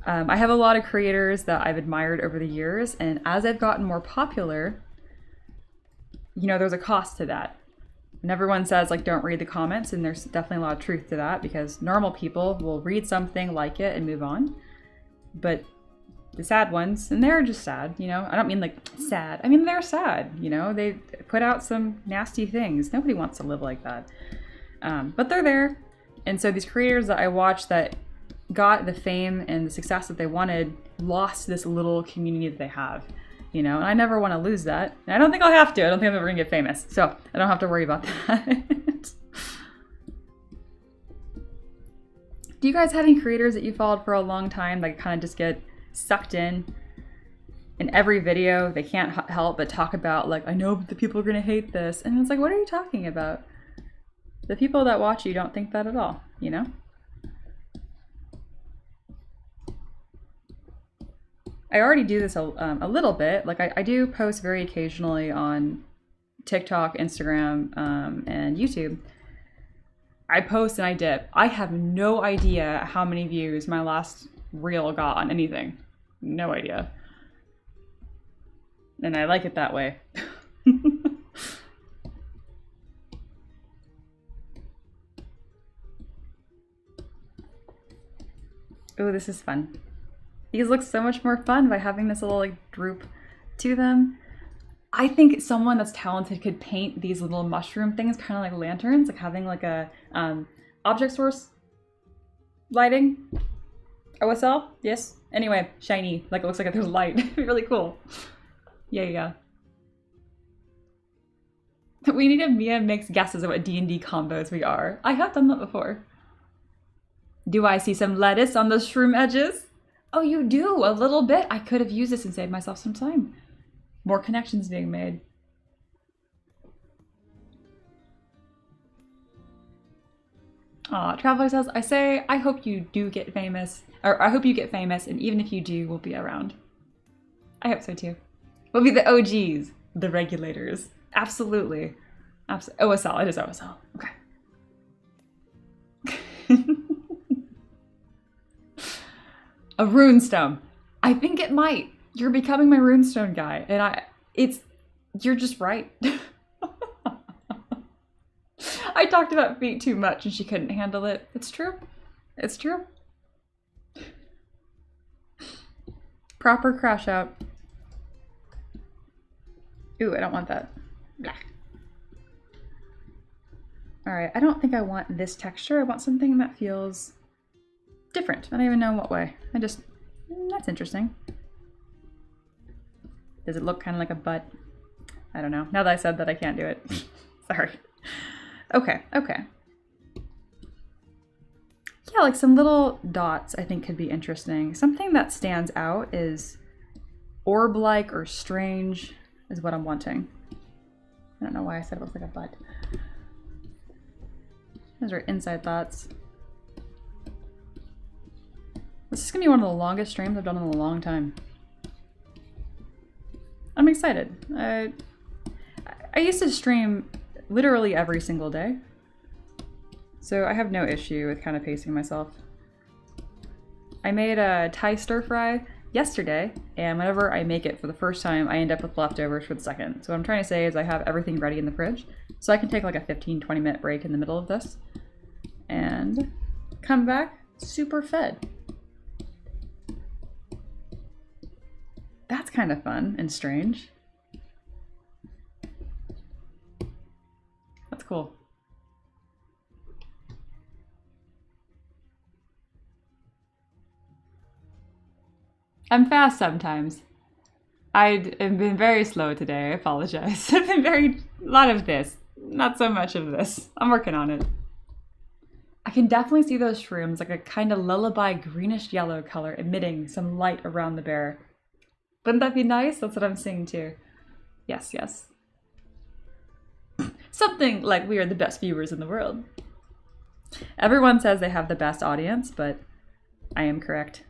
I have a lot of creators that I've admired over the years, and as I've gotten more popular, you know, there's a cost to that. And everyone says, like, don't read the comments, and there's definitely a lot of truth to that because normal people will read something, like it, and move on. But the sad ones, and they're just sad, you know? I don't mean like sad. I mean, they're sad, you know? They put out some nasty things. Nobody wants to live like that. But they're there. And so these creators that I watch that got the fame and the success that they wanted lost this little community that they have, you know? And I never want to lose that. And I don't think I'll have to. I don't think I'm ever gonna get famous. So I don't have to worry about that. Do you guys have any creators that you followed for a long time that kind of just get sucked in every video? They can't help but talk about, like, I know the people are gonna hate this, and it's like, what are you talking about? The people that watch you don't think that at all, you know? I already do this a little bit. Like, I do post very occasionally on TikTok, Instagram, and YouTube. I post and I dip. I have no idea how many views my last reel got on anything. No idea. And I like it that way. Oh, this is fun. These look so much more fun by having this little like droop to them. I think someone that's talented could paint these little mushroom things kind of like lanterns, like having like a object source lighting. OSL? Yes? Anyway, shiny. Like it looks like there's light. It'd be really cool. Yeah. We need a Mia makes guesses at what D&D combos we are. I have done that before. Do I see some lettuce on those shroom edges? Oh, you do? A little bit? I could have used this and saved myself some time. More connections being made. Aw, Traveler says, I hope you do get famous. Or I hope you get famous, and even if you do, we'll be around. I hope so too. We'll be the OGs, the regulators. Absolutely. OSL, it is OSL. Okay. A runestone. I think it might. You're becoming my runestone guy, and you're just right. I talked about feet too much and she couldn't handle it. It's true. It's true. Proper crash out. Ooh, I don't want that. Blah. All right, I don't think I want this texture. I want something that feels different. I don't even know in what way. That's interesting. Does it look kind of like a butt? I don't know. Now that I said that, I can't do it. Sorry. Okay. Yeah, like some little dots I think could be interesting. Something that stands out is orb-like or strange is what I'm wanting. I don't know why I said it looks like a butt. Those are inside thoughts. This is gonna be one of the longest streams I've done in a long time. I'm excited. I used to stream literally every single day, so I have no issue with kind of pacing myself. I made a Thai stir fry yesterday, and whenever I make it for the first time, I end up with leftovers for the second. So what I'm trying to say is I have everything ready in the fridge, so I can take like a 15-20 minute break in the middle of this and come back super fed. That's kind of fun and strange. That's cool. I'm fast sometimes. I've been very slow today. I apologize. I've been a lot of this, not so much of this. I'm working on it. I can definitely see those shrooms like a kind of lullaby greenish yellow color emitting some light around the bear. Wouldn't that be nice? That's what I'm seeing too. Yes. Something like we are the best viewers in the world. Everyone says they have the best audience, but I am correct.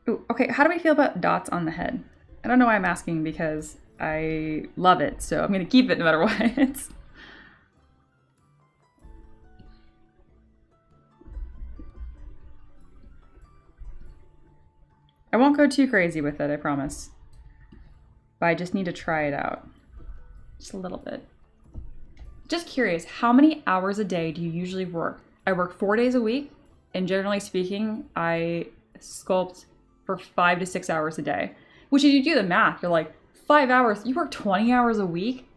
Ooh, okay, how do we feel about dots on the head? I don't know why I'm asking because I love it, so I'm gonna keep it no matter what. I won't go too crazy with it, I promise. But I just need to try it out. Just a little bit. Just curious, how many hours a day do you usually work? I work 4 days a week, and generally speaking, I sculpt for 5 to 6 hours a day. Which if you do the math, you're like, 5 hours, you work 20 hours a week?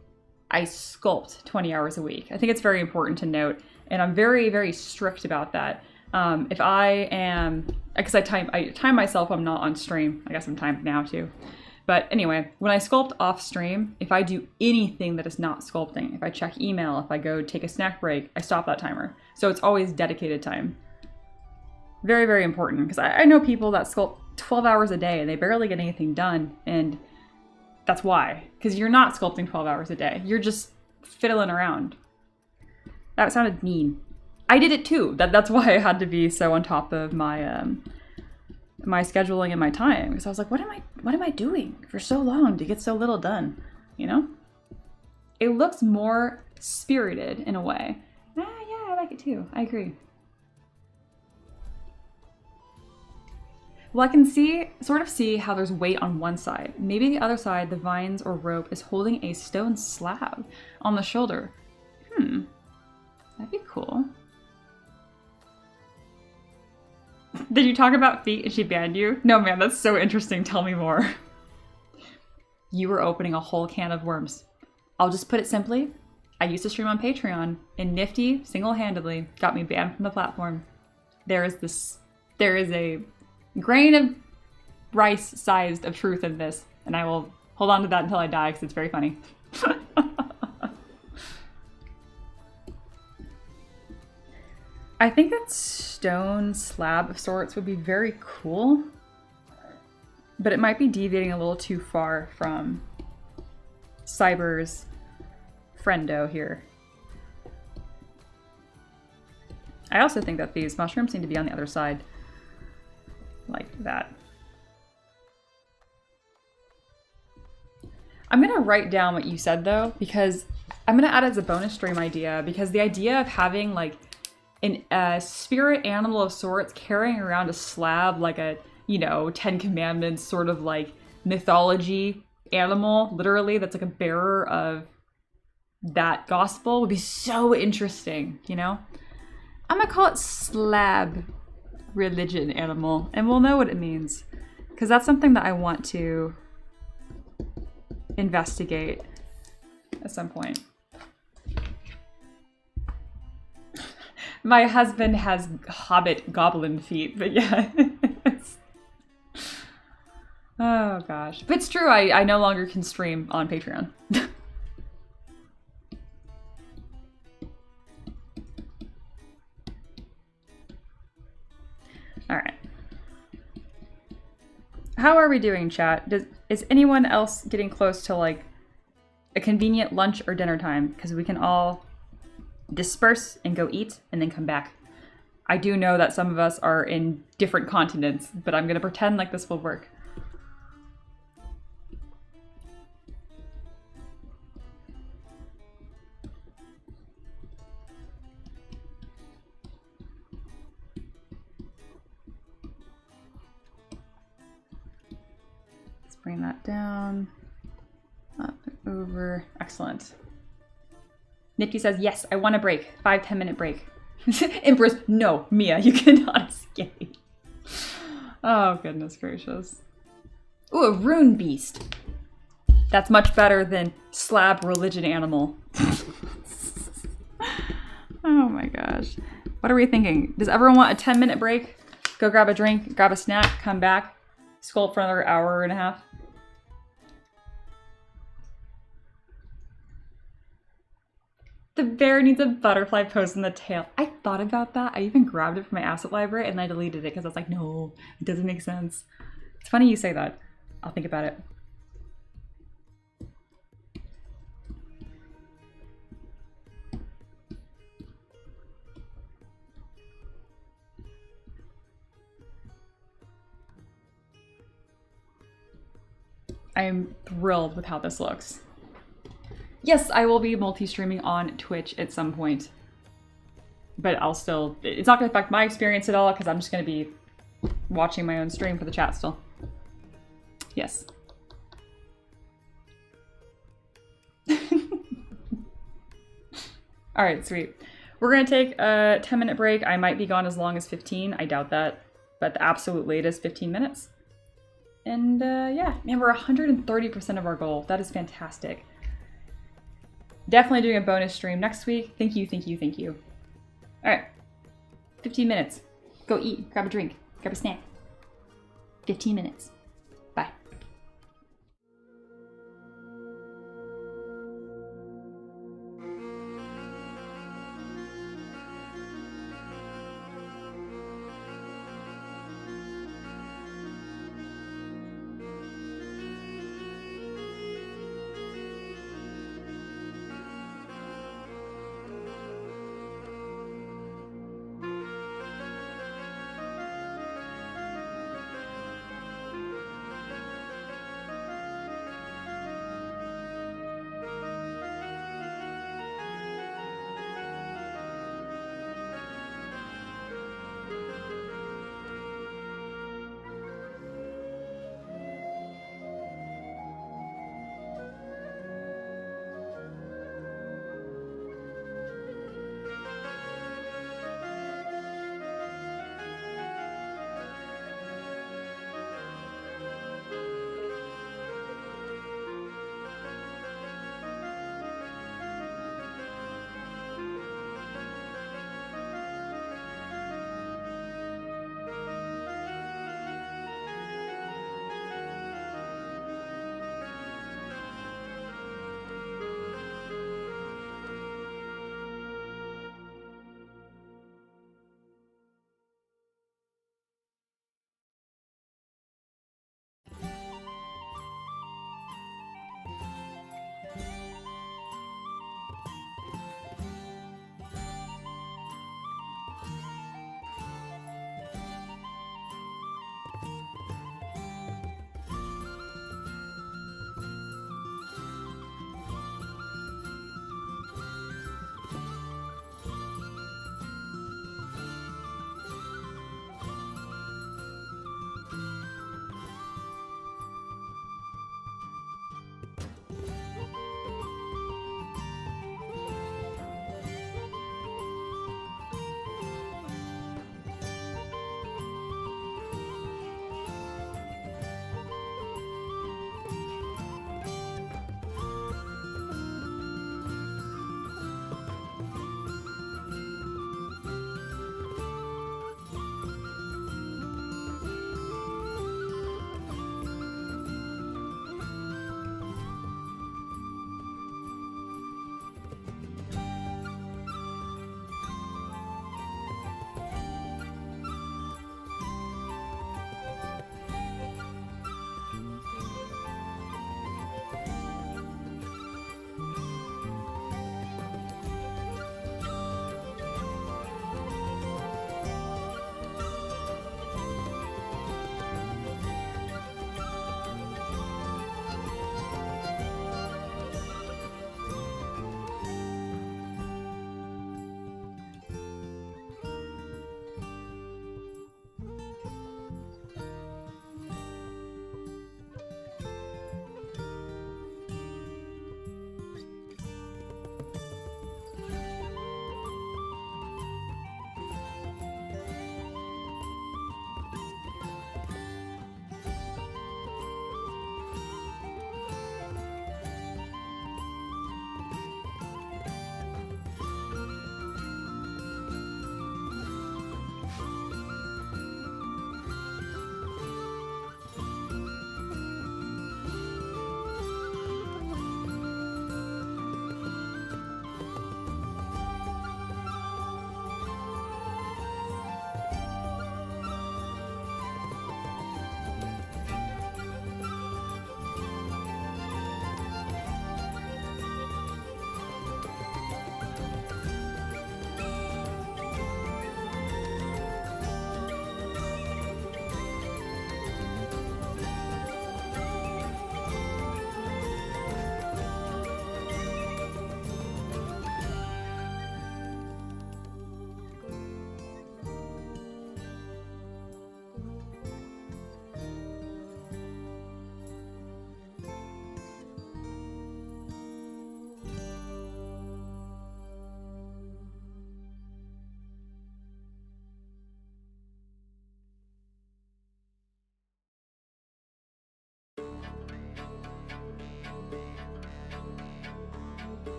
I sculpt 20 hours a week. I think it's very important to note, and I'm very, very strict about that. If I am, because I time myself, I'm not on stream. I guess I'm timed now too. But anyway, when I sculpt off stream, if I do anything that is not sculpting, if I check email, if I go take a snack break, I stop that timer. So it's always dedicated time. Very, very important, because I know people that sculpt 12 hours a day and they barely get anything done, and that's why. Because you're not sculpting 12 hours a day. You're just fiddling around. That sounded mean. I did it too. That's why I had to be so on top of my my scheduling and my time. Because I was like, what am I doing for so long to get so little done? You know? It looks more spirited in a way. Yeah, I like it too. I agree. Well, I can sort of see how there's weight on one side. Maybe the other side, the vines or rope is holding a stone slab on the shoulder. That'd be cool. Did you talk about feet and she banned you? No, man, that's so interesting. Tell me more. You were opening a whole can of worms. I'll just put it simply. I used to stream on Patreon, and Nifty single-handedly got me banned from the platform. There is a grain of rice-sized of truth in this, and I will hold on to that until I die because it's very funny. I think that stone slab of sorts would be very cool, but it might be deviating a little too far from Cyber's friendo here. I also think that these mushrooms need to be on the other side, like that. I'm gonna write down what you said though, because I'm gonna add it as a bonus stream idea, because the idea of having like a spirit animal of sorts carrying around a slab like a, you know, 10 Commandments sort of like mythology animal, literally, that's like a bearer of that gospel would be so interesting, you know? I'm gonna call it slab religion animal, and we'll know what it means, because that's something that I want to investigate at some point. My husband has hobbit goblin feet, but yeah. Oh gosh. But it's true, I no longer can stream on Patreon. Alright. How are we doing, chat? Is anyone else getting close to like a convenient lunch or dinner time? Because we can all disperse and go eat and then come back. I do know that some of us are in different continents, but I'm gonna pretend like this will work. Let's bring that down, up and over. Excellent. Nikki says, yes, I want a break. 5-10 minute break. Empress, no, Mia, you cannot escape. Oh, goodness gracious. Ooh, a rune beast. That's much better than slab religion animal. Oh my gosh. What are we thinking? Does everyone want a 10-minute break? Go grab a drink, grab a snack, come back, sculpt for another hour and a half. The bear needs a butterfly pose in the tail. I thought about that. I even grabbed it from my asset library and I deleted it because I was like, no, it doesn't make sense. It's funny you say that. I'll think about it. I am thrilled with how this looks. Yes, I will be multi-streaming on Twitch at some point. But I'll still... It's not going to affect my experience at all because I'm just going to be watching my own stream for the chat still. Yes. Alright, sweet. We're going to take a 10-minute break. I might be gone as long as 15. I doubt that. But the absolute latest, 15 minutes. And yeah, man, we're 130% of our goal. That is fantastic. Definitely doing a bonus stream next week. Thank you, thank you, thank you. All right, 15 minutes. Go eat, grab a drink, grab a snack. 15 minutes. Bye.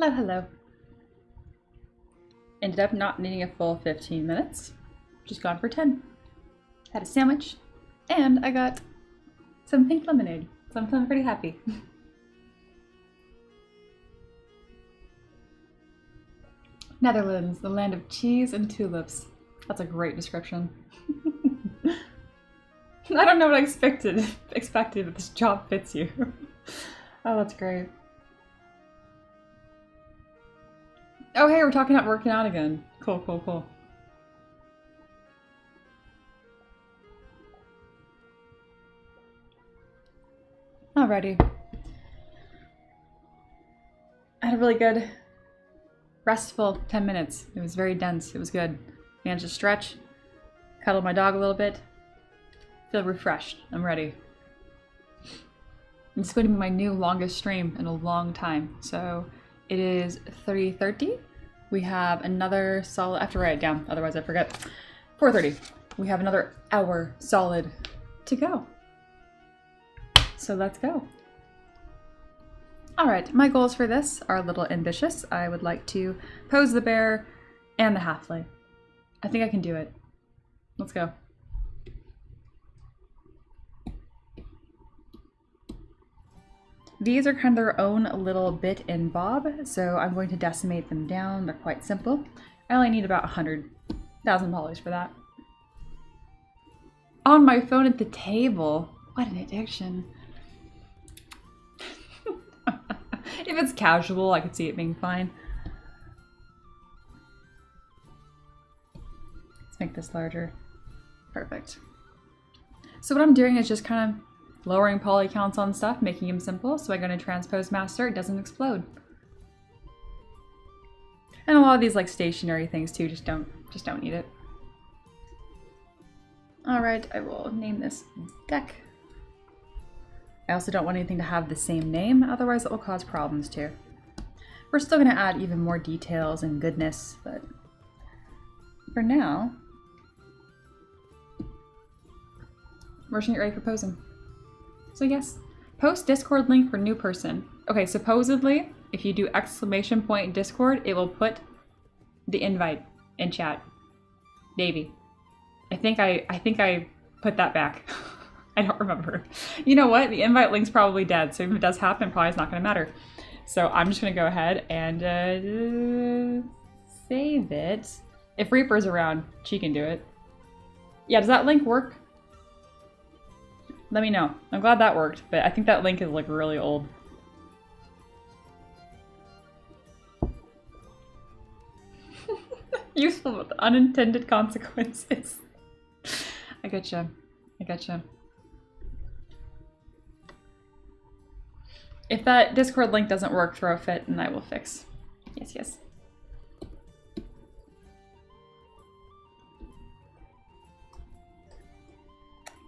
Hello, hello. Ended up not needing a full 15 minutes. Just gone for 10. Had a sandwich, and I got some pink lemonade, so I'm feeling pretty happy. Netherlands, the land of cheese and tulips. That's a great description. I don't know what I expected, but this job fits you. Oh, that's great. Oh, hey, we're talking about working out again. Cool, cool, cool. Alrighty. I had a really good, restful 10 minutes. It was very dense. It was good. Managed to stretch, cuddle my dog a little bit. Feel refreshed. I'm ready. It's going to be my new longest stream in a long time. So it is 3:30. We have another solid, I have to write it down, otherwise I forget. 4:30. We have another hour solid to go. So let's go. All right, my goals for this are a little ambitious. I would like to pose the bear and the halfling. I think I can do it. Let's go. These are kind of their own little bit and bob, so I'm going to decimate them down. They're quite simple. I only need about $100,000 for that. On my phone at the table. What an addiction. If it's casual, I could see it being fine. Let's make this larger. Perfect. So what I'm doing is just kind of lowering poly counts on stuff, making them simple, so I go to transpose master, it doesn't explode. And a lot of these like stationary things too just don't need it. Alright, I will name this deck. I also don't want anything to have the same name, otherwise it will cause problems too. We're still going to add even more details and goodness, but for now, we're just ready for posing. So yes, post Discord link for new person. Okay, supposedly, if you do exclamation point Discord, it will put the invite in chat. Maybe. I think I put that back. I don't remember. You know what? The invite link's probably dead, so if it does happen, probably it's not going to matter. So I'm just going to go ahead and save it. If Reaper's around, she can do it. Yeah, does that link work? Let me know. I'm glad that worked, but I think that link is like really old. Useful with unintended consequences. I getcha. I getcha. If that Discord link doesn't work, throw a fit and I will fix. Yes, yes.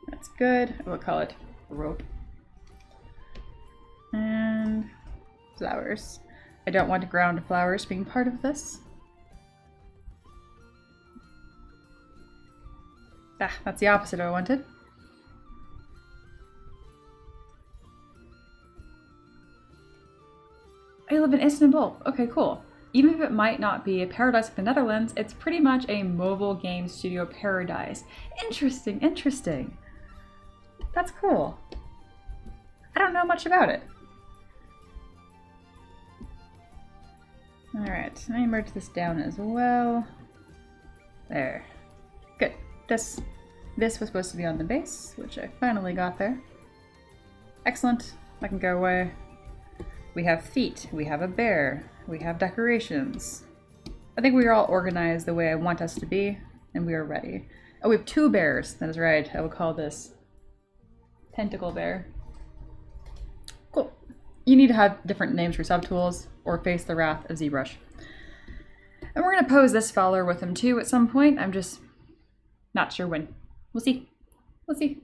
That's good. I will call it rope. And flowers. I don't want ground flowers being part of this. Ah, that's the opposite of what I wanted. I live in Istanbul. Okay, cool. Even if it might not be a paradise of the Netherlands, it's pretty much a mobile game studio paradise. Interesting, interesting. That's cool. I don't know much about it. Alright, let me merge this down as well. There. Good. This was supposed to be on the base, which I finally got there. Excellent. I can go away. We have feet, we have a bear, we have decorations. I think we are all organized the way I want us to be, and we are ready. Oh, we have two bears. That is right. I will call this Tentacle Bear. Cool. You need to have different names for subtools, or face the wrath of ZBrush. And we're going to pose this feller with him too at some point. I'm just not sure when. We'll see. We'll see.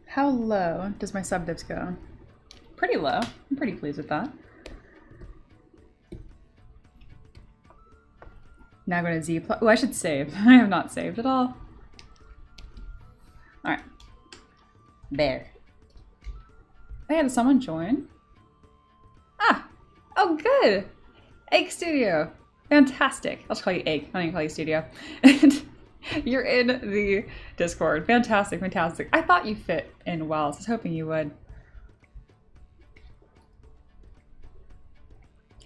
How low does my subdivs go? Pretty low. I'm pretty pleased with that. Now go to Z+. Oh, I should save. I have not saved at all. Alright. There. Oh yeah, did someone join? Ah! Oh, good! Egg Studio! Fantastic. I'll just call you Egg. I don't even call you Studio. You're in the Discord. Fantastic, fantastic. I thought you fit in well, so I was hoping you would.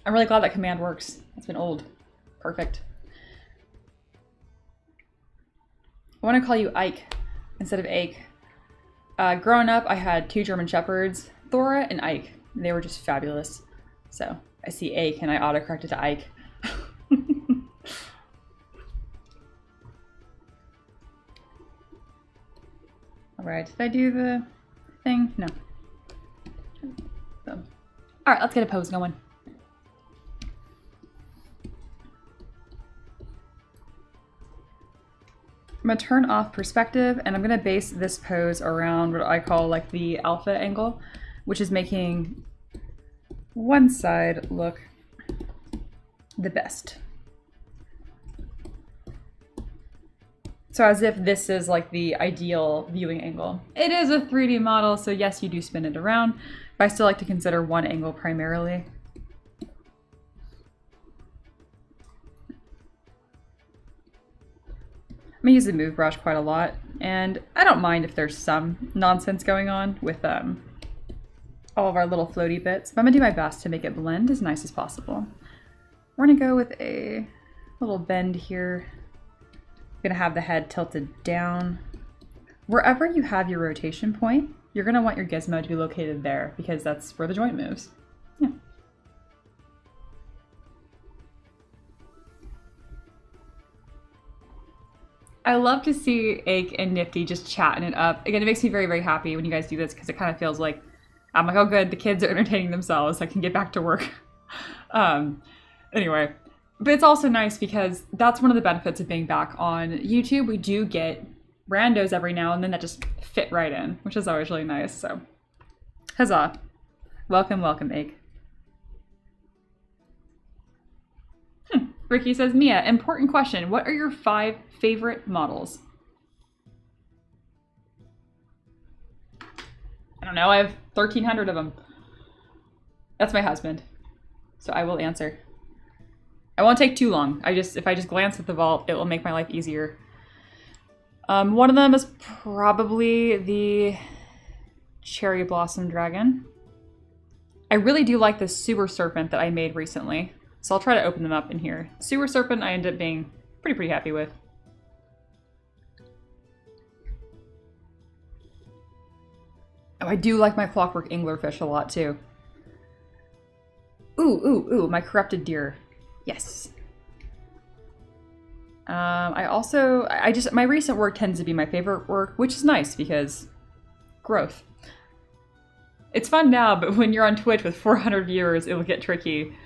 I'm really glad that command works. It's been old. Perfect. I want to call you Ike instead of Ake. Growing up, I had two German Shepherds, Thora and Ike. They were just fabulous. So I see Ake and I autocorrect it to Ike. Alright, did I do the thing? No. Alright, let's get a pose going. I'm going to turn off perspective and I'm going to base this pose around what I call like the alpha angle, which is making one side look the best. So as if this is like the ideal viewing angle. It is a 3D model, so yes, you do spin it around, but I still like to consider one angle primarily. I'm gonna use the move brush quite a lot, and I don't mind if there's some nonsense going on with all of our little floaty bits, but I'm gonna do my best to make it blend as nice as possible. We're gonna go with a little bend here. I'm gonna have the head tilted down. Wherever you have your rotation point, you're gonna want your gizmo to be located there because that's where the joint moves. Yeah. I love to see Ake and Nifty just chatting it up. Again, it makes me very, very happy when you guys do this because it kind of feels like, I'm like, oh good, the kids are entertaining themselves. I can get back to work. Anyway, but it's also nice because that's one of the benefits of being back on YouTube. We do get randos every now and then that just fit right in, which is always really nice. So, huzzah. Welcome, welcome, Ake. Ricky says, Mia, important question. What are your 5 favorite models? I don't know. I have 1,300 of them. That's my husband. So I will answer. I won't take too long. If I just glance at the vault, it will make my life easier. One of them is probably the Cherry Blossom Dragon. I really do like the Sewer Serpent that I made recently. So I'll try to open them up in here. Sewer Serpent I ended up being pretty happy with. Oh, I do like my Clockwork Anglerfish a lot too. Ooh, my Corrupted Deer. Yes. My recent work tends to be my favorite work, which is nice because growth. It's fun now, but when you're on Twitch with 400 viewers, it will get tricky.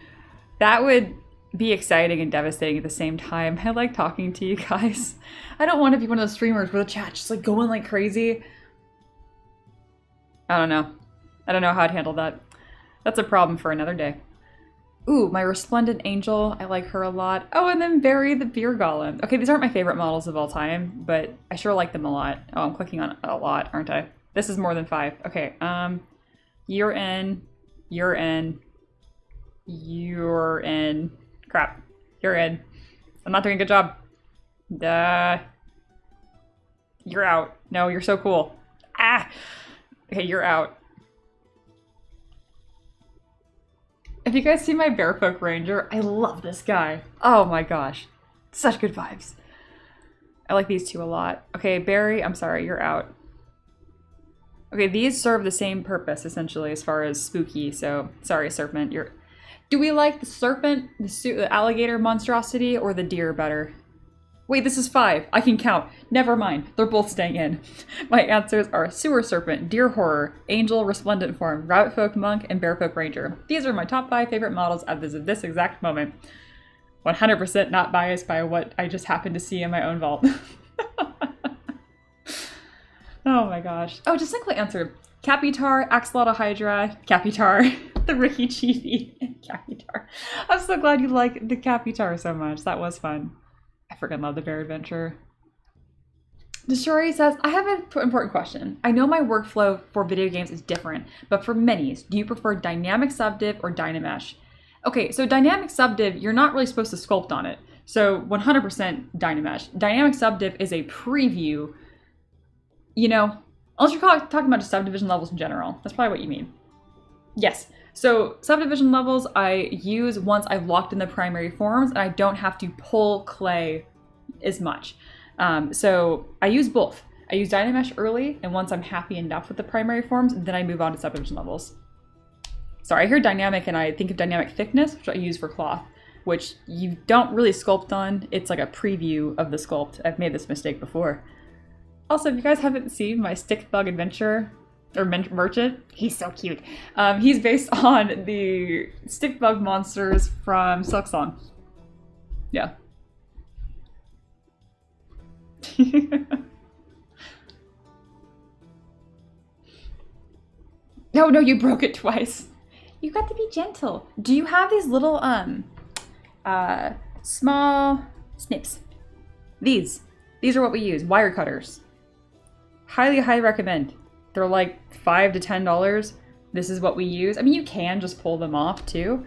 That would be exciting and devastating at the same time. I like talking to you guys. I don't want to be one of those streamers where the chat's just like going like crazy. I don't know. I don't know how I'd handle that. That's a problem for another day. Ooh, my Resplendent Angel. I like her a lot. Oh, and then Barry the Beer Golem. Okay, these aren't my favorite models of all time, but I sure like them a lot. Oh, I'm clicking on a lot, aren't I? This is more than 5. Okay, you're in. Crap. You're in. I'm not doing a good job. You're out. No, you're so cool. Ah! Okay, you're out. If you guys see my Bearfolk Ranger, I love this guy. Oh my gosh. Such good vibes. I like these two a lot. Okay, Barry, I'm sorry, you're out. Okay, these serve the same purpose, essentially, as far as spooky, so sorry, Serpent, you're... Do we like the Serpent, the alligator monstrosity, or the deer better? Wait, this is 5. I can count. Never mind. They're both staying in. My answers are Sewer Serpent, Deer Horror, Angel Resplendent Form, Rabbit Folk Monk, and Bearfolk Ranger. These are my top 5 favorite models as of this exact moment. 100% not biased by what I just happened to see in my own vault. Oh my gosh. Oh, just simply answer. Capitar, Axolotl Hydra, Capitar, the Ricky Chiefy, and Capitar. I'm so glad you like the Capitar so much. That was fun. I freaking love the Bear Adventure. Destroy says, I have an important question. I know my workflow for video games is different, but for minis, do you prefer dynamic subdiv or Dynamesh? Okay, so dynamic subdiv, you're not really supposed to sculpt on it. So 100% Dynamesh. Dynamic subdiv is a preview, you know, unless you're talking about just subdivision levels in general. That's probably what you mean. Yes. So subdivision levels I use once I've locked in the primary forms and I don't have to pull clay as much. So I use both. I use Dynamesh early, and once I'm happy enough with the primary forms, then I move on to subdivision levels. Sorry, I hear dynamic and I think of dynamic thickness, which I use for cloth, which you don't really sculpt on. It's like a preview of the sculpt. I've made this mistake before. Also, if you guys haven't seen my Stick Bug Adventure, or Merchant, he's so cute. He's based on the stick bug monsters from Silksong. Yeah. No, you broke it twice. You got to be gentle. Do you have these little small snips? These are what we use. Wire cutters. Highly recommend. They're like $5 to $10. This is what we use. I mean, you can just pull them off too.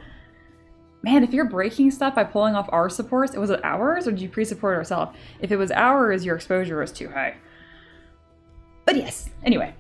Man, if you're breaking stuff by pulling off our supports, was it ours or did you pre-support ourselves? If it was ours, your exposure was too high. But yes, anyway.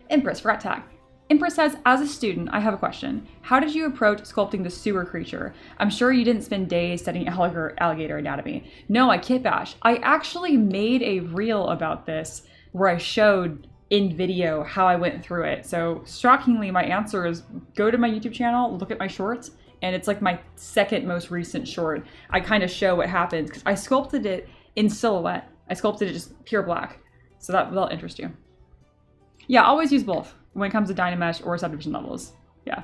Empress, forgot tag. Empress says, as a student, I have a question. How did you approach sculpting the sewer creature? I'm sure you didn't spend days studying alligator anatomy. No, I kitbash. I actually made a reel about this where I showed in video how I went through it. So shockingly, my answer is go to my YouTube channel, look at my shorts, and it's like my second most recent short. I kind of show what happens because I sculpted it in silhouette. I sculpted it just pure black. So that'll interest you. Yeah, always use both when it comes to Dynamesh or subdivision levels. Yeah.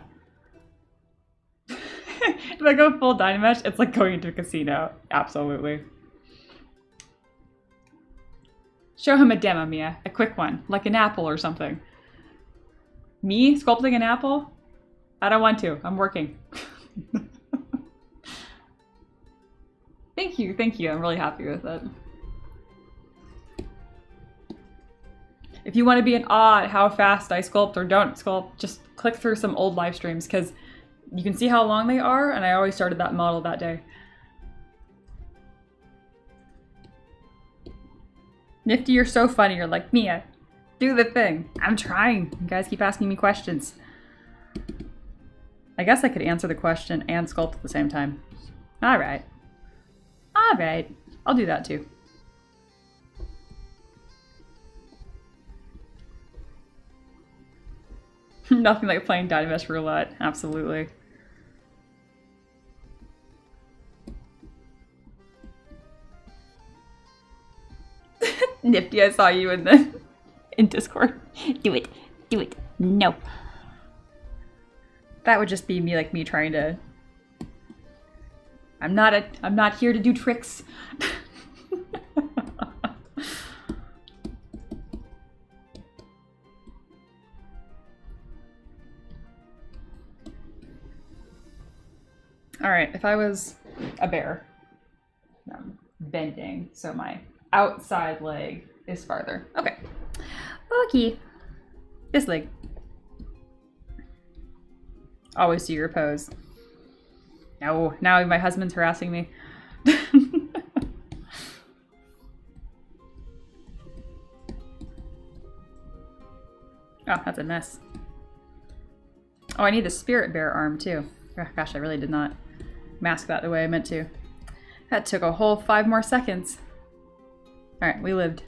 If I go full Dynamesh, it's like going into a casino. Absolutely. Show him a demo, Mia. A quick one, like an apple or something. Me sculpting an apple? I don't want to. I'm working. Thank you, thank you. I'm really happy with it. If you want to be in awe at how fast I sculpt or don't sculpt, just click through some old live streams because you can see how long they are, and I always started that model that day. Nifty, you're so funny. You're like, Mia, do the thing. I'm trying. You guys keep asking me questions. I guess I could answer the question and sculpt at the same time. All right. All right. I'll do that too. Nothing like playing Dynamesh roulette. Absolutely. Nifty, I saw you in Discord. Do it. Do it. No. That would just be me trying to. I'm not here to do tricks. All right, if I was a bear, I'm bending, so my outside leg is farther. Okay. Okay. This leg. Always do your pose. No, now my husband's harassing me. Oh, that's a mess. Oh, I need the spirit bear arm too. Oh, gosh, I really did not mask that the way I meant to. That took a whole 5 more seconds. All right, we lived.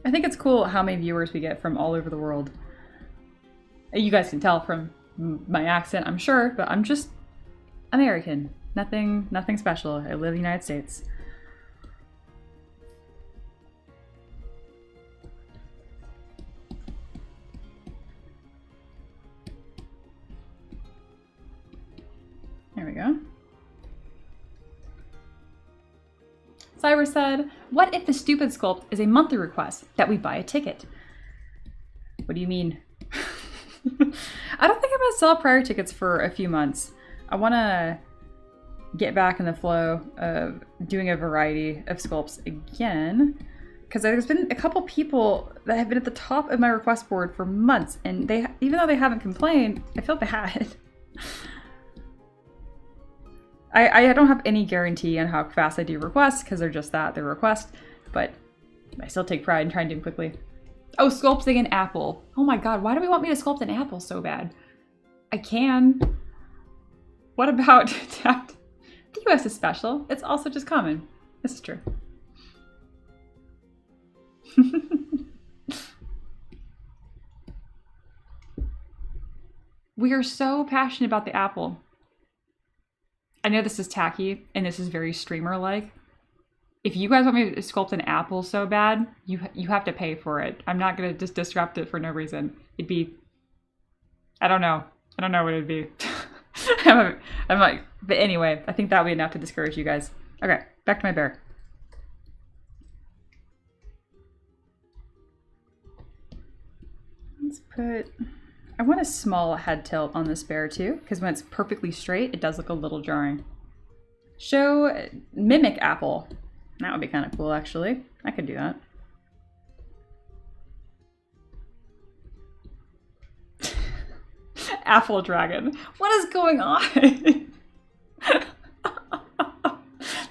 I think it's cool how many viewers we get from all over the world. You guys can tell from my accent, I'm sure, but I'm just American. Nothing special. I live in the United States. There we go. Cyrus said, what if the stupid sculpt is a monthly request that we buy a ticket? What do you mean? I don't think I'm gonna sell prior tickets for a few months. I wanna get back in the flow of doing a variety of sculpts again, because there's been a couple people that have been at the top of my request board for months, and they, even though they haven't complained, I feel bad. I don't have any guarantee on how fast I do requests, because they're just that, they're requests, but I still take pride in trying to do them quickly. Oh, sculpting an apple. Oh my god, why do we want me to sculpt an apple so bad? I can. What about tapped? The US is special. It's also just common. This is true. We are so passionate about the apple. I know this is tacky and this is very streamer-like. If you guys want me to sculpt an apple so bad, you have to pay for it. I'm not gonna just disrupt it for no reason. It'd be, I don't know what it'd be. I'm like, but anyway, I think that would be enough to discourage you guys. Okay, back to my bear. Let's put, I want a small head tilt on this bear too, because when it's perfectly straight, it does look a little jarring. Show mimic apple. That would be kind of cool, actually. I could do that. Apple dragon. What is going on?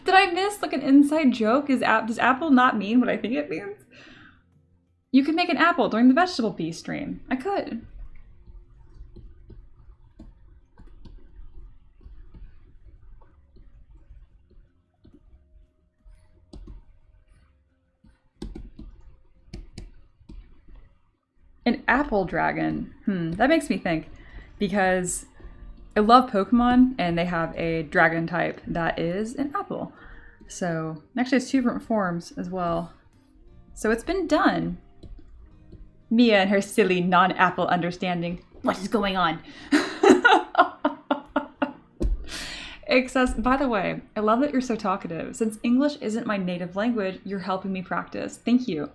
Did I miss like an inside joke? Does apple not mean what I think it means? You could make an apple during the vegetable pea stream. I could. An apple dragon. That makes me think, because I love Pokemon and they have a dragon type that is an apple. So actually it's 2 different forms as well. So it's been done. Mia and her silly non-apple understanding. What is going on? By the way, I love that you're so talkative. Since English isn't my native language, you're helping me practice. Thank you.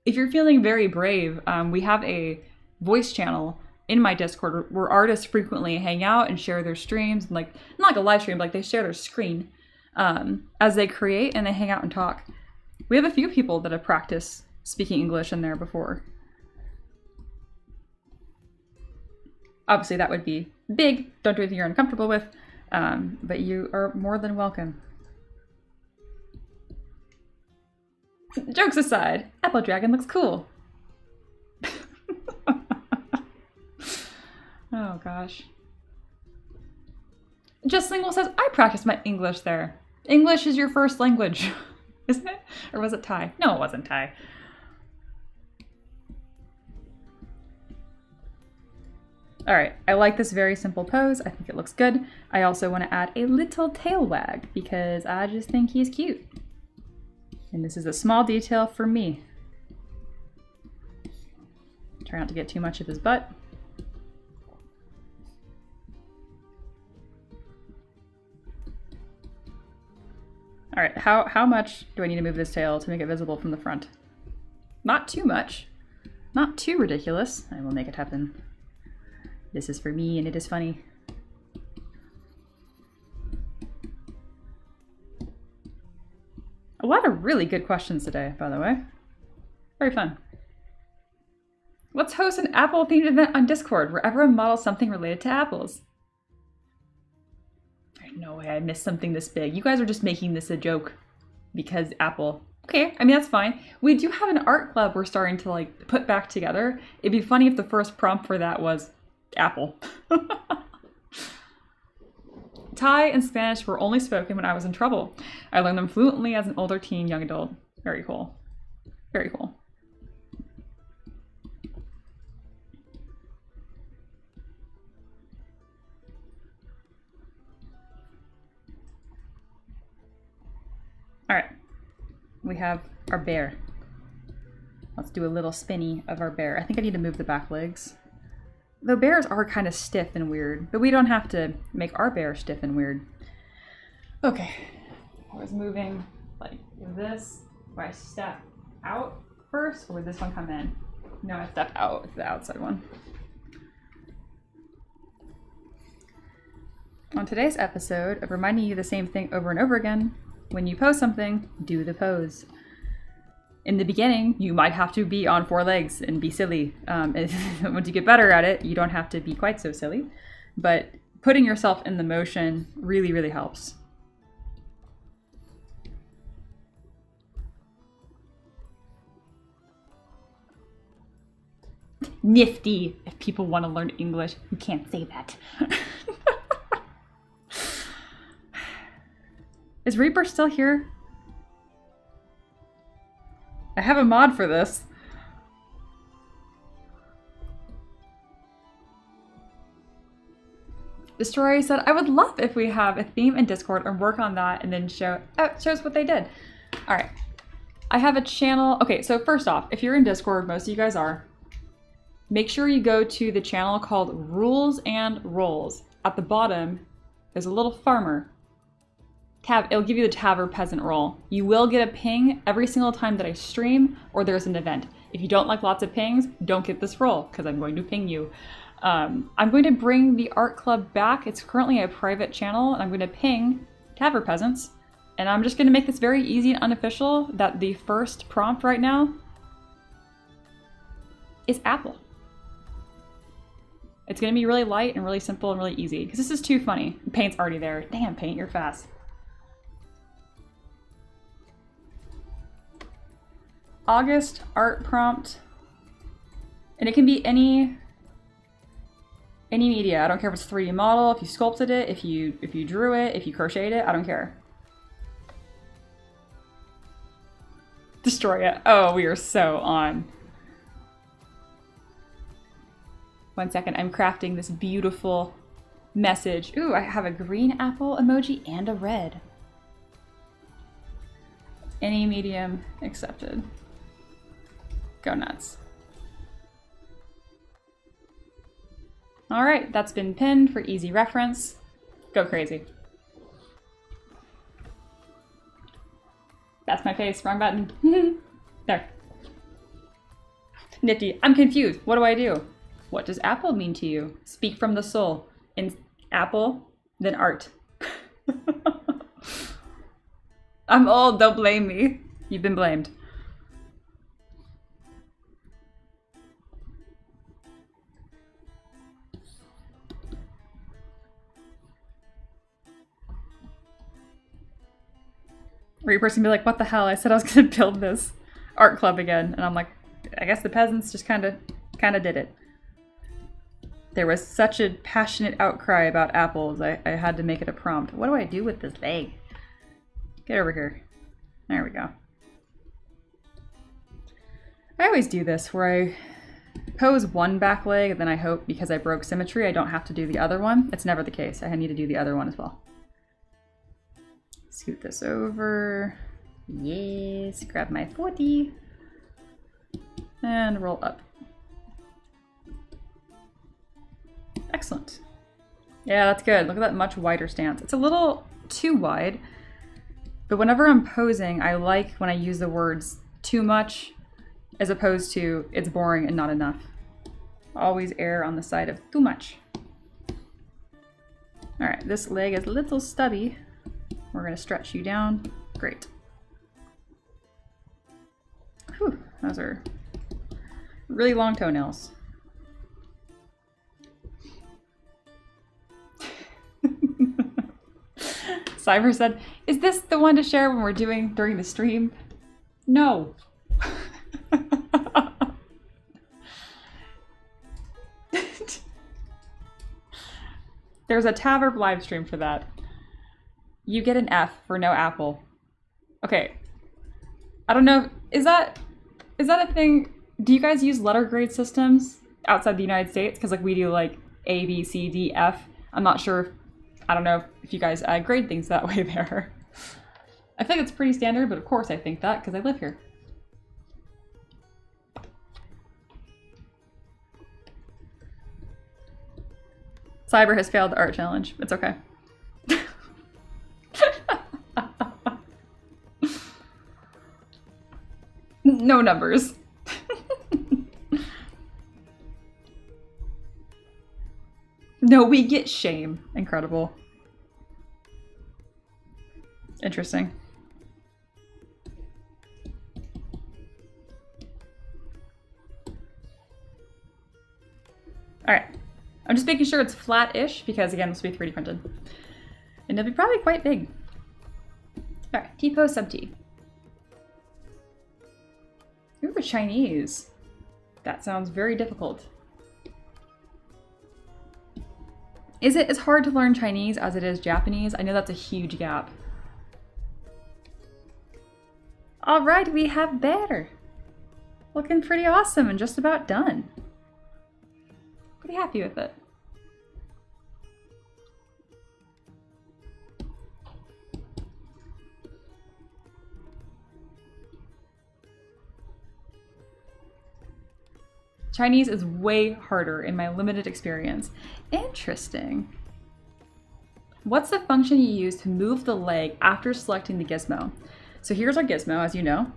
If you're feeling very brave, we have a voice channel in my Discord where artists frequently hang out and share their streams, and like, not like a live stream, but like they share their screen as they create and they hang out and talk. We have a few people that have practiced speaking English in there before. Obviously that would be big. Don't do anything you're uncomfortable with, but you are more than welcome. Jokes aside, Apple Dragon looks cool. Oh gosh. Just Lingual says, I practiced my English there. English is your first language, isn't it? Or was it Thai? No, it wasn't Thai. All right, I like this very simple pose. I think it looks good. I also want to add a little tail wag because I just think he's cute. And this is a small detail for me. Try not to get too much of his butt. All right, how much do I need to move this tail to make it visible from the front? Not too much. Not too ridiculous. I will make it happen. This is for me and it is funny. A lot of really good questions today, by the way. Very fun. Let's host an Apple-themed event on Discord where everyone models something related to apples. There's no way I missed something this big. You guys are just making this a joke because Apple. Okay, I mean, that's fine. We do have an art club we're starting to like put back together. It'd be funny if the first prompt for that was Apple. Thai and Spanish were only spoken when I was in trouble. I learned them fluently as an older teen, young adult. Very cool. Very cool. All right, we have our bear. Let's do a little spinny of our bear. I think I need to move the back legs. Though bears are kind of stiff and weird, but we don't have to make our bear stiff and weird. Okay, I was moving like this. Do I step out first or would this one come in? No, I step out with the outside one. On today's episode of reminding you the same thing over and over again, when you pose something, do the pose. In the beginning, you might have to be on 4 legs and be silly. Once you get better at it, you don't have to be quite so silly. But putting yourself in the motion really, really helps. Nifty, if people want to learn English, you can't say that. Is Reaper still here? I have a mod for this. Destroyer said, I would love if we have a theme in Discord and work on that and then shows what they did. All right. I have a channel. Okay, so first off, if you're in Discord, most of you guys are, make sure you go to the channel called Rules and Rolls. At the bottom, there's a little farmer. It'll give you the Taver Peasant role. You will get a ping every single time that I stream or there's an event. If you don't like lots of pings, don't get this role because I'm going to ping you. I'm going to bring the art club back. It's currently a private channel and I'm going to ping Taver Peasants. And I'm just going to make this very easy and unofficial that the first prompt right now is apple. It's going to be really light and really simple and really easy because this is too funny. Paint's already there. Damn, Paint, you're fast. August art prompt. And it can be any media. I don't care if it's 3D model, if you sculpted it, if you drew it, if you crocheted it, I don't care. Destroy it. Oh, we are so on. 1 second, I'm crafting this beautiful message. Ooh, I have a green apple emoji and a red. Any medium accepted. Go nuts. All right, that's been pinned for easy reference. Go crazy. That's my face, wrong button. There. Nifty, I'm confused. What do I do? What does apple mean to you? Speak from the soul. In apple, then art. I'm old, don't blame me. You've been blamed. Reaper's gonna be like, what the hell? I said I was gonna build this art club again. And I'm like, I guess the peasants just kinda did it. There was such a passionate outcry about apples, I had to make it a prompt. What do I do with this leg? Get over here. There we go. I always do this where I pose one back leg and then I hope because I broke symmetry I don't have to do the other one. It's never the case. I need to do the other one as well. Scoot this over. Yes, grab my 40. And roll up. Excellent. Yeah, that's good. Look at that much wider stance. It's a little too wide, but whenever I'm posing, I like when I use the words too much as opposed to it's boring and not enough. Always err on the side of too much. All right, this leg is a little stubby. We're gonna stretch you down. Great. Whew, those are really long toenails. Cyber said, is this the one to share when we're doing during the stream? No. There's a Taverb live stream for that. You get an F for no apple. Okay. I don't know. Is that a thing? Do you guys use letter grade systems outside the United States? Because like we do like A, B, C, D, F. I'm not sure. I don't know if you guys grade things that way there. I think it's pretty standard, but of course I think that because I live here. Cyber has failed the art challenge. It's okay. No numbers. No, we get shame. Incredible. Interesting. All right. I'm just making sure it's flat-ish because, again, this will be 3D printed. And it'll be probably quite big. All right, T-pose sub-T. Ooh, Chinese. That sounds very difficult. Is it as hard to learn Chinese as it is Japanese? I know that's a huge gap. All right, we have better. Looking pretty awesome and just about done. Pretty happy with it. Chinese is way harder in my limited experience. Interesting. What's the function you use to move the leg after selecting the gizmo? So here's our gizmo, as you know.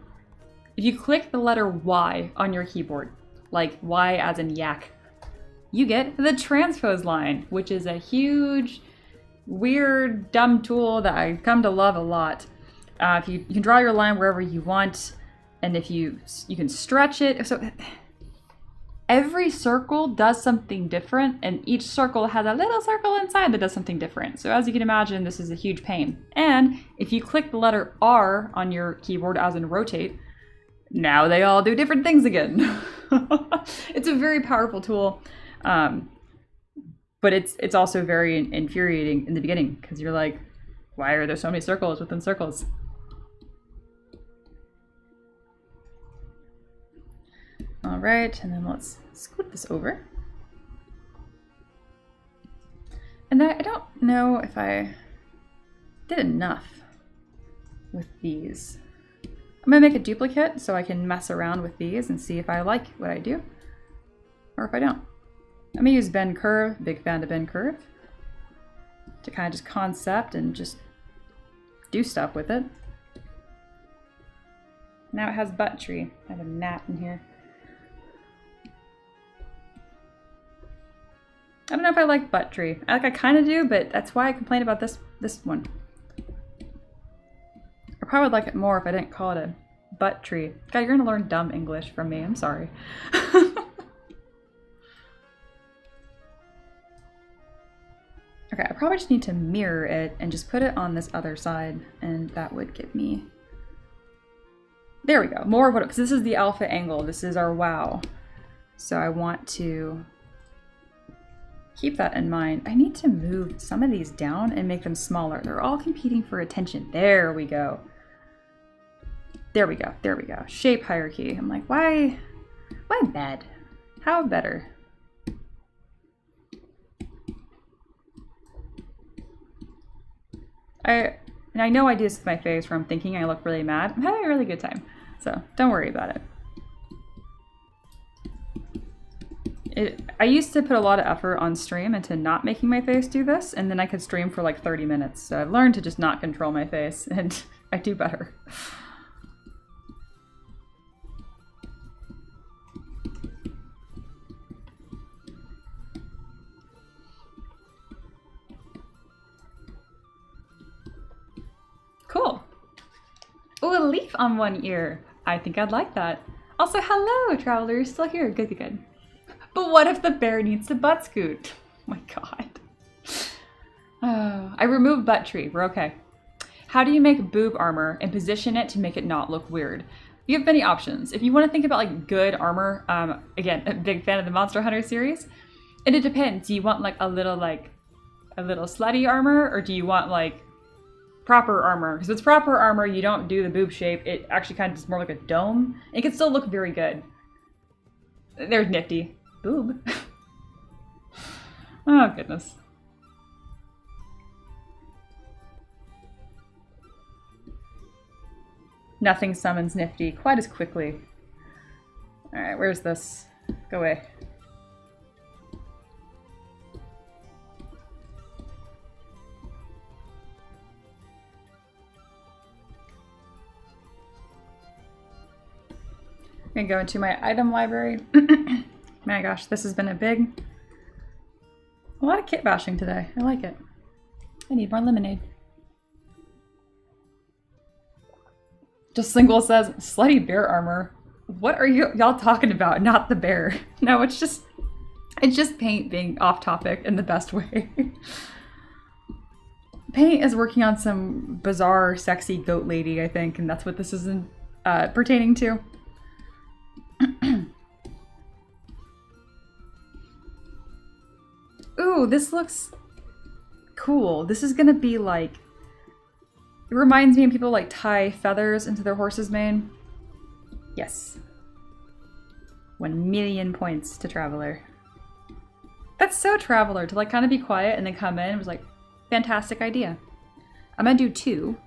If you click the letter Y on your keyboard, like Y as in yak, you get the transpose line, which is a huge, weird, dumb tool that I've come to love a lot. If you can draw your line wherever you want, and if you can stretch it. So every circle does something different, and each circle has a little circle inside that does something different. So as you can imagine, this is a huge pain. And if you click the letter R on your keyboard, as in rotate, now they all do different things again. It's a very powerful tool, but it's also very infuriating in the beginning because you're like, why are there so many circles within circles? All right, and then let's scoot this over. And I don't know if I did enough with these. I'm gonna make a duplicate so I can mess around with these and see if I like what I do or if I don't. I'm gonna use bend curve, big fan of bend curve, to kind of just concept and just do stuff with it. Now it has butt tree. I have a gnat in here. I don't know if I like butt tree. I kind of do, but that's why I complain about this one. I probably would like it more if I didn't call it a butt tree. God, you're gonna learn dumb English from me. I'm sorry. Okay, I probably just need to mirror it and just put it on this other side, and that would give me... There we go. More of what... Because this is the alpha angle. This is our wow. So I want to keep that in mind. I need to move some of these down and make them smaller. They're all competing for attention. There we go. There we go. There we go. Shape hierarchy. I'm like, why bad? How better? I know I do this with my face where I'm thinking I look really mad. I'm having a really good time, so don't worry about it. I used to put a lot of effort on stream into not making my face do this, and then I could stream for like 30 minutes. So I've learned to just not control my face, and I do better. Cool. Oh, a leaf on one ear. I think I'd like that. Also, hello, traveler. You're still here. Good, good, good. But what if the bear needs to butt scoot? Oh my god. Oh, I removed butt tree. We're okay. How do you make boob armor and position it to make it not look weird? You have many options. If you want to think about like good armor, again, a big fan of the Monster Hunter series, and it depends. Do you want like a little slutty armor, or do you want like proper armor? Because if it's proper armor, you don't do the boob shape. It actually kind of is more like a dome. It can still look very good. There's Nifty. Boob. Oh, goodness. Nothing summons Nifty quite as quickly. Alright, where's this? Go away. I'm gonna go into my item library. My gosh, this has been a lot of kit bashing today. I like it. I need more lemonade. Just Single says, slutty bear armor. What are y'all talking about? Not the bear. No, it's just Paint being off topic in the best way. Paint is working on some bizarre, sexy goat lady, I think, and that's what this is pertaining to. Ooh, this looks cool. This is gonna be like... It reminds me of people like tie feathers into their horse's mane. Yes. 1,000,000 points to Traveler. That's so Traveler, to like kind of be quiet and then come in. It was like, fantastic idea. I'm gonna do 2,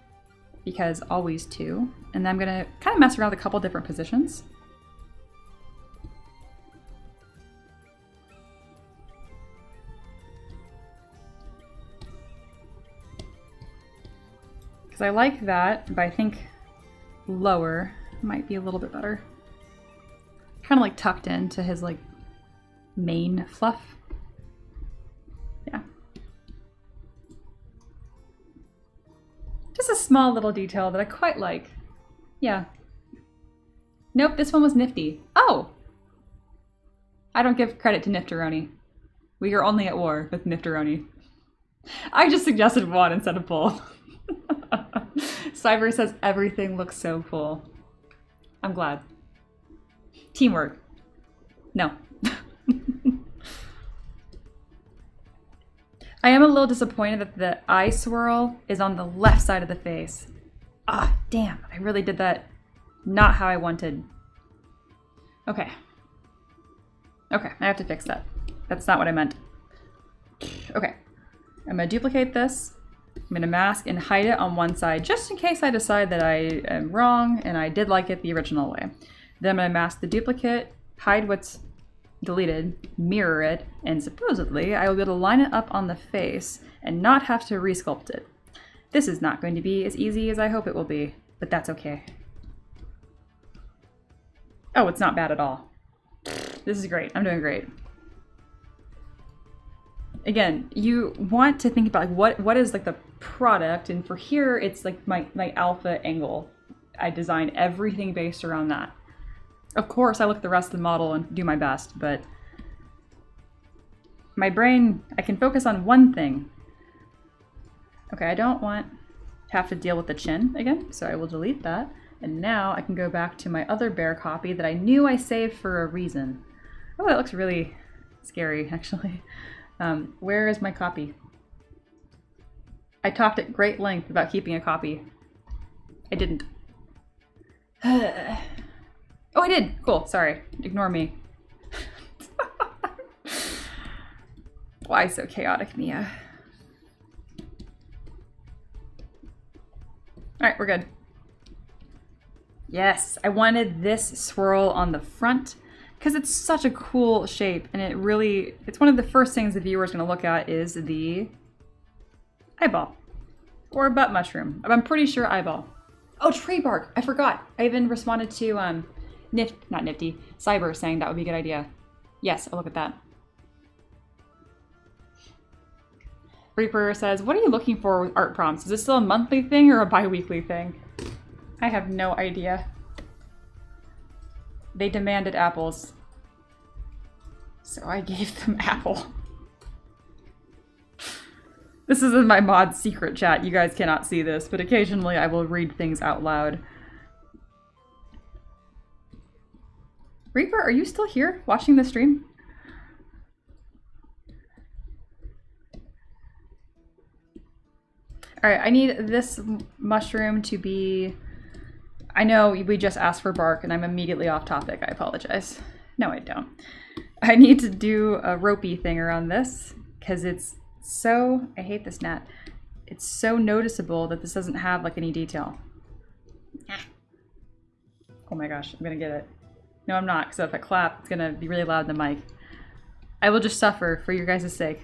because always 2. And then I'm gonna kind of mess around with a couple different positions. Because I like that, but I think lower might be a little bit better. Kind of like tucked into his like mane fluff. Yeah. Just a small little detail that I quite like. Yeah. Nope, this one was Nifty. Oh! I don't give credit to Nifteroni. We are only at war with Nifteroni. I just suggested one instead of both. Cyber says everything looks so cool. I'm glad. Teamwork. No. I am a little disappointed that the eye swirl is on the left side of the face. Ah, damn. I really did that not how I wanted. Okay. Okay, I have to fix that. That's not what I meant. Okay. I'm going to duplicate this. I'm going to mask and hide it on one side, just in case I decide that I am wrong and I did like it the original way. Then I'm going to mask the duplicate, hide what's deleted, mirror it, and supposedly I will be able to line it up on the face and not have to resculpt it. This is not going to be as easy as I hope it will be, but that's okay. Oh, it's not bad at all. This is great. I'm doing great. Again, you want to think about like what is like the product, and for here it's like my alpha angle. I design everything based around that. Of course, I look at the rest of the model and do my best, but my brain, I can focus on one thing. Okay, I don't want to have to deal with the chin again, so I will delete that. And now I can go back to my other bear copy that I knew I saved for a reason. Oh, that looks really scary, actually. Where is my copy? I talked at great length about keeping a copy. I didn't. Oh, I did! Cool, sorry. Ignore me. Why so chaotic, Mia? Alright, we're good. Yes, I wanted this swirl on the front because it's such a cool shape, and it's one of the first things the viewer is going to look at is the eyeball. Or butt mushroom. I'm pretty sure eyeball. Oh, tree bark! I forgot. I even responded to not Nifty, Cyber saying that would be a good idea. Yes, I'll look at that. Reaper says, what are you looking for with art prompts? Is this still a monthly thing or a bi-weekly thing? I have no idea. They demanded apples. So I gave them apple. This is in my mod secret chat. You guys cannot see this, but occasionally I will read things out loud. Reaper, are you still here watching the stream? Alright, I need this mushroom to be... I know we just asked for bark and I'm immediately off topic. I apologize. No, I don't. I need to do a ropey thing around this because it's so... I hate this gnat. It's so noticeable that this doesn't have like any detail. Oh my gosh, I'm gonna get it. No, I'm not, because if I clap, it's gonna be really loud in the mic. I will just suffer for your guys' sake.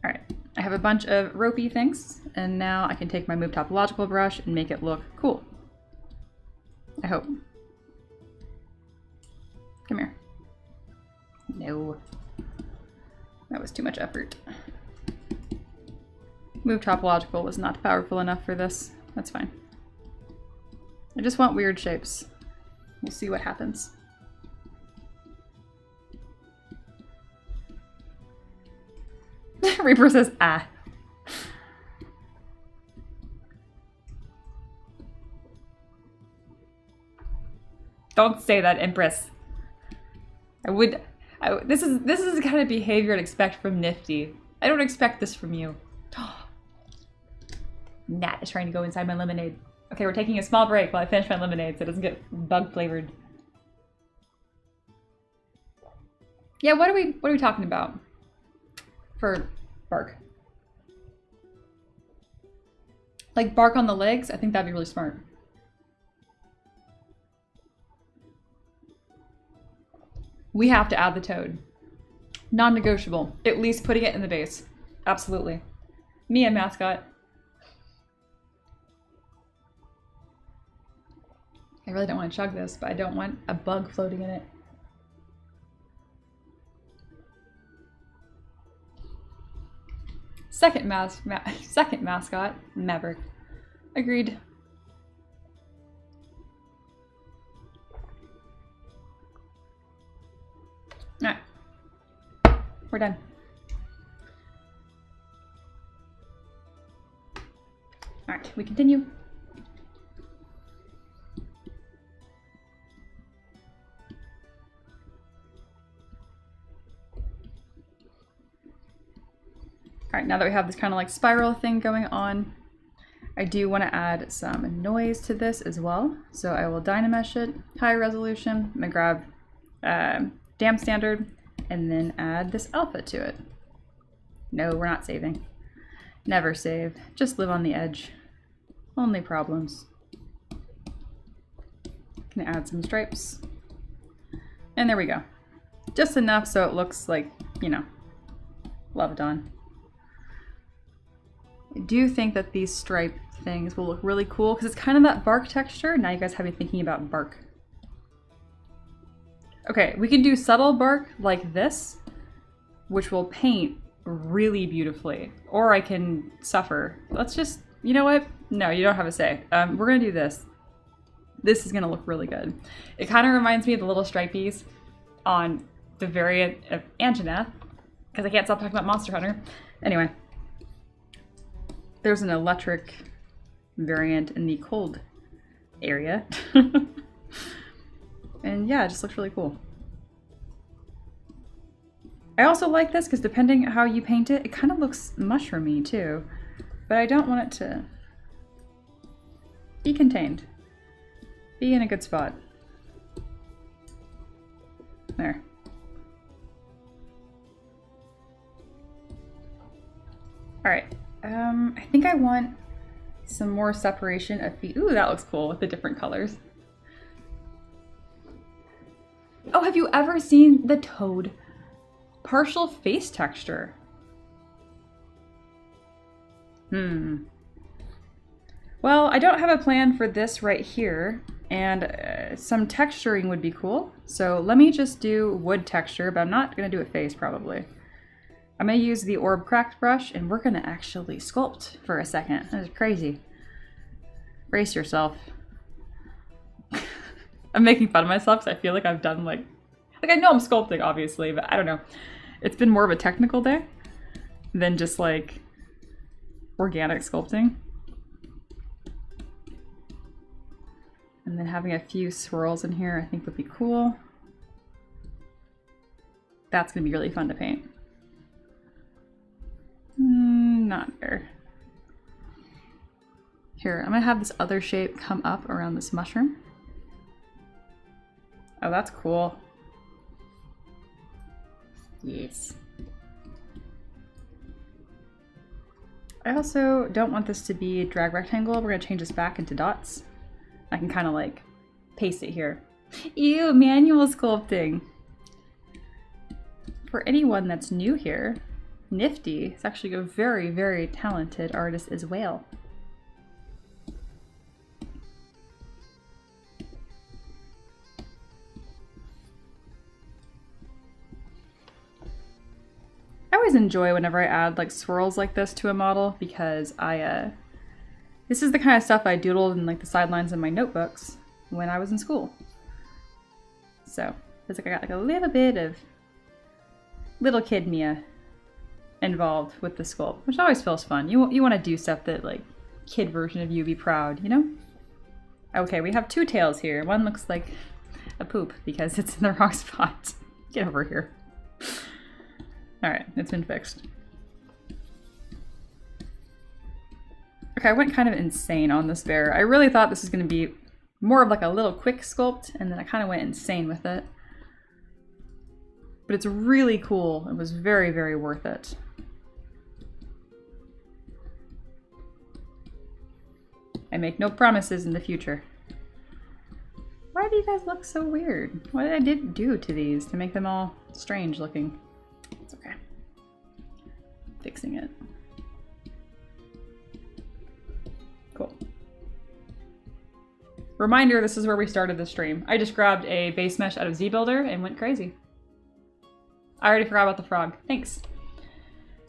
Alright, I have a bunch of ropey things, and now I can take my Move Topological brush and make it look cool. I hope. Come here. No. That was too much effort. Move Topological was not powerful enough for this. That's fine. I just want weird shapes. We'll see what happens. Reaper says, ah. Don't say that, Empress. This is the kind of behavior I'd expect from Nifty. I don't expect this from you. Nat is trying to go inside my lemonade. Okay, we're taking a small break while I finish my lemonade so it doesn't get bug flavored. Yeah, what are we talking about for bark? Like bark on the legs? I think that'd be really smart. We have to add the toad. Non-negotiable. At least putting it in the base. Absolutely. Mia mascot. I really don't want to chug this, but I don't want a bug floating in it. Second mascot, Maverick. Agreed. Alright. We're done. Alright, we continue. All right, now that we have this kind of like spiral thing going on, I do want to add some noise to this as well. So I will Dynamesh it, high resolution. I'm gonna grab Dam Standard and then add this alpha to it. No, we're not saving. Never save, just live on the edge. Only problems. Gonna add some stripes. And there we go. Just enough so it looks like, you know, loved on. I do think that these stripe things will look really cool because it's kind of that bark texture. Now you guys have me thinking about bark. Okay, we can do subtle bark like this, which will paint really beautifully. Or I can suffer. Let's just, you know what? No, you don't have a say. We're gonna do this. This is gonna look really good. It kind of reminds me of the little stripies on the variant of Anjanath, because I can't stop talking about Monster Hunter. Anyway, there's an electric variant in the cold area. And yeah, it just looks really cool. I also like this because depending how you paint it, it kind of looks mushroomy too. But I don't want it to be contained. Be in a good spot. There. Alright, I think I want some more separation of feet. Ooh, that looks cool with the different colors. Oh, have you ever seen the toad partial face texture? Well, I don't have a plan for this right here, and some texturing would be cool. So let me just do wood texture, but I'm not gonna do a face probably. I'm gonna use the orb cracked brush and we're gonna actually sculpt for a second. That is crazy. Brace yourself. I'm making fun of myself because I feel like I've done like I know I'm sculpting obviously, but I don't know. It's been more of a technical day than just like organic sculpting. And then having a few swirls in here I think would be cool. That's gonna be really fun to paint. Not there. Here, I'm gonna have this other shape come up around this mushroom. Oh, that's cool. Yes. I also don't want this to be a drag rectangle. We're gonna change this back into dots. I can kind of like paste it here. Ew, manual sculpting. For anyone that's new here, Nifty is actually a very, very talented artist as well. I always enjoy whenever I add like swirls like this to a model because this is the kind of stuff I doodled in like the sidelines of my notebooks when I was in school. So it's like I got like a little bit of little kid Mia involved with the sculpt, which always feels fun. You want to do stuff that like kid version of you be proud, you know? Okay, we have two tails here. One looks like a poop because it's in the wrong spot. Get over here. All right, it's been fixed. Okay, I went kind of insane on this bear. I really thought this was going to be more of like a little quick sculpt, and then I kind of went insane with it. But it's really cool. It was very, very worth it. I make no promises in the future. Why do you guys look so weird? What did I do to these to make them all strange looking? It's okay. Fixing it. Cool. Reminder, this is where we started the stream. I just grabbed a base mesh out of ZBuilder and went crazy. I already forgot about the frog. Thanks.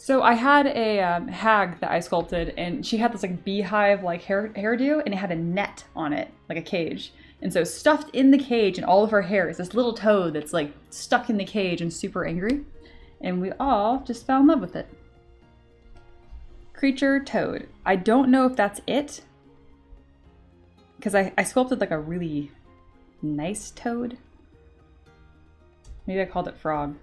So I had a hag that I sculpted, and she had this like beehive like hairdo, and it had a net on it, like a cage. And so stuffed in the cage and all of her hair is this little toad that's like stuck in the cage and super angry. And we all just fell in love with it. Creature toad. I don't know if that's it, because I sculpted like a really nice toad. Maybe I called it frog.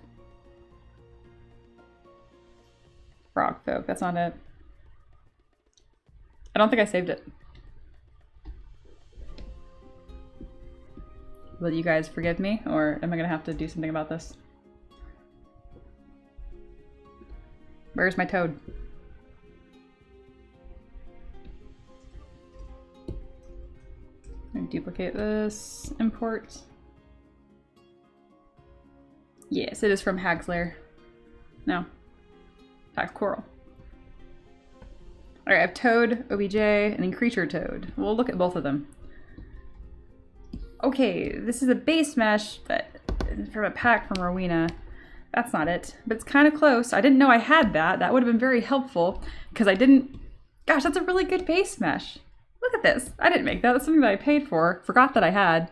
Frog folk, that's not it. I don't think I saved it. Will you guys forgive me, or am I gonna have to do something about this? Where's my toad? I'm gonna duplicate this, import. Yes, it is from Hag's Lair. No, Hag's Coral. Alright, I have Toad, OBJ, and then Creature Toad. We'll look at both of them. Okay, this is a base mesh that from a pack from Rowena. That's not it, but it's kind of close. I didn't know I had that. That would have been very helpful because I didn't... Gosh, that's a really good base mesh. Look at this. I didn't make that. That's something that I paid for, forgot that I had,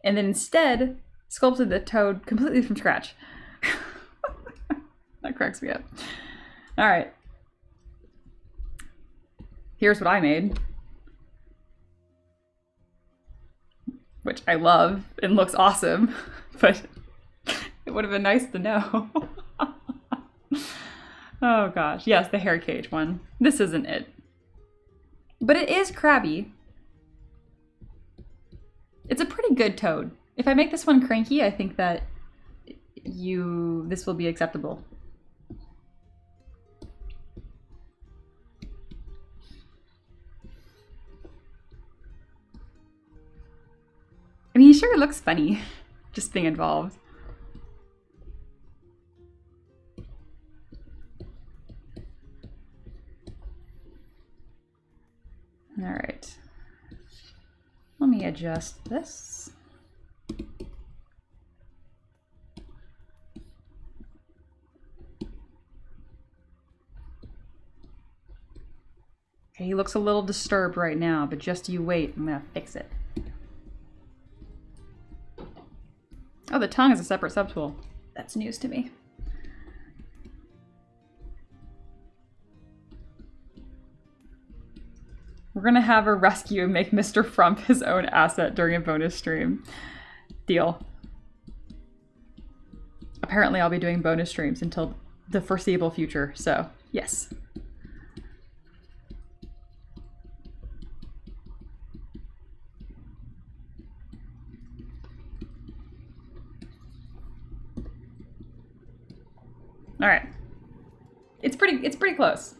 and then instead sculpted the Toad completely from scratch. That cracks me up. Alright. Here's what I made. Which I love and looks awesome, but it would have been nice to know. Oh gosh, yes, the hair cage one. This isn't it. But it is crabby. It's a pretty good toad. If I make this one cranky, I think that this will be acceptable. I mean, he sure looks funny, just being involved. All right. Let me adjust this. Okay, he looks a little disturbed right now, but just you wait, I'm gonna fix it. Oh, the tongue is a separate subtool. That's news to me. We're gonna have a rescue and make Mr. Frump his own asset during a bonus stream. Deal. Apparently I'll be doing bonus streams until the foreseeable future, so yes. All right, it's pretty close.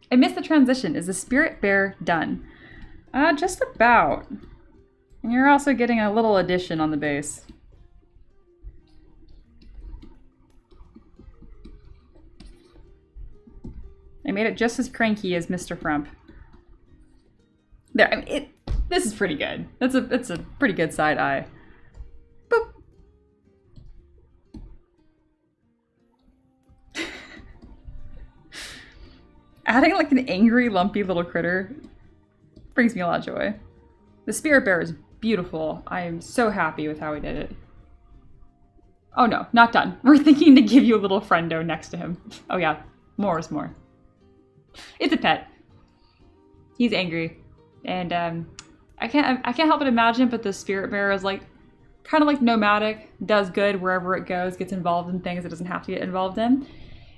I missed the transition. Is the spirit bear done? Just about. And you're also getting a little addition on the base. I made it just as cranky as Mr. Frump. There, I mean, this is pretty good. It's a pretty good side eye. Boop. Adding like an angry, lumpy little critter brings me a lot of joy. The spirit bear is beautiful. I am so happy with how we did it. Oh no, not done. We're thinking to give you a little friendo next to him. Oh yeah, more is more. It's a pet. He's angry, and I can't help but imagine. But the spirit bear is like kind of like nomadic, does good wherever it goes, gets involved in things it doesn't have to get involved in,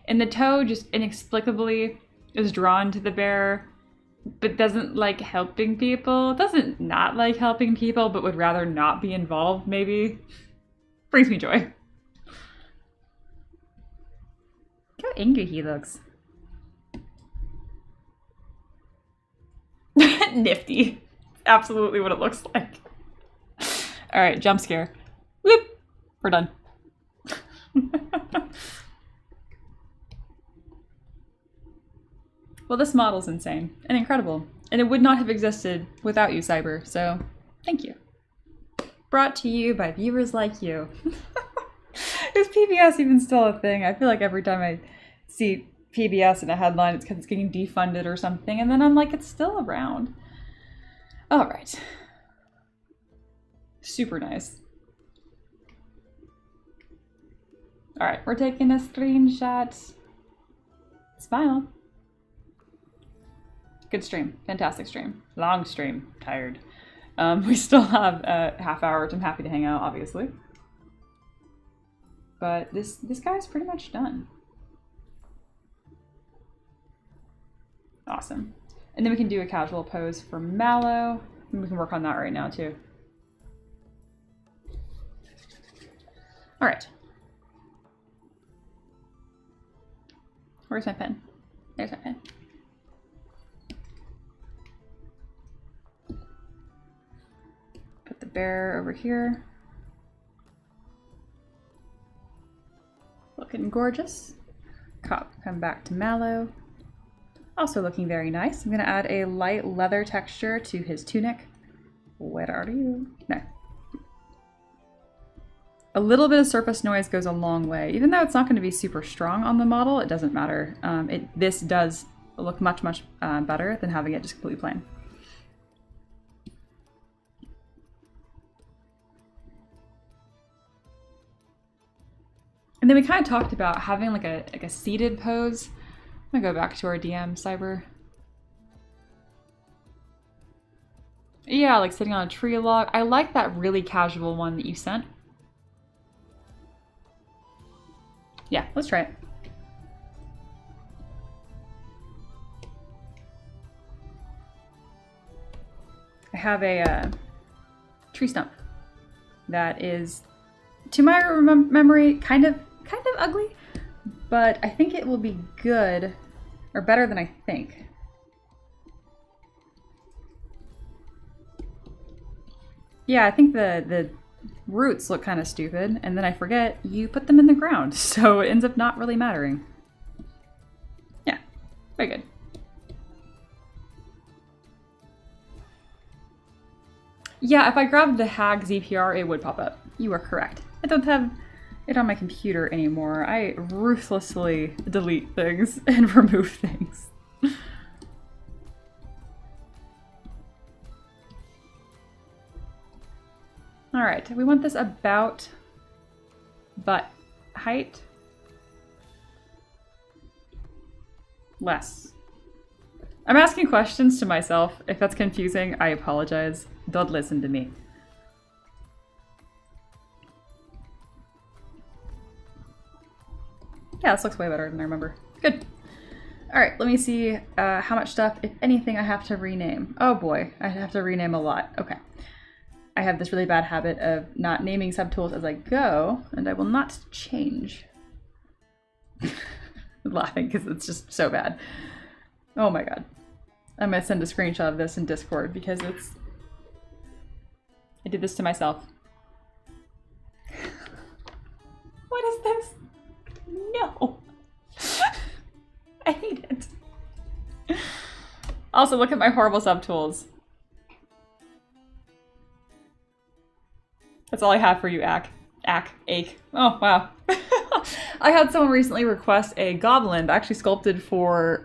and the toad just inexplicably is drawn to the bear, but doesn't like helping people. Doesn't not like helping people, but would rather not be involved, maybe. Brings me joy. Look how angry he looks. Nifty. Absolutely what it looks like. Alright, jump scare. Whoop! We're done. Well, this model's insane and incredible, and it would not have existed without you, Cyber, so thank you. Brought to you by viewers like you. Is PBS even still a thing? I feel like every time I see PBS in a headline, it's because it's getting defunded or something, and then I'm like, it's still around. All right. Super nice. All right, we're taking a screenshot. Smile. Good stream. Fantastic stream. Long stream. Tired. We still have a half hour, which I'm happy to hang out, obviously. But this guy's pretty much done. Awesome. And then we can do a casual pose for Mallow. And we can work on that right now too. All right. Where's my pen? There's my pen. Put the bear over here. Looking gorgeous. Come back to Mallow. Also looking very nice. I'm going to add a light leather texture to his tunic. Where are you? No. A little bit of surface noise goes a long way. Even though it's not going to be super strong on the model, it doesn't matter. This does look much, much better than having it just completely plain. And then we kind of talked about having like a seated pose. I'm gonna go back to our DM, Cyber. Yeah, like sitting on a tree log. I like that really casual one that you sent. Yeah, let's try it. I have a tree stump that is, to my memory, kind of ugly, but I think it will be good, or better than I think. Yeah, I think the roots look kind of stupid, and then I forget you put them in the ground, so it ends up not really mattering. Yeah, very good. Yeah, if I grabbed the Hag ZPR, it would pop up. You are correct. I don't have it on my computer anymore. I ruthlessly delete things and remove things. All right, we want this about butt height. Less. I'm asking questions to myself. If that's confusing, I apologize. Don't listen to me. Yeah, this looks way better than I remember. Good. All right, let me see how much stuff, if anything, I have to rename. Oh boy, I have to rename a lot. Okay. I have this really bad habit of not naming subtools as I go, and I will not change. I'm laughing because it's just so bad. Oh my god. I'm gonna send a screenshot of this in Discord because it's... I did this to myself. What is this? No. I hate it. Also, look at my horrible subtools. That's all I have for you, Ache. Oh, wow. I had someone recently request a goblin actually sculpted for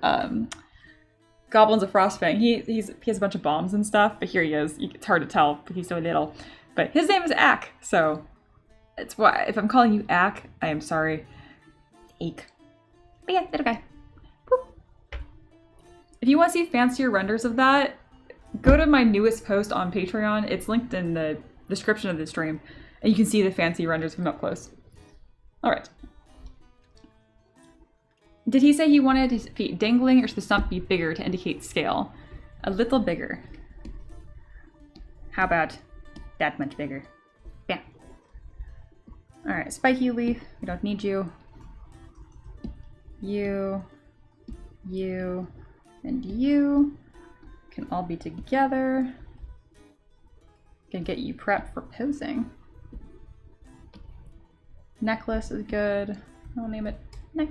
Goblins of Frostfang. He has a bunch of bombs and stuff, but here he is. It's hard to tell because he's so little. But his name is Ache, so it's why if I'm calling you Ache, I am sorry. Ache. But yeah, little guy. Boop. If you want to see fancier renders of that, go to my newest post on Patreon. It's linked in the description of the stream, and you can see the fancy renders from up close. All right. Did he say he wanted his feet dangling, or should the stump be bigger to indicate scale? A little bigger. How about that much bigger? Yeah. All right, spiky leaf. We don't need you. You, and you can all be together. Can get you prepped for posing. Necklace is good. I'll name it neck.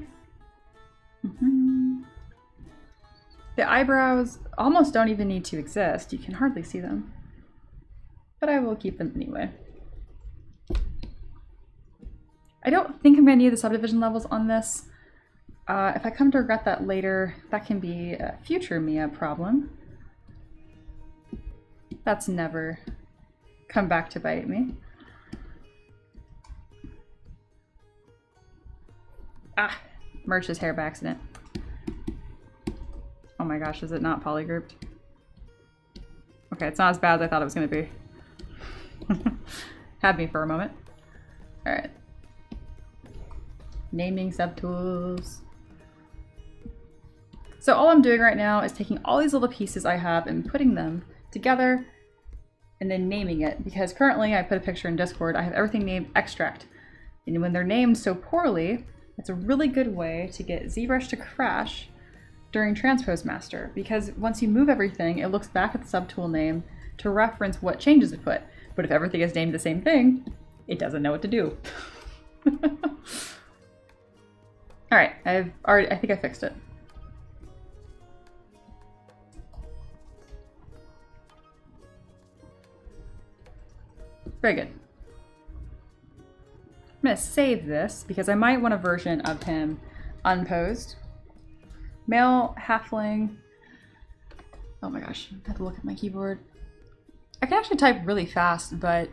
The eyebrows almost don't even need to exist. You can hardly see them. But I will keep them anyway. I don't think I'm going to need the subdivision levels on this. If I come to regret that later, that can be a future Mia problem. That's never come back to bite me. Ah, merged his hair by accident. Oh my gosh, is it not polygrouped? Okay, it's not as bad as I thought it was going to be. Had me for a moment. All right. Naming subtools. So all I'm doing right now is taking all these little pieces I have and putting them together and then naming it, because currently I put a picture in Discord, I have everything named extract. And when they're named so poorly, it's a really good way to get ZBrush to crash during Transpose Master, because once you move everything, it looks back at the subtool name to reference what changes it put. But if everything is named the same thing, it doesn't know what to do. All right, I think I fixed it. Very good. I'm gonna save this because I might want a version of him unposed. Male halfling. Oh my gosh, I have to look at my keyboard. I can actually type really fast, but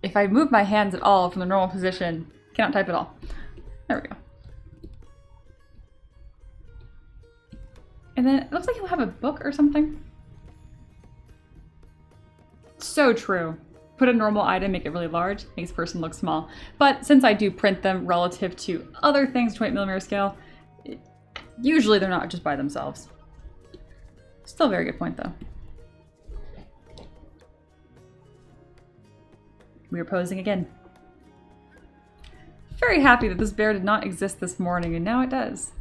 if I move my hands at all from the normal position, I cannot type at all. There we go. And then it looks like he'll have a book or something. So true. Put a normal item, make it really large, makes the person look small. But since I do print them relative to other things, 28mm scale, usually they're not just by themselves. Still a very good point though. We are posing again. Very happy that this bear did not exist this morning, and now it does.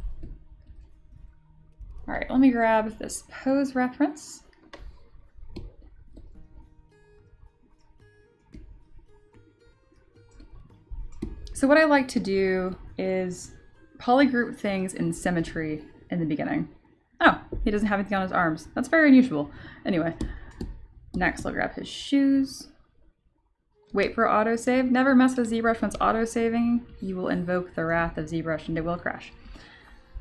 All right, let me grab this pose reference. So what I like to do is polygroup things in symmetry in the beginning. Oh, he doesn't have anything on his arms. That's very unusual. Anyway, next I'll grab his shoes. Wait for autosave. Never mess with ZBrush when it's autosaving. You will invoke the wrath of ZBrush and it will crash.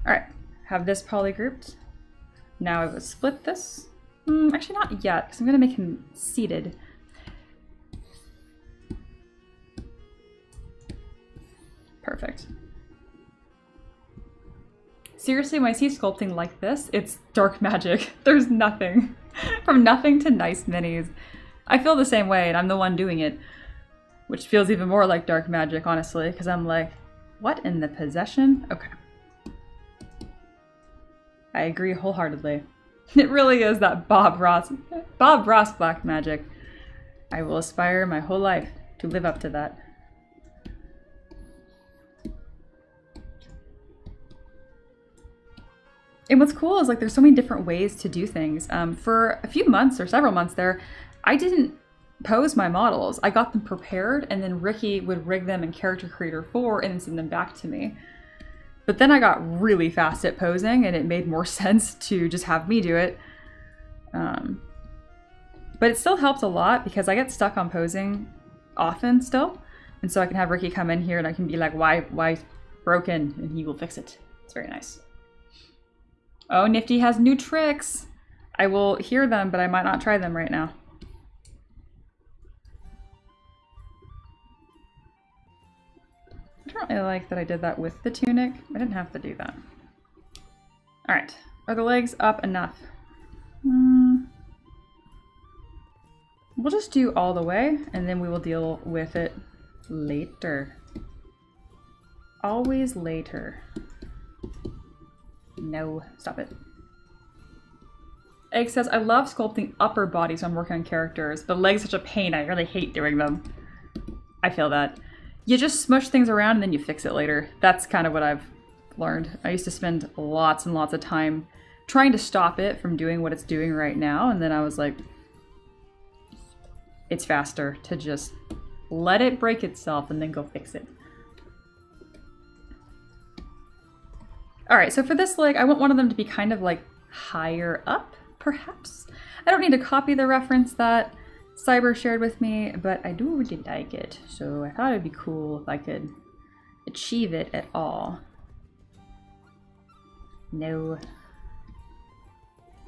All right, have this polygrouped. Now I will split this. Actually not yet, because I'm gonna make him seated. Perfect. Seriously, when I see sculpting like this, it's dark magic. There's nothing. From nothing to nice minis. I feel the same way, and I'm the one doing it. Which feels even more like dark magic, honestly, because I'm like, what in the possession? Okay. I agree wholeheartedly. It really is that Bob Ross black magic. I will aspire my whole life to live up to that. And what's cool is like there's so many different ways to do things. For a few months or several months there, I didn't pose my models. I got them prepared and then Ricky would rig them in Character Creator 4 and then send them back to me. But then I got really fast at posing and it made more sense to just have me do it. But it still helps a lot because I get stuck on posing often still. And so I can have Ricky come in here and I can be like, why broken? And he will fix it. It's very nice. Oh, Nifty has new tricks. I will hear them, but I might not try them right now. I don't really like that I did that with the tunic. I didn't have to do that. All right, are the legs up enough? We'll just do all the way and then we will deal with it later. Always later. No, stop it. Egg says, I love sculpting upper bodies when I'm working on characters, but legs are such a pain. I really hate doing them. I feel that. You just smush things around and then you fix it later. That's kind of what I've learned. I used to spend lots and lots of time trying to stop it from doing what it's doing right now, and then I was like, it's faster to just let it break itself and then go fix it. All right, so for this leg, I want one of them to be kind of like higher up, perhaps. I don't need to copy the reference that Cyber shared with me, but I do really like it. So I thought it'd be cool if I could achieve it at all. No.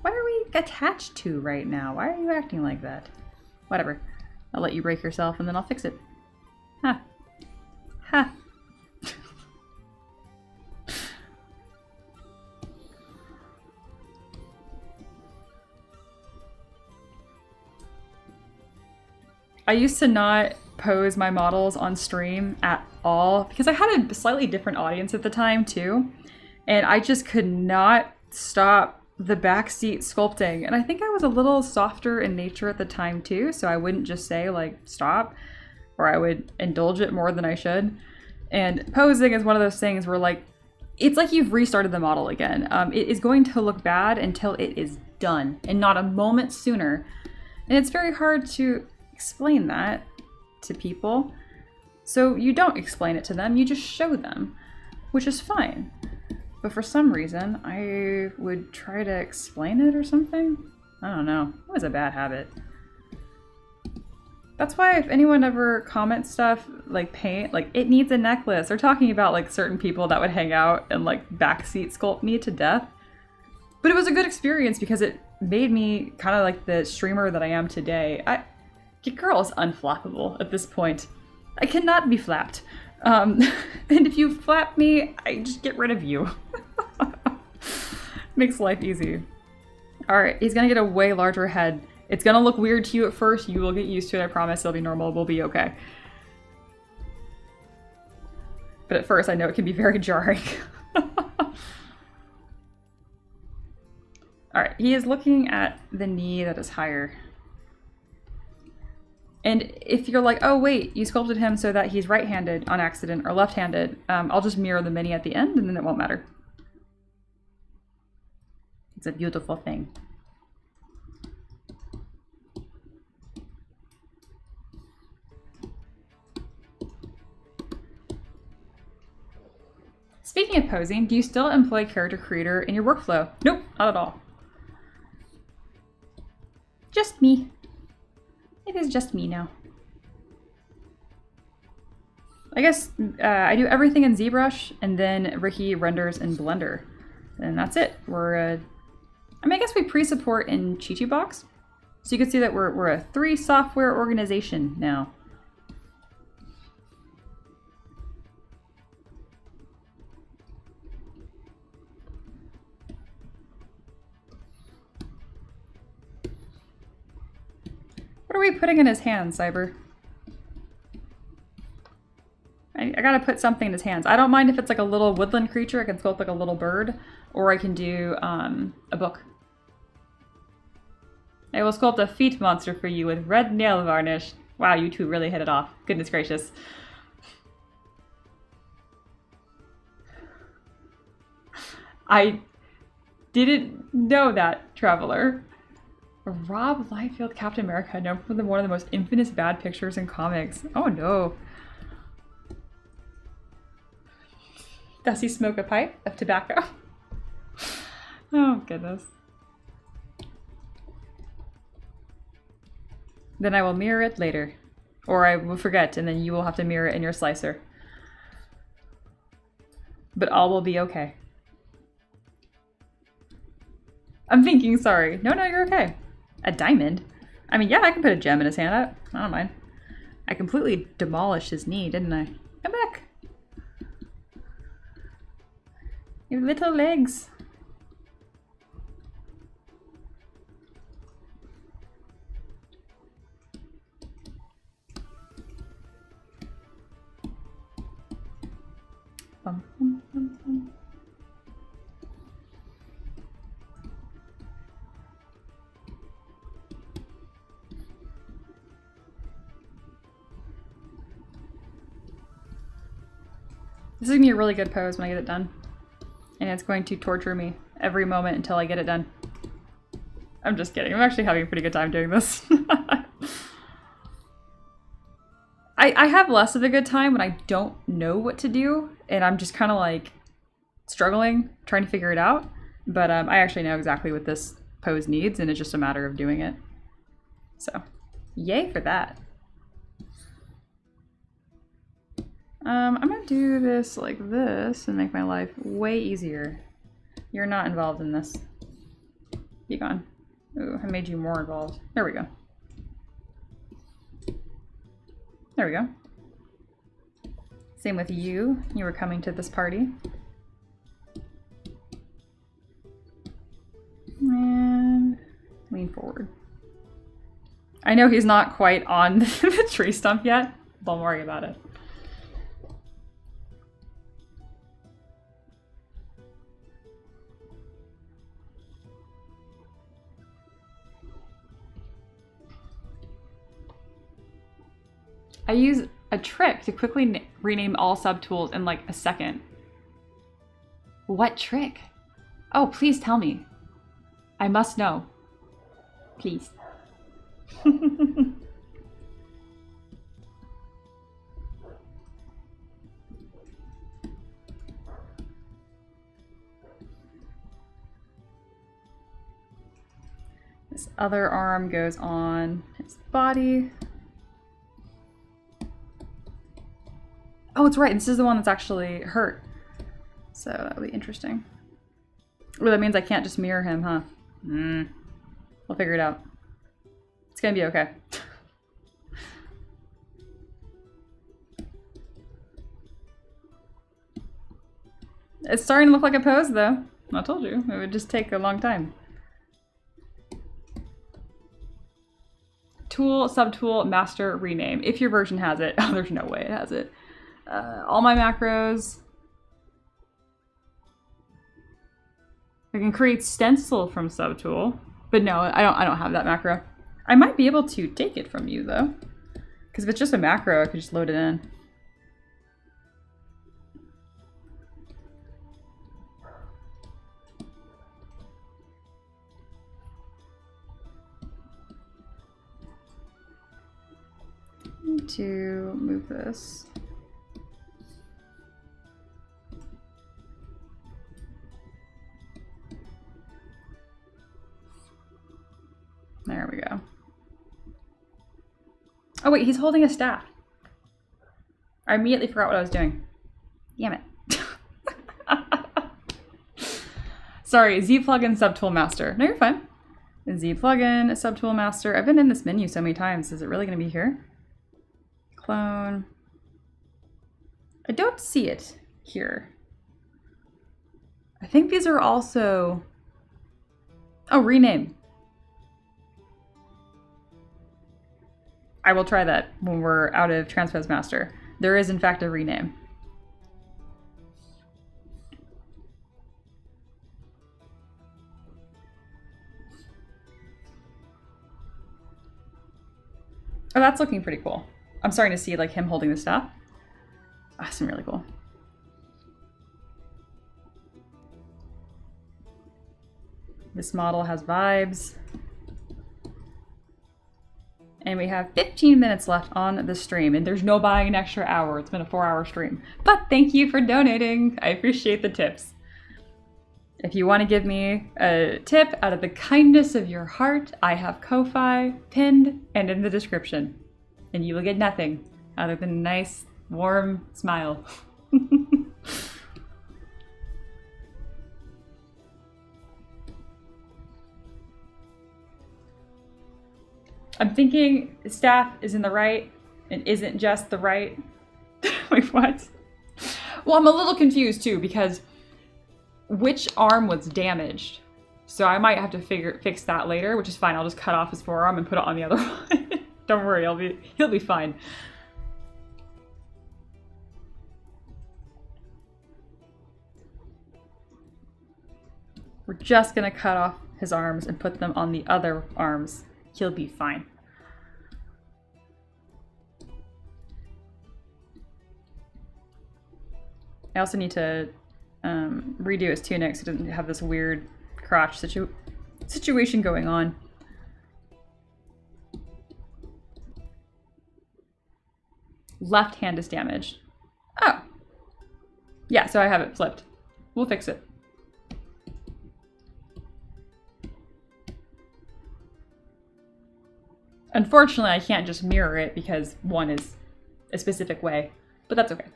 What are we attached to right now? Why are you acting like that? Whatever. I'll let you break yourself and then I'll fix it. Ha. Ha. I used to not pose my models on stream at all because I had a slightly different audience at the time too. And I just could not stop the backseat sculpting. And I think I was a little softer in nature at the time too. So I wouldn't just say like, stop, or I would indulge it more than I should. And posing is one of those things where like, it's like you've restarted the model again. It is going to look bad until it is done and not a moment sooner. And it's very hard to explain that to people. So you don't explain it to them, you just show them, which is fine. But for some reason, I would try to explain it or something. I don't know. It was a bad habit. That's why if anyone ever comments stuff like paint, like it needs a necklace, they're talking about like certain people that would hang out and like backseat sculpt me to death. But it was a good experience because it made me kind of like the streamer that I am today. Your girl is unflappable at this point. I cannot be flapped. And if you flap me, I just get rid of you. Makes life easy. Alright, he's gonna get a way larger head. It's gonna look weird to you at first. You will get used to it, I promise. It'll be normal. We'll be okay. But at first, I know it can be very jarring. Alright, he is looking at the knee that is higher. And if you're like, oh wait, you sculpted him so that he's right-handed on accident or left-handed, I'll just mirror the mini at the end and then it won't matter. It's a beautiful thing. Speaking of posing, do you still employ Character Creator in your workflow? Nope, not at all. Just me. It is just me now. I guess I do everything in ZBrush, and then Ricky renders in Blender. And that's it. I mean, I guess we pre-support in Chichibox. So you can see that we're a 3 software organization now. What are we putting in his hands, Cyber? I gotta put something in his hands. I don't mind if it's like a little woodland creature. I can sculpt like a little bird, or I can do a book. I will sculpt a feet monster for you with red nail varnish. Wow, you two really hit it off. Goodness gracious. I didn't know that, Traveler. Rob Liefeld, Captain America, known for one of the most infamous bad pictures in comics. Oh no. Does he smoke a pipe of tobacco? Oh goodness. Then I will mirror it later. Or I will forget and then you will have to mirror it in your slicer. But all will be okay. I'm thinking, sorry. No, you're okay. A diamond? I mean, yeah, I can put a gem in his hand. I don't mind. I completely demolished his knee, didn't I? Come back. Your little legs. Bum, bum, bum, bum. This is going to be a really good pose when I get it done. And it's going to torture me every moment until I get it done. I'm just kidding. I'm actually having a pretty good time doing this. I have less of a good time when I don't know what to do. And I'm just kind of like struggling, trying to figure it out. But I actually know exactly what this pose needs. And it's just a matter of doing it. So, yay for that. I'm gonna do this like this and make my life way easier. You're not involved in this. Be gone. Ooh, I made you more involved. There we go. There we go. Same with you. You were coming to this party. And lean forward. I know he's not quite on the tree stump yet. Don't worry about it. I use a trick to quickly rename all subtools in like a second. What trick? Oh, please tell me. I must know. Please. This other arm goes on his body. Oh, it's right. This is the one that's actually hurt. So that'll be interesting. Well, that means I can't just mirror him, huh? We'll figure it out. It's gonna be okay. It's starting to look like a pose, though. I told you. It would just take a long time. Tool, subtool, master, rename. If your version has it. Oh, there's no way it has it. All my macros. I can create stencil from subtool, but no, I don't have that macro. I might be able to take it from you though, because if it's just a macro, I could just load it in. Need to move this. There we go. Oh wait, he's holding a staff. I immediately forgot what I was doing. Damn it. Sorry, Z plugin subtool master. No, you're fine. Z plugin subtool master. I've been in this menu so many times. Is it really gonna be here? Clone. I don't see it here. I think these are also... Oh, rename. I will try that when we're out of Transpose Master. There is in fact a rename. Oh, that's looking pretty cool. I'm starting to see like him holding the staff. Oh, that's really cool. This model has vibes. And we have 15 minutes left on the stream, and there's no buying an extra hour. It's been a 4-hour stream. But thank you for donating. I appreciate the tips. If you want to give me a tip out of the kindness of your heart, I have Ko-Fi pinned and in the description. And you will get nothing other than a nice, warm smile. I'm thinking staff is in the right and isn't just the right. Wait, what? Well, I'm a little confused too because which arm was damaged? So I might have to fix that later, which is fine. I'll just cut off his forearm and put it on the other one. Don't worry, he'll be fine. We're just gonna cut off his arms and put them on the other arms. He'll be fine. I also need to redo his tunic so it doesn't have this weird crotch situation going on. Left hand is damaged. Oh. Yeah, so I have it flipped. We'll fix it. Unfortunately, I can't just mirror it because one is a specific way, but that's okay.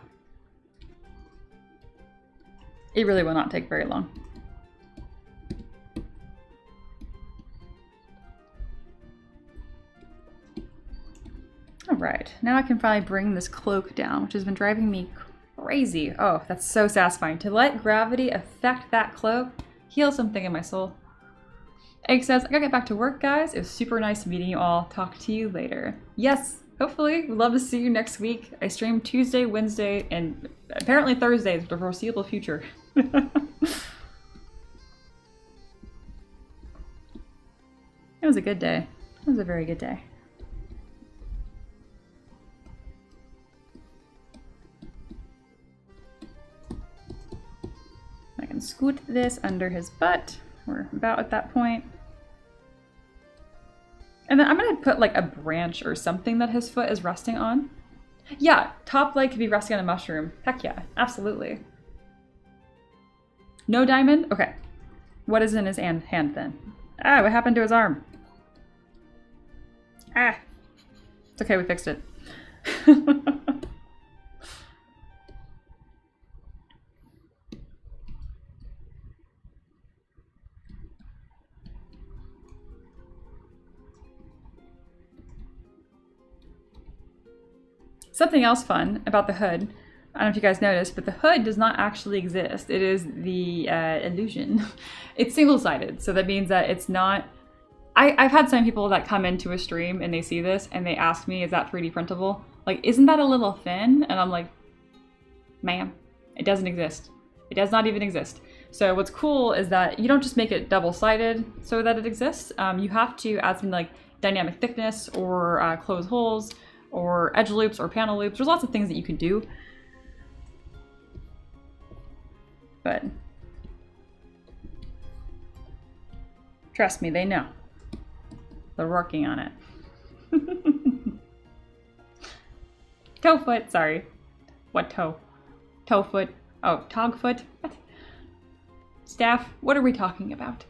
It really will not take very long. All right, now I can finally bring this cloak down, which has been driving me crazy. Oh, that's so satisfying. To let gravity affect that cloak, heal something in my soul. Egg says, I gotta get back to work, guys. It was super nice meeting you all. Talk to you later. Yes, hopefully, we'd love to see you next week. I stream Tuesday, Wednesday, and apparently Thursdays for the foreseeable future. It was a good day. It was a very good day. I can scoot this under his butt. We're about at that point. And then I'm gonna put like a branch or something that his foot is resting on. Yeah, top leg could be resting on a mushroom. Heck yeah, absolutely. No diamond? Okay. What is in his hand then? Ah, what happened to his arm? Ah. It's okay, we fixed it. Something else fun about the hood, I don't know if you guys noticed, but the hood does not actually exist. It is the illusion. It's single-sided, so that means that it's not... I've had some people that come into a stream and they see this and they ask me, is that 3D printable? Like, isn't that a little thin? And I'm like, ma'am, it doesn't exist. It does not even exist. So what's cool is that you don't just make it double-sided so that it exists. You have to add something like dynamic thickness or close holes or edge loops or panel loops. There's lots of things that you can do. But trust me, they know. They're working on it. Toe foot, sorry. What toe? Toe foot. Oh, tog foot? What? Staff? What are we talking about?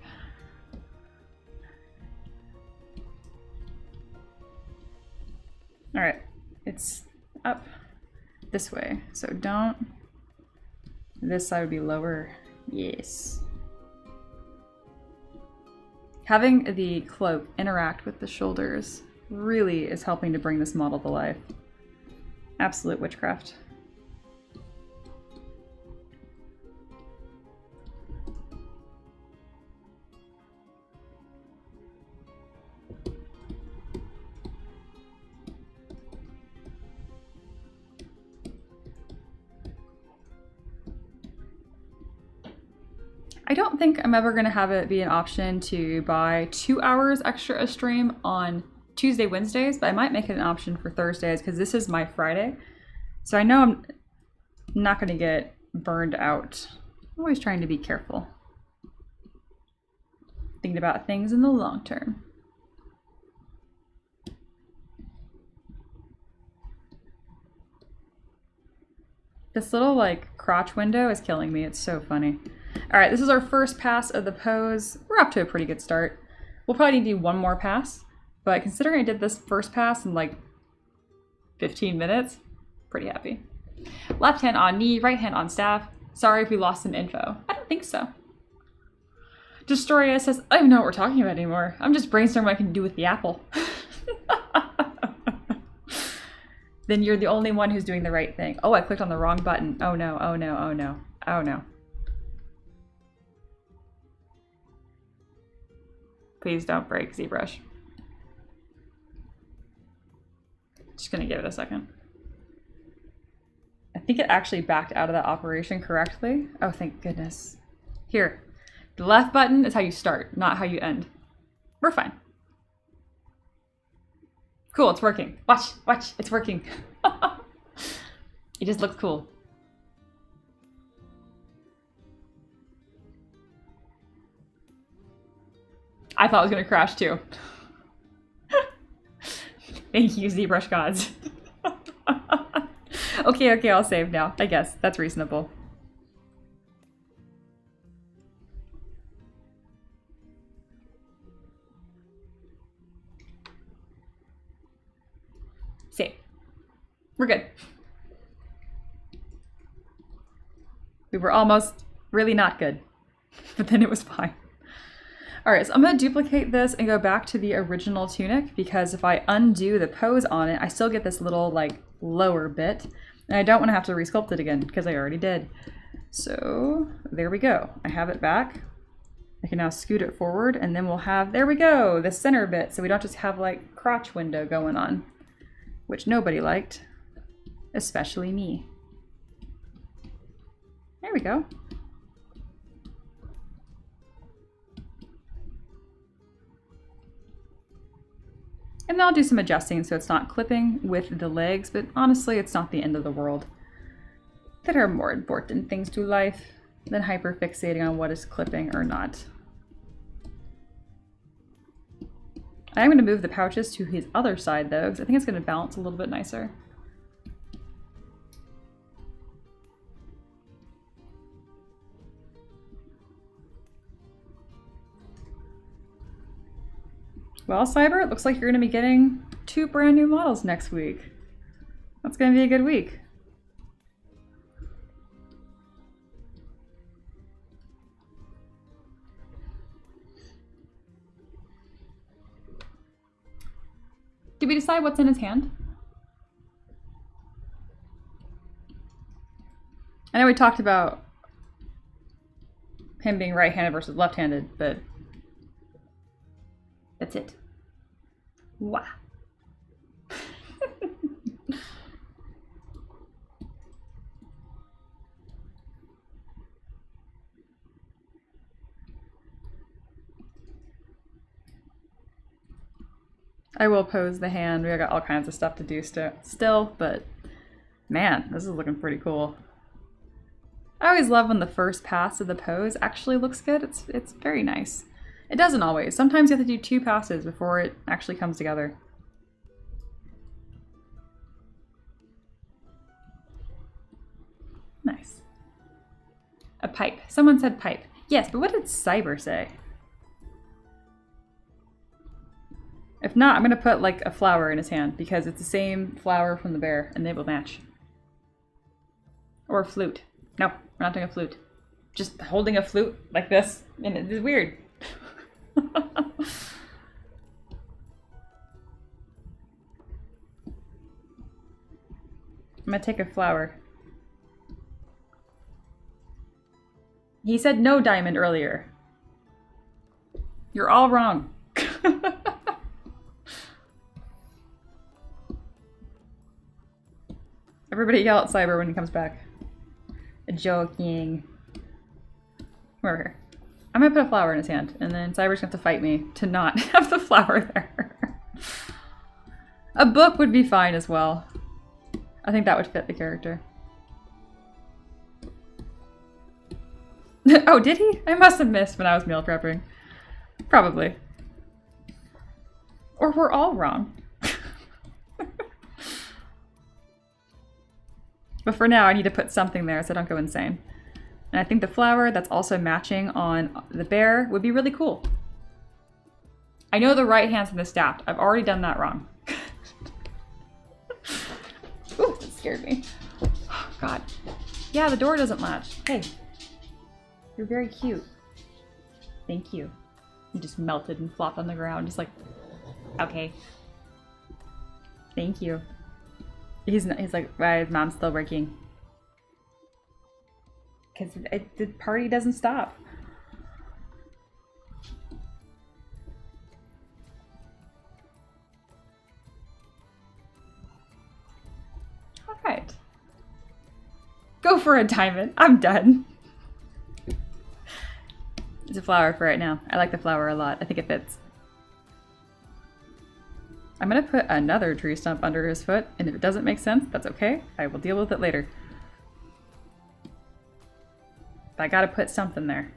All right, it's up this way. So don't, this side would be lower. Yes. Having the cloak interact with the shoulders really is helping to bring this model to life. Absolute witchcraft. I don't think I'm ever going to have it be an option to buy 2 hours extra a stream on Tuesday, Wednesdays, but I might make it an option for Thursdays because this is my Friday. So I know I'm not going to get burned out. I'm always trying to be careful. Thinking about things in the long term. This little like crotch window is killing me. It's so funny. All right, this is our first pass of the pose. We're up to a pretty good start. We'll probably need to do one more pass, but considering I did this first pass in like 15 minutes, pretty happy. Left hand on knee, right hand on staff. Sorry if we lost some info. I don't think so. Destoria says, I don't even know what we're talking about anymore. I'm just brainstorming what I can do with the apple. Then you're the only one who's doing the right thing. Oh, I clicked on the wrong button. Oh no, oh no, oh no, oh no. Please don't break ZBrush. Just gonna give it a second. I think it actually backed out of that operation correctly. Oh, thank goodness. Here, the left button is how you start, not how you end. We're fine. Cool, it's working. Watch, watch, it's working. It just looks cool. I thought it was gonna crash too. Thank you, ZBrush gods. Okay, okay, I'll save now. I guess that's reasonable. Save. We're good. We were almost really not good, but then it was fine. All right, so I'm gonna duplicate this and go back to the original tunic because if I undo the pose on it, I still get this little like lower bit and I don't wanna have to resculpt it again because I already did. So there we go. I have it back. I can now scoot it forward and then we'll have, there we go, the center bit. So we don't just have like crotch window going on. which nobody liked, especially me. There we go. And then I'll do some adjusting so it's not clipping with the legs, but honestly, it's not the end of the world. There are more important things to life than hyperfixating on what is clipping or not. I'm going to move the pouches to his other side though, because I think it's going to balance a little bit nicer. Well, Cyber, it looks like you're going to be getting 2 brand new models next week. That's going to be a good week. Did we decide what's in his hand? I know we talked about him being right-handed versus left-handed, but that's it. Wow. I will pose the hand. We got all kinds of stuff to do still, but man, this is looking pretty cool. I always love when the first pass of the pose actually looks good. It's very nice. It doesn't always. Sometimes you have to do 2 passes before it actually comes together. Nice. A pipe. Someone said pipe. Yes, but what did Cyber say? If not, I'm going to put like a flower in his hand because it's the same flower from the bear and they will match. Or a flute. No, we're not doing a flute. Just holding a flute like this, and it's weird. I'm gonna take a flower. He said no diamond earlier. You're all wrong. Everybody yell at Cyber when he comes back. Joking. Come over here. I'm gonna put a flower in his hand, and then Cyber's gonna have to fight me to not have the flower there. A book would be fine as well. I think that would fit the character. Oh, did he? I must have missed when I was meal prepping. Probably. Or we're all wrong. But for now, I need to put something there so I don't go insane. And I think the flower that's also matching on the bear would be really cool. I know the right hand's from the staff. I've already done that wrong. Ooh, that scared me. Oh, God. Yeah, the door doesn't latch. Hey, you're very cute. Thank you. He just melted and flopped on the ground, just like, okay. Thank you. He's like, right, his mom's still working. Because the party doesn't stop. All right. Go for a diamond. I'm done. It's a flower for right now. I like the flower a lot. I think it fits. I'm gonna put another tree stump under his foot, and if it doesn't make sense, that's okay. I will deal with it later. But I gotta put something there.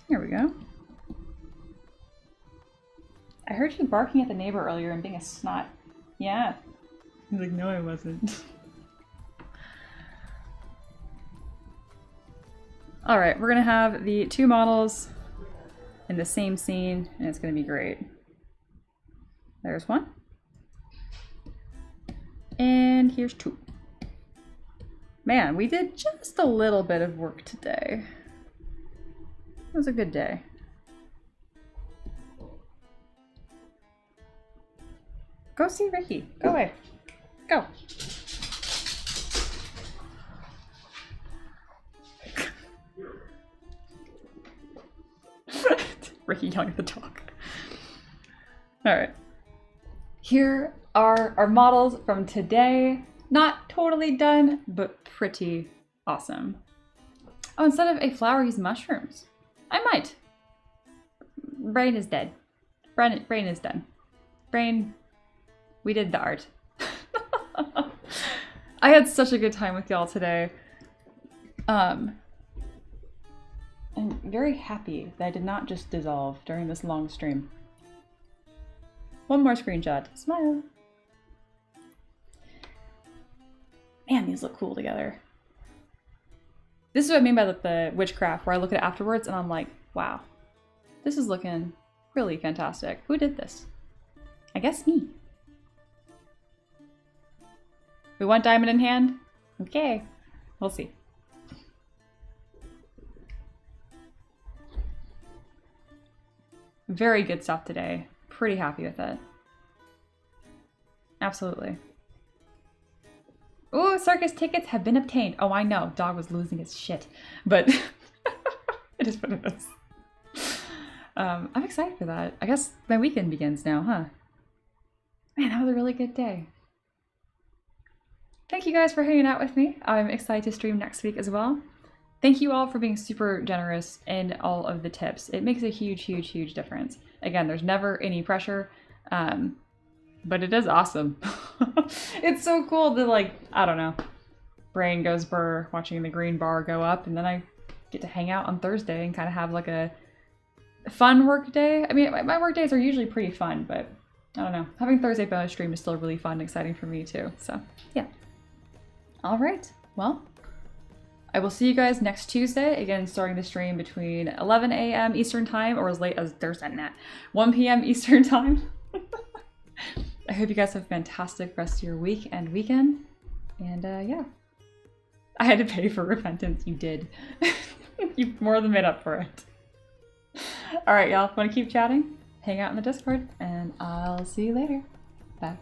Here we go. I heard you barking at the neighbor earlier and being a snot. Yeah. He's like, no, I wasn't. All right, we're gonna have the 2 models in the same scene, and it's gonna be great. There's 1. And here's 2. Man, we did just a little bit of work today. It was a good day. Go see Ricky. Go away. Go. yelling at the dog. Alright. Here are our models from today. Not totally done, but pretty awesome. Oh, instead of a flower, use mushrooms. I might. Brain is dead. Brain is done. Brain, we did the art. I had such a good time with y'all today. I'm very happy that I did not just dissolve during this long stream. One more screenshot. Smile. Man, these look cool together. This is what I mean by the witchcraft, where I look at it afterwards and I'm like, wow, this is looking really fantastic. Who did this? I guess me. We want diamond in hand? Okay, we'll see. Very good stuff today. Pretty happy with it. Absolutely. Ooh, circus tickets have been obtained. Oh, I know. Dog was losing his shit. But it is what it is. I'm excited for that. I guess my weekend begins now, huh? Man, that was a really good day. Thank you guys for hanging out with me. I'm excited to stream next week as well. Thank you all for being super generous in all of the tips. It makes a huge, huge, huge difference. Again, there's never any pressure, but it is awesome. It's so cool to, like, I don't know, brain goes burr watching the green bar go up, and then I get to hang out on Thursday and kind of have like a fun work day. I mean, my work days are usually pretty fun, but I don't know. Having Thursday bonus stream is still really fun and exciting for me too. So yeah. All right. Well, I will see you guys next Tuesday. Again, starting the stream between 11 a.m. Eastern time or as late as there's that 1 p.m. Eastern time. I hope you guys have a fantastic rest of your week and weekend. And yeah. I had to pay for repentance. You did. You more than made up for it. All right, y'all. Want to keep chatting? Hang out in the Discord, and I'll see you later. Bye.